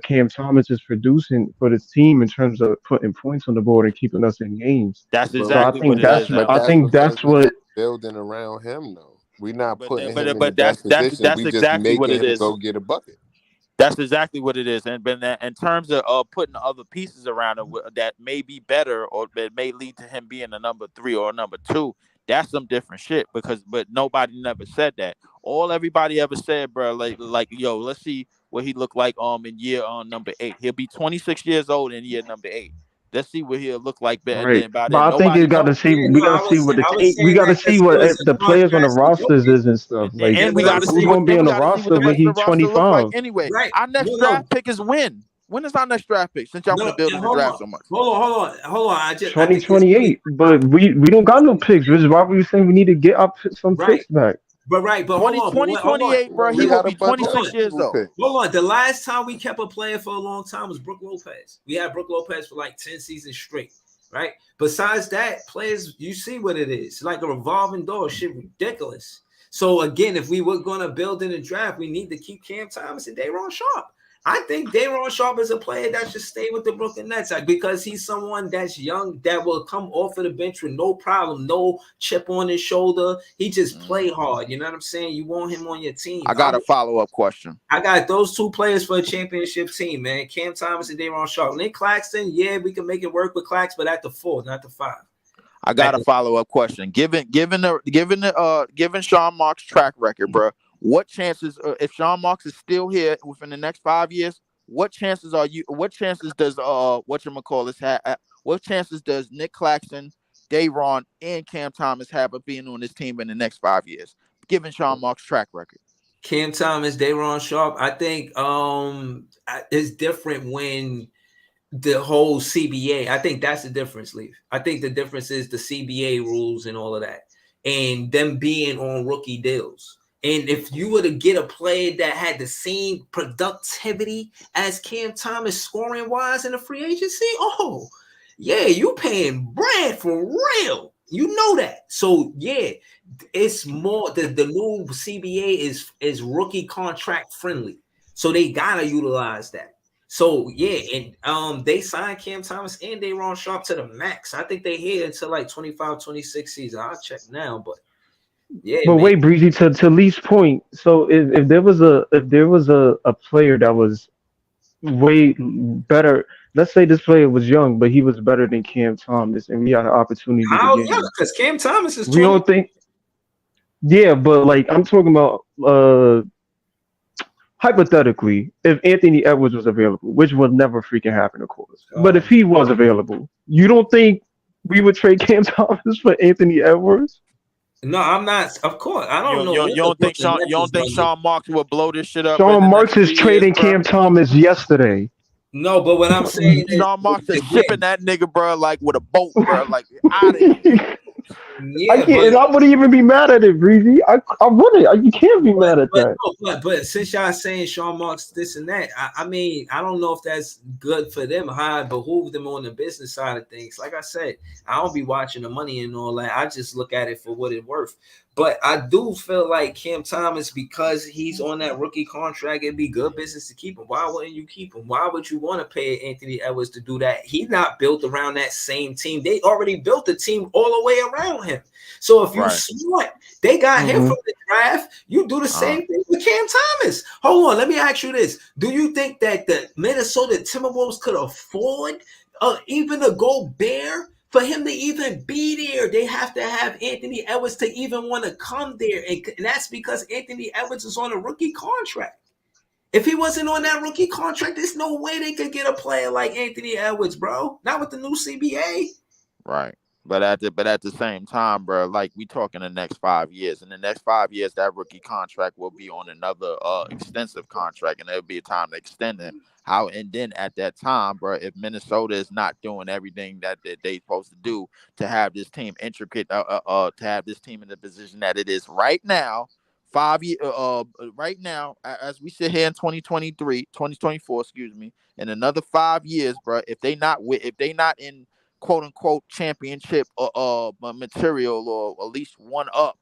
Cam Thomas is producing for this team in terms of putting points on the board and keeping us in games. That's exactly what it is. I think that's what building around him though. We're not putting him in but that that's position. We exactly just what it making him is. go get a bucket. That's exactly what it is. And in terms of putting other pieces around it that may be better or that may lead to him being a number 3 or a number 2, that's some different shit. But nobody never said that. All everybody ever said, bro, like yo, let's see what he looked like in year number 8. He'll be 26 years old in year number 8. Let's see what he'll look like better right. by then. But I think we got to see what the players on the rosters is and stuff. Like, and we got to see who's gonna be on the roster when he's 25. Like anyway, our next draft pick is when? When is our next draft pick? Since y'all want to build in the draft so much. Hold on. 2028. But we don't got no picks, which is why we were saying we need to get some picks back. But 2028, bro, he will be 26 years old. Hold on. The last time we kept a player for a long time was Brook Lopez. We had Brook Lopez for like 10 seasons straight, right? Besides that, players, you see what it is. It's like a revolving door. Shit ridiculous. So again, if we were gonna build in the draft, we need to keep Cam Thomas and Day'Ron Sharpe. I think Day'Ron Sharpe is a player that should stay with the Brooklyn Nets because he's someone that's young that will come off of the bench with no problem, no chip on his shoulder. He just play hard. You know what I'm saying? You want him on your team. I got a follow-up question. I got those two players for a championship team, man. Cam Thomas and Day'Ron Sharpe. Nick Claxton, yeah, we can make it work with Clax, but at the 4, not the 5. I got a follow-up question. Given Sean Marks' track record, bro, what chances if Sean Marks is still here within the next 5 years? What chances does what chances does Nick Claxton, Day'Ron, and Cam Thomas have of being on this team in the next 5 years? Given Sean Marks' track record. Cam Thomas, Day'Ron Sharpe. I think it's different when the whole CBA. I think that's the difference, Leaf. I think the difference is the CBA rules and all of that, and them being on rookie deals. And if you were to get a player that had the same productivity as Cam Thomas scoring wise in the free agency, oh yeah, you paying bread for real. You know that. So yeah, it's more the new CBA is rookie contract friendly. So they gotta utilize that. So yeah, and they signed Cam Thomas and Day'Ron Sharpe to the max. I think they here until like 25-26 season. I'll check now, but yeah. But man. wait, Breezy, to Lee's point. So if there was a player that was way better, let's say this player was young, but he was better than Cam Thomas, and we had an opportunity How to get him. because Cam Thomas is 20. We don't think. Yeah, but like I'm talking about hypothetically, if Anthony Edwards was available, which will never freaking happen, of course. But if he was available, you don't think we would trade Cam Thomas for Anthony Edwards? No, I'm not. Of course, I don't know. You don't think Sean Marks would blow this shit up? Sean Marks is trading Cam Thomas yesterday. No, but what I'm saying is Sean Marks is shipping that nigga, bro, like with a boat, bro, like out of here. Yeah, I wouldn't even be mad at it, Breezy. I wouldn't. You can't be mad at that. But since y'all saying Sean Marks this and that, I mean, I don't know if that's good for them, how it behoove them on the business side of things. Like I said, I don't be watching the money and all that. I just look at it for what it's worth. But I do feel like Cam Thomas, because he's on that rookie contract, it'd be good business to keep him. Why wouldn't you keep him? Why would you want to pay Anthony Edwards to do that? He's not built around that same team. They already built a team all the way around him. So if you smart, they got him from the draft. You do the same thing with Cam Thomas. Hold on, let me ask you this. Do you think that the Minnesota Timberwolves could afford even to go bare? For him to even be there, they have to have Anthony Edwards to even want to come there. And that's because Anthony Edwards is on a rookie contract. If he wasn't on that rookie contract, there's no way they could get a player like Anthony Edwards, bro. Not with the new CBA. Right. But at the same time, bro, like we talking the next 5 years. In the next 5 years, that rookie contract will be on another extensive contract, and there'll be a time to extend it. And then at that time, bro, if Minnesota is not doing everything that they're supposed to do to have this team intricate, to have this team in the position that it is right now, right now, as we sit here in 2024, in another 5 years, bro, if they not in quote unquote championship material or at least one up,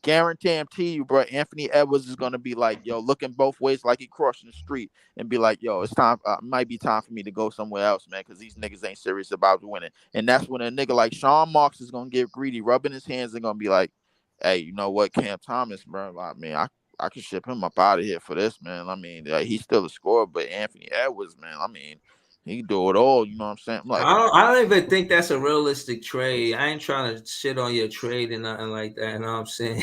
guarantee you, bro, Anthony Edwards is gonna be like, yo, looking both ways like he crossing the street and be like, yo, it's time. Might be time for me to go somewhere else, man, because these niggas ain't serious about winning. And that's when a nigga like Sean Marks is gonna get greedy, rubbing his hands and gonna be like, hey, you know what, Cam Thomas, bro, I mean, I can ship him up out of here for this, man. I mean, he's still a scorer, but Anthony Edwards, man, I mean, he can do it all, you know what I'm saying? Like, I don't even think that's a realistic trade. I ain't trying to shit on your trade and nothing like that. You know what I'm saying?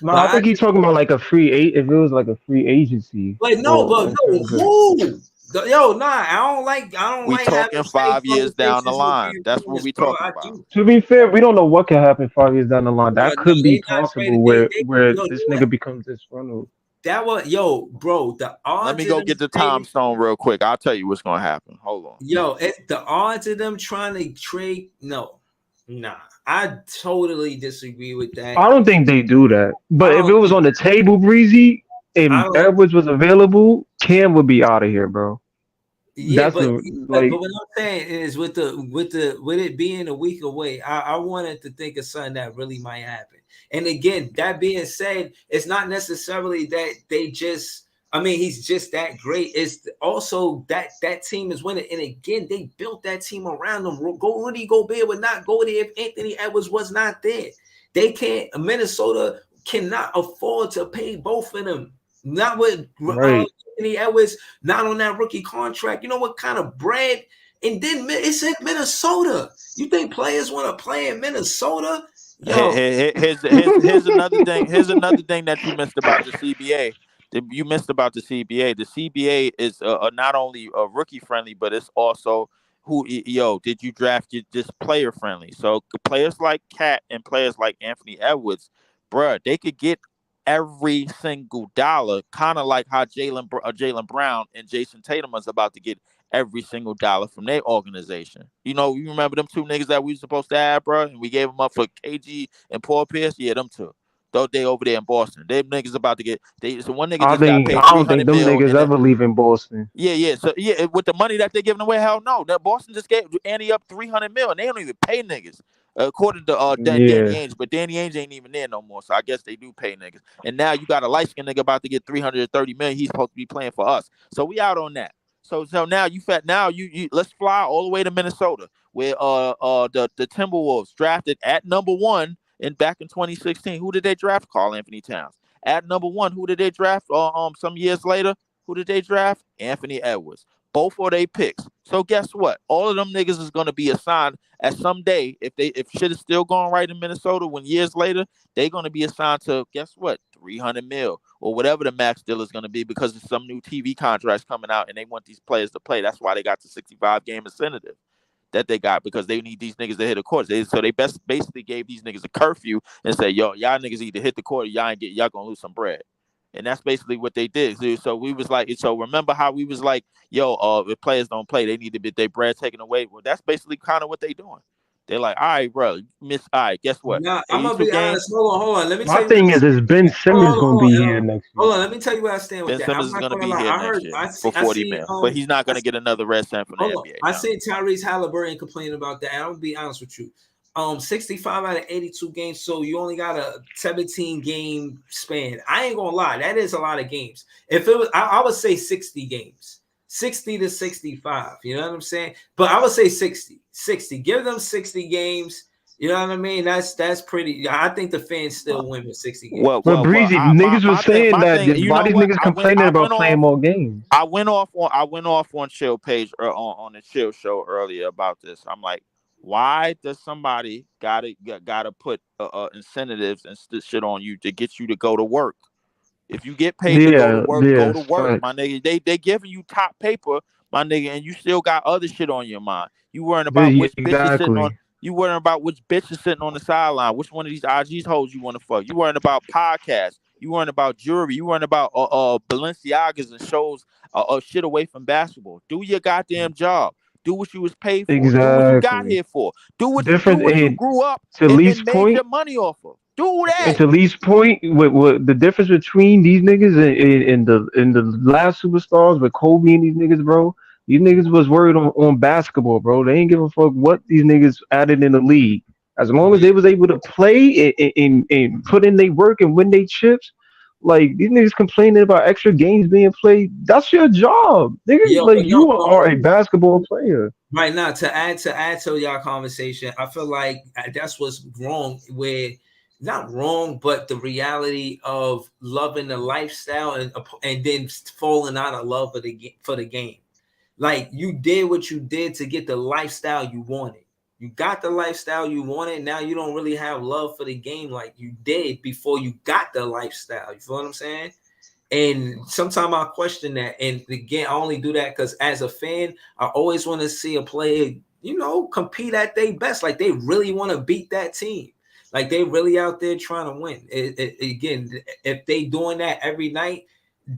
No, I think he's talking about like a free if it was like a free agency. Like who? Yo, nah, I don't like. We talking 5 years down the line. That's what we talking about. To be fair, we don't know what can happen 5 years down the line. That could be possible where this nigga becomes disgruntled. That was bro. The odds. Let me go get the time stone real quick. I'll tell you what's gonna happen. Hold on. The odds of them trying to trade, nah. I totally disagree with that. I don't think they do that. But if it was on the table, Breezy, and Edwards was available, Cam would be out of here, bro. Yeah, That's but a like what I'm saying is with it being a week away, I wanted to think of something that really might happen. And again, that being said, it's not necessarily that they just. I mean, he's just that great. It's also that team is winning. And again, they built that team around him. Rudy Gobert would not go there if Anthony Edwards was not there. They can't. Minnesota cannot afford to pay both of them. Not with right. Anthony Edwards, not on that rookie contract. You know what kind of bread? And then it's in Minnesota. You think players want to play in Minnesota? Yo. Here's another thing. Here's another thing that you missed about the CBA. You missed about the CBA. The CBA is not only rookie friendly, but it's also did you draft just player friendly? So players like Cat and players like Anthony Edwards, bruh, they could get every single dollar, kind of like how Jaylen Brown and Jason Tatum is about to get every single dollar from their organization. You remember them two niggas that we were supposed to have, bro, and we gave them up for KG and Paul Pierce? Yeah, them two. Though they over there in Boston. Them niggas about to get so one nigga just got paid I don't think them $300 niggas ever leave in Boston. Yeah. So yeah, with the money that they're giving away, hell no. That Boston just gave Andy up $300 million. They don't even pay niggas. According to Danny Ainge, but Danny Ainge ain't even there no more. So I guess they do pay niggas. And now you got a light-skinned nigga about to get $330 million. He's supposed to be playing for us. So we out on that. So now you let's fly all the way to Minnesota, where the Timberwolves drafted at number 1 and back in 2016. Who did they draft? Karl-Anthony Towns. At number 1, who did they draft? Some years later, who did they draft? Anthony Edwards. Both are they picks. So guess what? All of them niggas is gonna be assigned at some day. If shit is still going right in Minnesota, when years later they're gonna be assigned to guess what? $300 million or whatever the max deal is gonna be, because there's some new TV contracts coming out and they want these players to play. That's why they got the 65-game incentive that they got, because they need these niggas to hit the court. So they basically gave these niggas a curfew and say, yo, y'all niggas either hit the court or y'all gonna lose some bread. And that's basically what they did. So we was like, so remember how we was like, yo, if players don't play, they need to get their bread taken away. Well, that's basically kind of what they doing. They're like, all right, bro, all right, guess what? Now, I'm gonna be honest. Hold on. Let me tell My you. thing is Ben Simmons gonna be here next year. Hold on, let me tell you where I stand with Ben that. Simmons is gonna be here next year for $40 million, but he's not gonna get another red cent from the NBA. I seen Tyrese Halliburton complaining about that. I'm gonna be honest with you. 65 out of 82 games, so you only got a 17 game span. I ain't gonna lie, that is a lot of games. If it was, I would say 60 games, 60 to 65. You know what I'm saying? But I would say 60. Give them 60 games. You know what I mean? That's pretty. I think the fans still win with 60 games. But Breezy, niggas was saying that why these niggas complaining about playing more games? I went off on Chill page or on the Chill show earlier about this. I'm like, why does somebody gotta put incentives and shit on you to get you to go to work? If you get paid to go to work, go to work, my nigga. They giving you top paper, my nigga, and you still got other shit on your mind. You worrying about which bitch is sitting on. You worrying about which bitch is sitting on the sideline. Which one of these IGs hoes you want to fuck? You worrying about podcasts. You worrying about jewelry. You worrying about Balenciagas and shows shit away from basketball. Do your goddamn job. Do what you was paid for. Exactly. Do what you got here for. Do what you grew up to and least made point, your money off of. Do that. And to least point, with the difference between these niggas and the last superstars with Kobe and these niggas, bro. These niggas was worried on basketball, bro. They ain't give a fuck what these niggas added in the league. As long as they was able to play and put in their work and win their chips. Like, these niggas complaining about extra games being played. That's your job. Niggas, you are a basketball player. Right now, to add to y'all conversation, I feel like that's what's wrong with, not wrong, but the reality of loving the lifestyle and then falling out of love for the game. Like, you did what you did to get the lifestyle you wanted. You got the lifestyle you wanted. Now you don't really have love for the game like you did before you got the lifestyle. You feel what I'm saying? And sometimes I question that. And again, I only do that because as a fan, I always want to see a player, compete at their best. Like, they really want to beat that team. Like, they really out there trying to win. Again, if they doing that every night,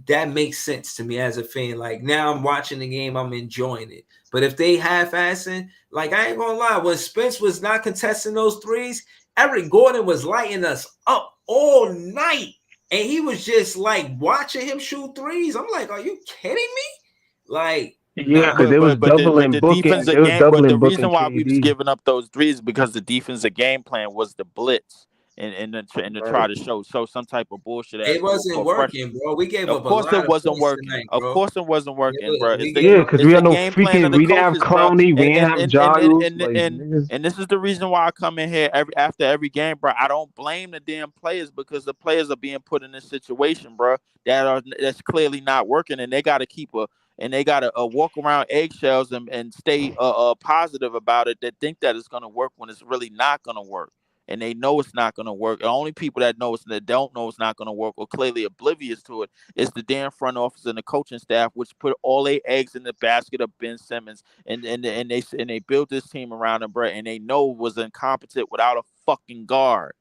that makes sense to me as a fan. Like, now I'm watching the game, I'm enjoying it. But if they half-assing, like, I ain't gonna lie, when Spence was not contesting those threes, Eric Gordon was lighting us up all night. And he was just like watching him shoot threes. I'm like, are you kidding me? Like, Yeah, because they was But doubling the booking. defensive They was game, but the doubling reason booking why we was KD. giving up those threes is because the defensive game plan was the blitz and to try to show some type of bullshit ass It wasn't for fresh. working, bro. We gave Of up a course lot it of wasn't points working. tonight, Of bro. course it wasn't working, bro. We It's gave the up. Because it's we the had no game plan freaking. of the We didn't have coaches, bro. Clowney. We didn't have Giles. Like niggas. And this is the reason why I come in here after every game, bro. I don't blame the damn players because the players are being put in this situation, bro, that's clearly not working, and they got to keep walk around eggshells and stay positive about it. That think that it's gonna work when it's really not gonna work, and they know it's not gonna work. The only people that don't know it's not gonna work or clearly oblivious to it is the damn front office and the coaching staff, which put all their eggs in the basket of Ben Simmons, and they built this team around him, bro, and they know was incompetent without a fucking guard.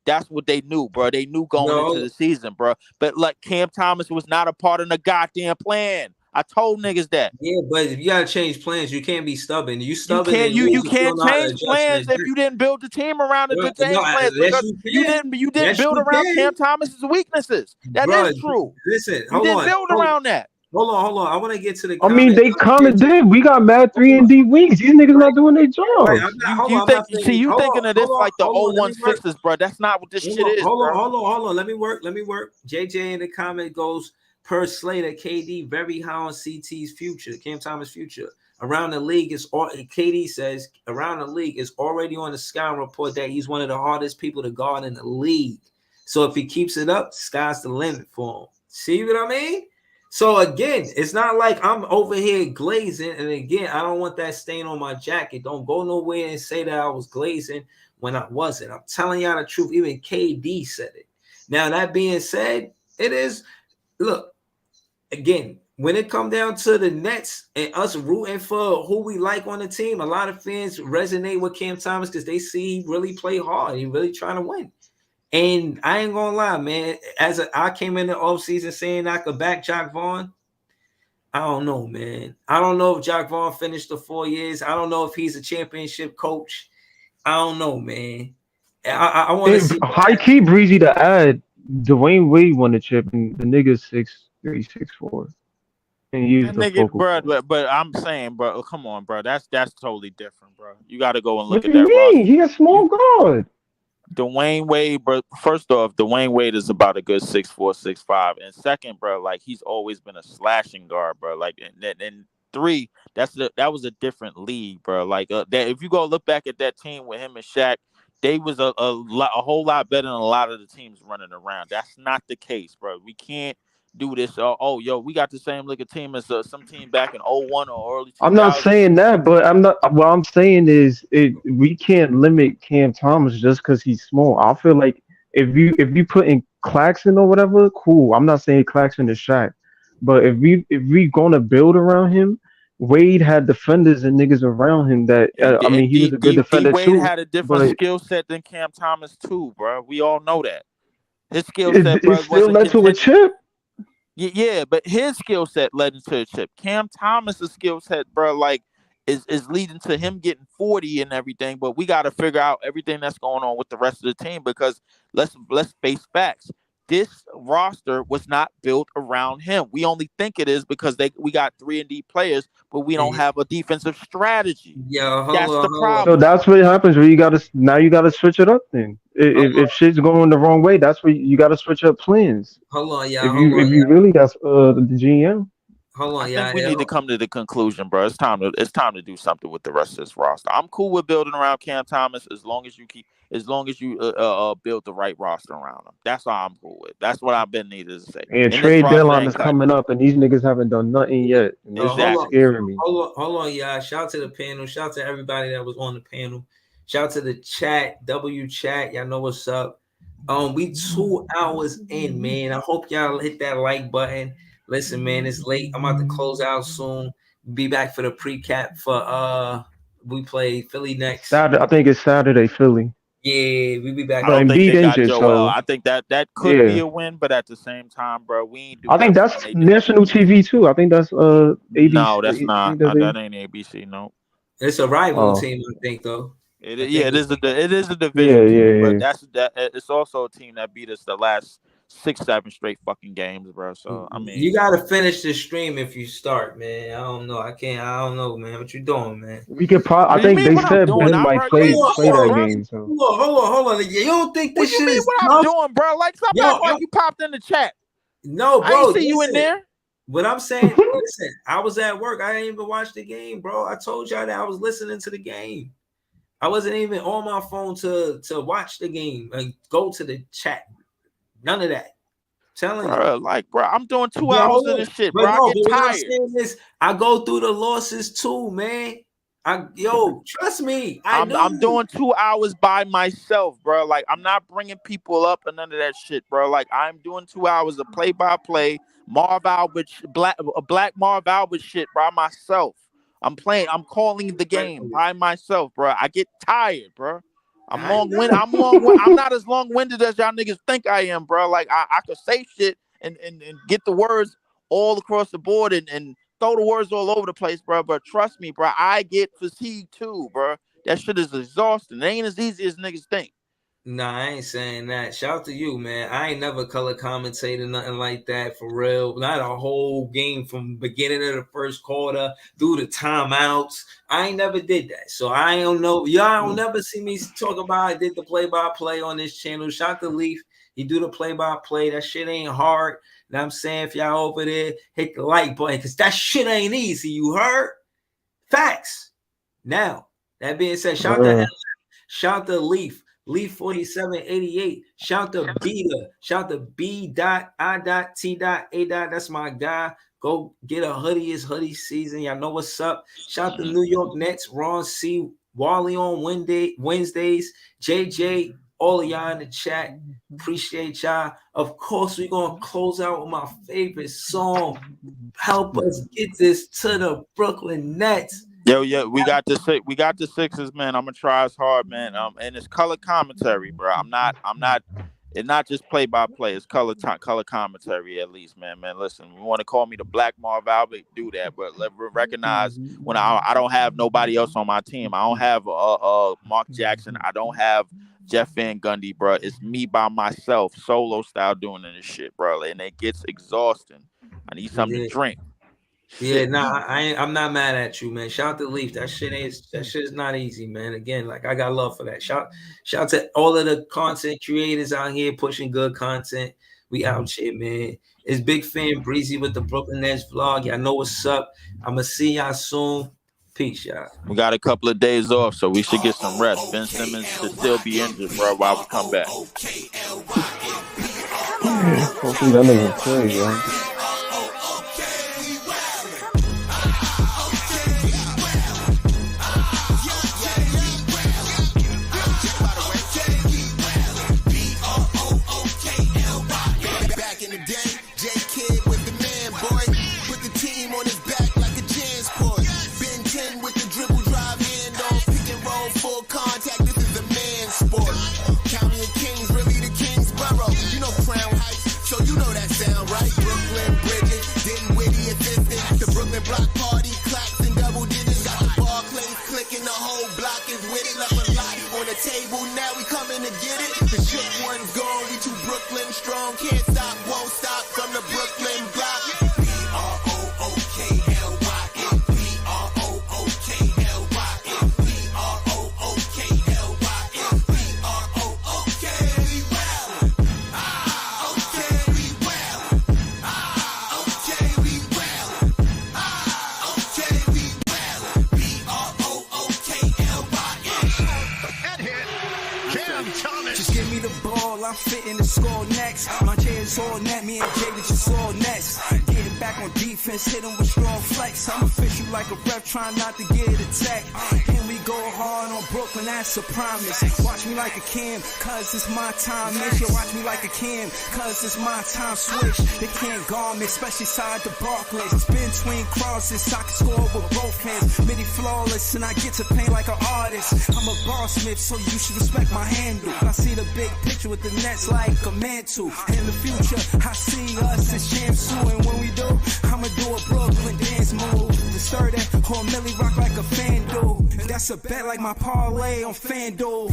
That's what they knew, bro. They knew going into the season, bro. But like Cam Thomas was not a part of the goddamn plan. I told niggas that. Yeah, but if you gotta change plans, you can't be stubborn. You stubborn. You can't change plans if you didn't build the team around the change plans because you didn't build around Cam Thomas's weaknesses. That is true. Listen, you didn't build around that. Hold on. I want to get to the. I mean, they kind of did. We got mad 3-and-D wings. These niggas not doing their job. You thinking of this like the 0-1-6s, bro? That's not what this shit is. Hold on. Let me work. JJ in the comment goes. Per Slater, KD very high on CT's future, Cam Thomas' future. Around the league is all KD says around the league is already on the scouting report that he's one of the hardest people to guard in the league. So if he keeps it up, sky's the limit for him. See what I mean? So again, it's not like I'm over here glazing. And again, I don't want that stain on my jacket. Don't go nowhere and say that I was glazing when I wasn't. I'm telling y'all the truth. Even KD said it. Now that being said, it is. Look, again, when it come down to the Nets and us rooting for who we like on the team, a lot of fans resonate with Cam Thomas because they see he really play hard. He really trying to win. And I ain't gonna lie, man. I came in the offseason saying I could back Jacque Vaughn. I don't know, man. I don't know if Jacque Vaughn finished the 4 years. I don't know if he's a championship coach. I don't know, man. I want to see. High key breezy to add. Dwayne Wade won the chip, and the nigga's 6'3", 6'4". And he used the nigga, focal bro, point. but I'm saying, bro, come on, bro. That's totally different, bro. You got to go and What look do at you that mean? He a small guard. Dwayne Wade, bro. First off, Dwayne Wade is about a good 6'4", 6'5", and second, bro, like he's always been a slashing guard, bro. Like and three, that was a different league, bro. Like that, if you go look back at that team with him and Shaq, they was a whole lot better than a lot of the teams running around. That's not the case, bro. We can't do this. We got the same looking team as some team back in 01 or early 2000s. I'm not saying that, but what I'm saying is we can't limit Cam Thomas just because he's small. I feel like if you put in Claxton or whatever, cool. I'm not saying Claxton is Shaq, but if we gonna build around him, Wade had defenders and niggas around him that I mean he was a good defender Wade too. Had a different skill set than Cam Thomas too, bro. We all know that. His skill set, bro, it still led to a chip. Yeah, but his skill set led into a chip. Cam Thomas's skill set, bro, like is leading to him getting 40 and everything. But we got to figure out everything that's going on with the rest of the team because let's face facts. This roster was not built around him. We only think it is because we got 3-and-D players, but we don't have a defensive strategy. That's the problem. So that's what happens when you gotta switch it up. Then if shit's going the wrong way, that's where you gotta switch up plans. Hold on, yeah. If you really got the GM. Hold on, I think we need to come to the conclusion, bro. It's time to do something with the rest of this roster. I'm cool with building around Cam Thomas as long as you build the right roster around him. That's all I'm cool with. That's what I've been needed to say. And trade deadline is coming up, and these niggas haven't done nothing yet. That's scaring me. Hold on, y'all. Shout out to the panel. Shout out to everybody that was on the panel. Shout out to the chat, W chat. Y'all know what's up. We 2 hours in, man. I hope y'all hit that like button. Listen, man, it's late. I'm about to close out soon. Be back for the pre-cap for we play Philly next. Saturday, I think it's Saturday, Philly. Yeah, we be back. I don't think they got injured, Joel. so I think that could be a win, but at the same time, bro, we ain't. I think that's national TV too. I think that's ABC. No, that's not. That ain't ABC. No, it's a rival team, I think, though. It is a division team, but it's also a team that beat us the last 6-7 straight fucking games, bro. So I mean, you gotta finish the stream if you start, man. I don't know. I don't know, man. What you doing, man? We could probably. I think they said Ben might play that game. So hold on. You don't think this shit is what I'm doing, bro? Like, stop acting like you popped in the chat. No, bro. I ain't see you in there. What I'm saying, listen, I was at work. I didn't even watch the game, bro. I told y'all that I was listening to the game. I wasn't even on my phone to watch the game and go to the chat. None of that. Telling you, bro, I'm doing 2 hours of this shit, bro. I get tired. I go through the losses too, man. Trust me. I'm doing 2 hours by myself, bro. Like, I'm not bringing people up and none of that shit, bro. Like, I'm doing 2 hours of play-by-play, Marv Albert, black Marv Albert shit by myself. I'm calling the game by myself, bro. I get tired, bro. I'm long-winded. I'm not as long-winded as y'all niggas think I am, bro. Like, I could say shit and get the words all across the board and throw the words all over the place, bro. But trust me, bro, I get fatigued too, bro. That shit is exhausting. It ain't as easy as niggas think. Nah, I ain't saying that. Shout out to you, man. I ain't never color commentated nothing like that for real. Not a whole game from beginning of the first quarter through the timeouts. I ain't never did that. So I don't know. Y'all don't never see me talk about I did the play-by-play on this channel. Shout out to Leaf. He do the play-by-play. That shit ain't hard. Know what I'm saying? If y'all over there, hit the like button because that shit ain't easy. You heard? Facts. Now, that being said, shout out to Leaf. Leaf 4788. Shout to Beta. Shout to B.I.T.A. That's my guy. Go get a hoodie. It's hoodie season. Y'all know what's up. Shout to New York Nets. Ron C. Wally on Wednesdays. JJ. All of y'all in the chat. Appreciate y'all. Of course, we're going to close out with my favorite song. Help us get this to the Brooklyn Nets. Yo, we got the Sixers, man. I'm gonna try as hard, man. And it's color commentary, bro. It's not just play by play. It's color commentary at least, man. Listen, you want to call me the Black Marv Albert, do that, but recognize when I don't have nobody else on my team. I don't have Mark Jackson. I don't have Jeff Van Gundy, bro. It's me by myself, solo style, doing this shit, bro. And it gets exhausting. I need something to drink. Yeah, I'm not mad at you, man. Shout out to Leaf. That shit is not easy, man. Again, like I got love for that. Shout to all of the content creators out here pushing good content. We out here, man. It's Big Fan Breezy with the Brooklyn Nets vlog. Y'all know what's up. I'ma see y'all soon. Peace, y'all. We got a couple of days off, so we should get some rest. Ben Simmons should still be injured, bro, while we come back. Hopefully that doesn't play, yo. Table now, we coming to get it. The shook one's gone, we too Brooklyn strong. Can't stop, won't stop from the Brooklyn block. B-R-O-O-K-L-Y-N. B-R-O-O-K-L-Y-N. B-R-O-O-K-L-Y-N. B-R-O-O-K. We well. Okay, we well. Okay, we well. Okay, we well. B-R-O-O-K-L-Y-N. Just give me the ball, I'm fitting to score next. My J is all net, me and Jay just all next. Getting back on defense, hit him with strong flex. I'm official like a ref, trying not to get attacked. And we go hard on Brooklyn, that's a promise. Watch me like a Cam, cause it's my time. Miss you, watch me like a Cam, cause it's my time. Switch, they can't guard me, especially side the Barclays. Spin twin crosses, I can score with both hands. Midi flawless, and I get to paint like an artist. I'm a bar smith, so you should respect my handle. I see the big picture with the Nets like a mantle. In the future, I see us as champs too. And when we do, I'ma do a Brooklyn dance move. To stir that whole Millie rock like a FanDuel. And that's a bet like my parlay on FanDuel.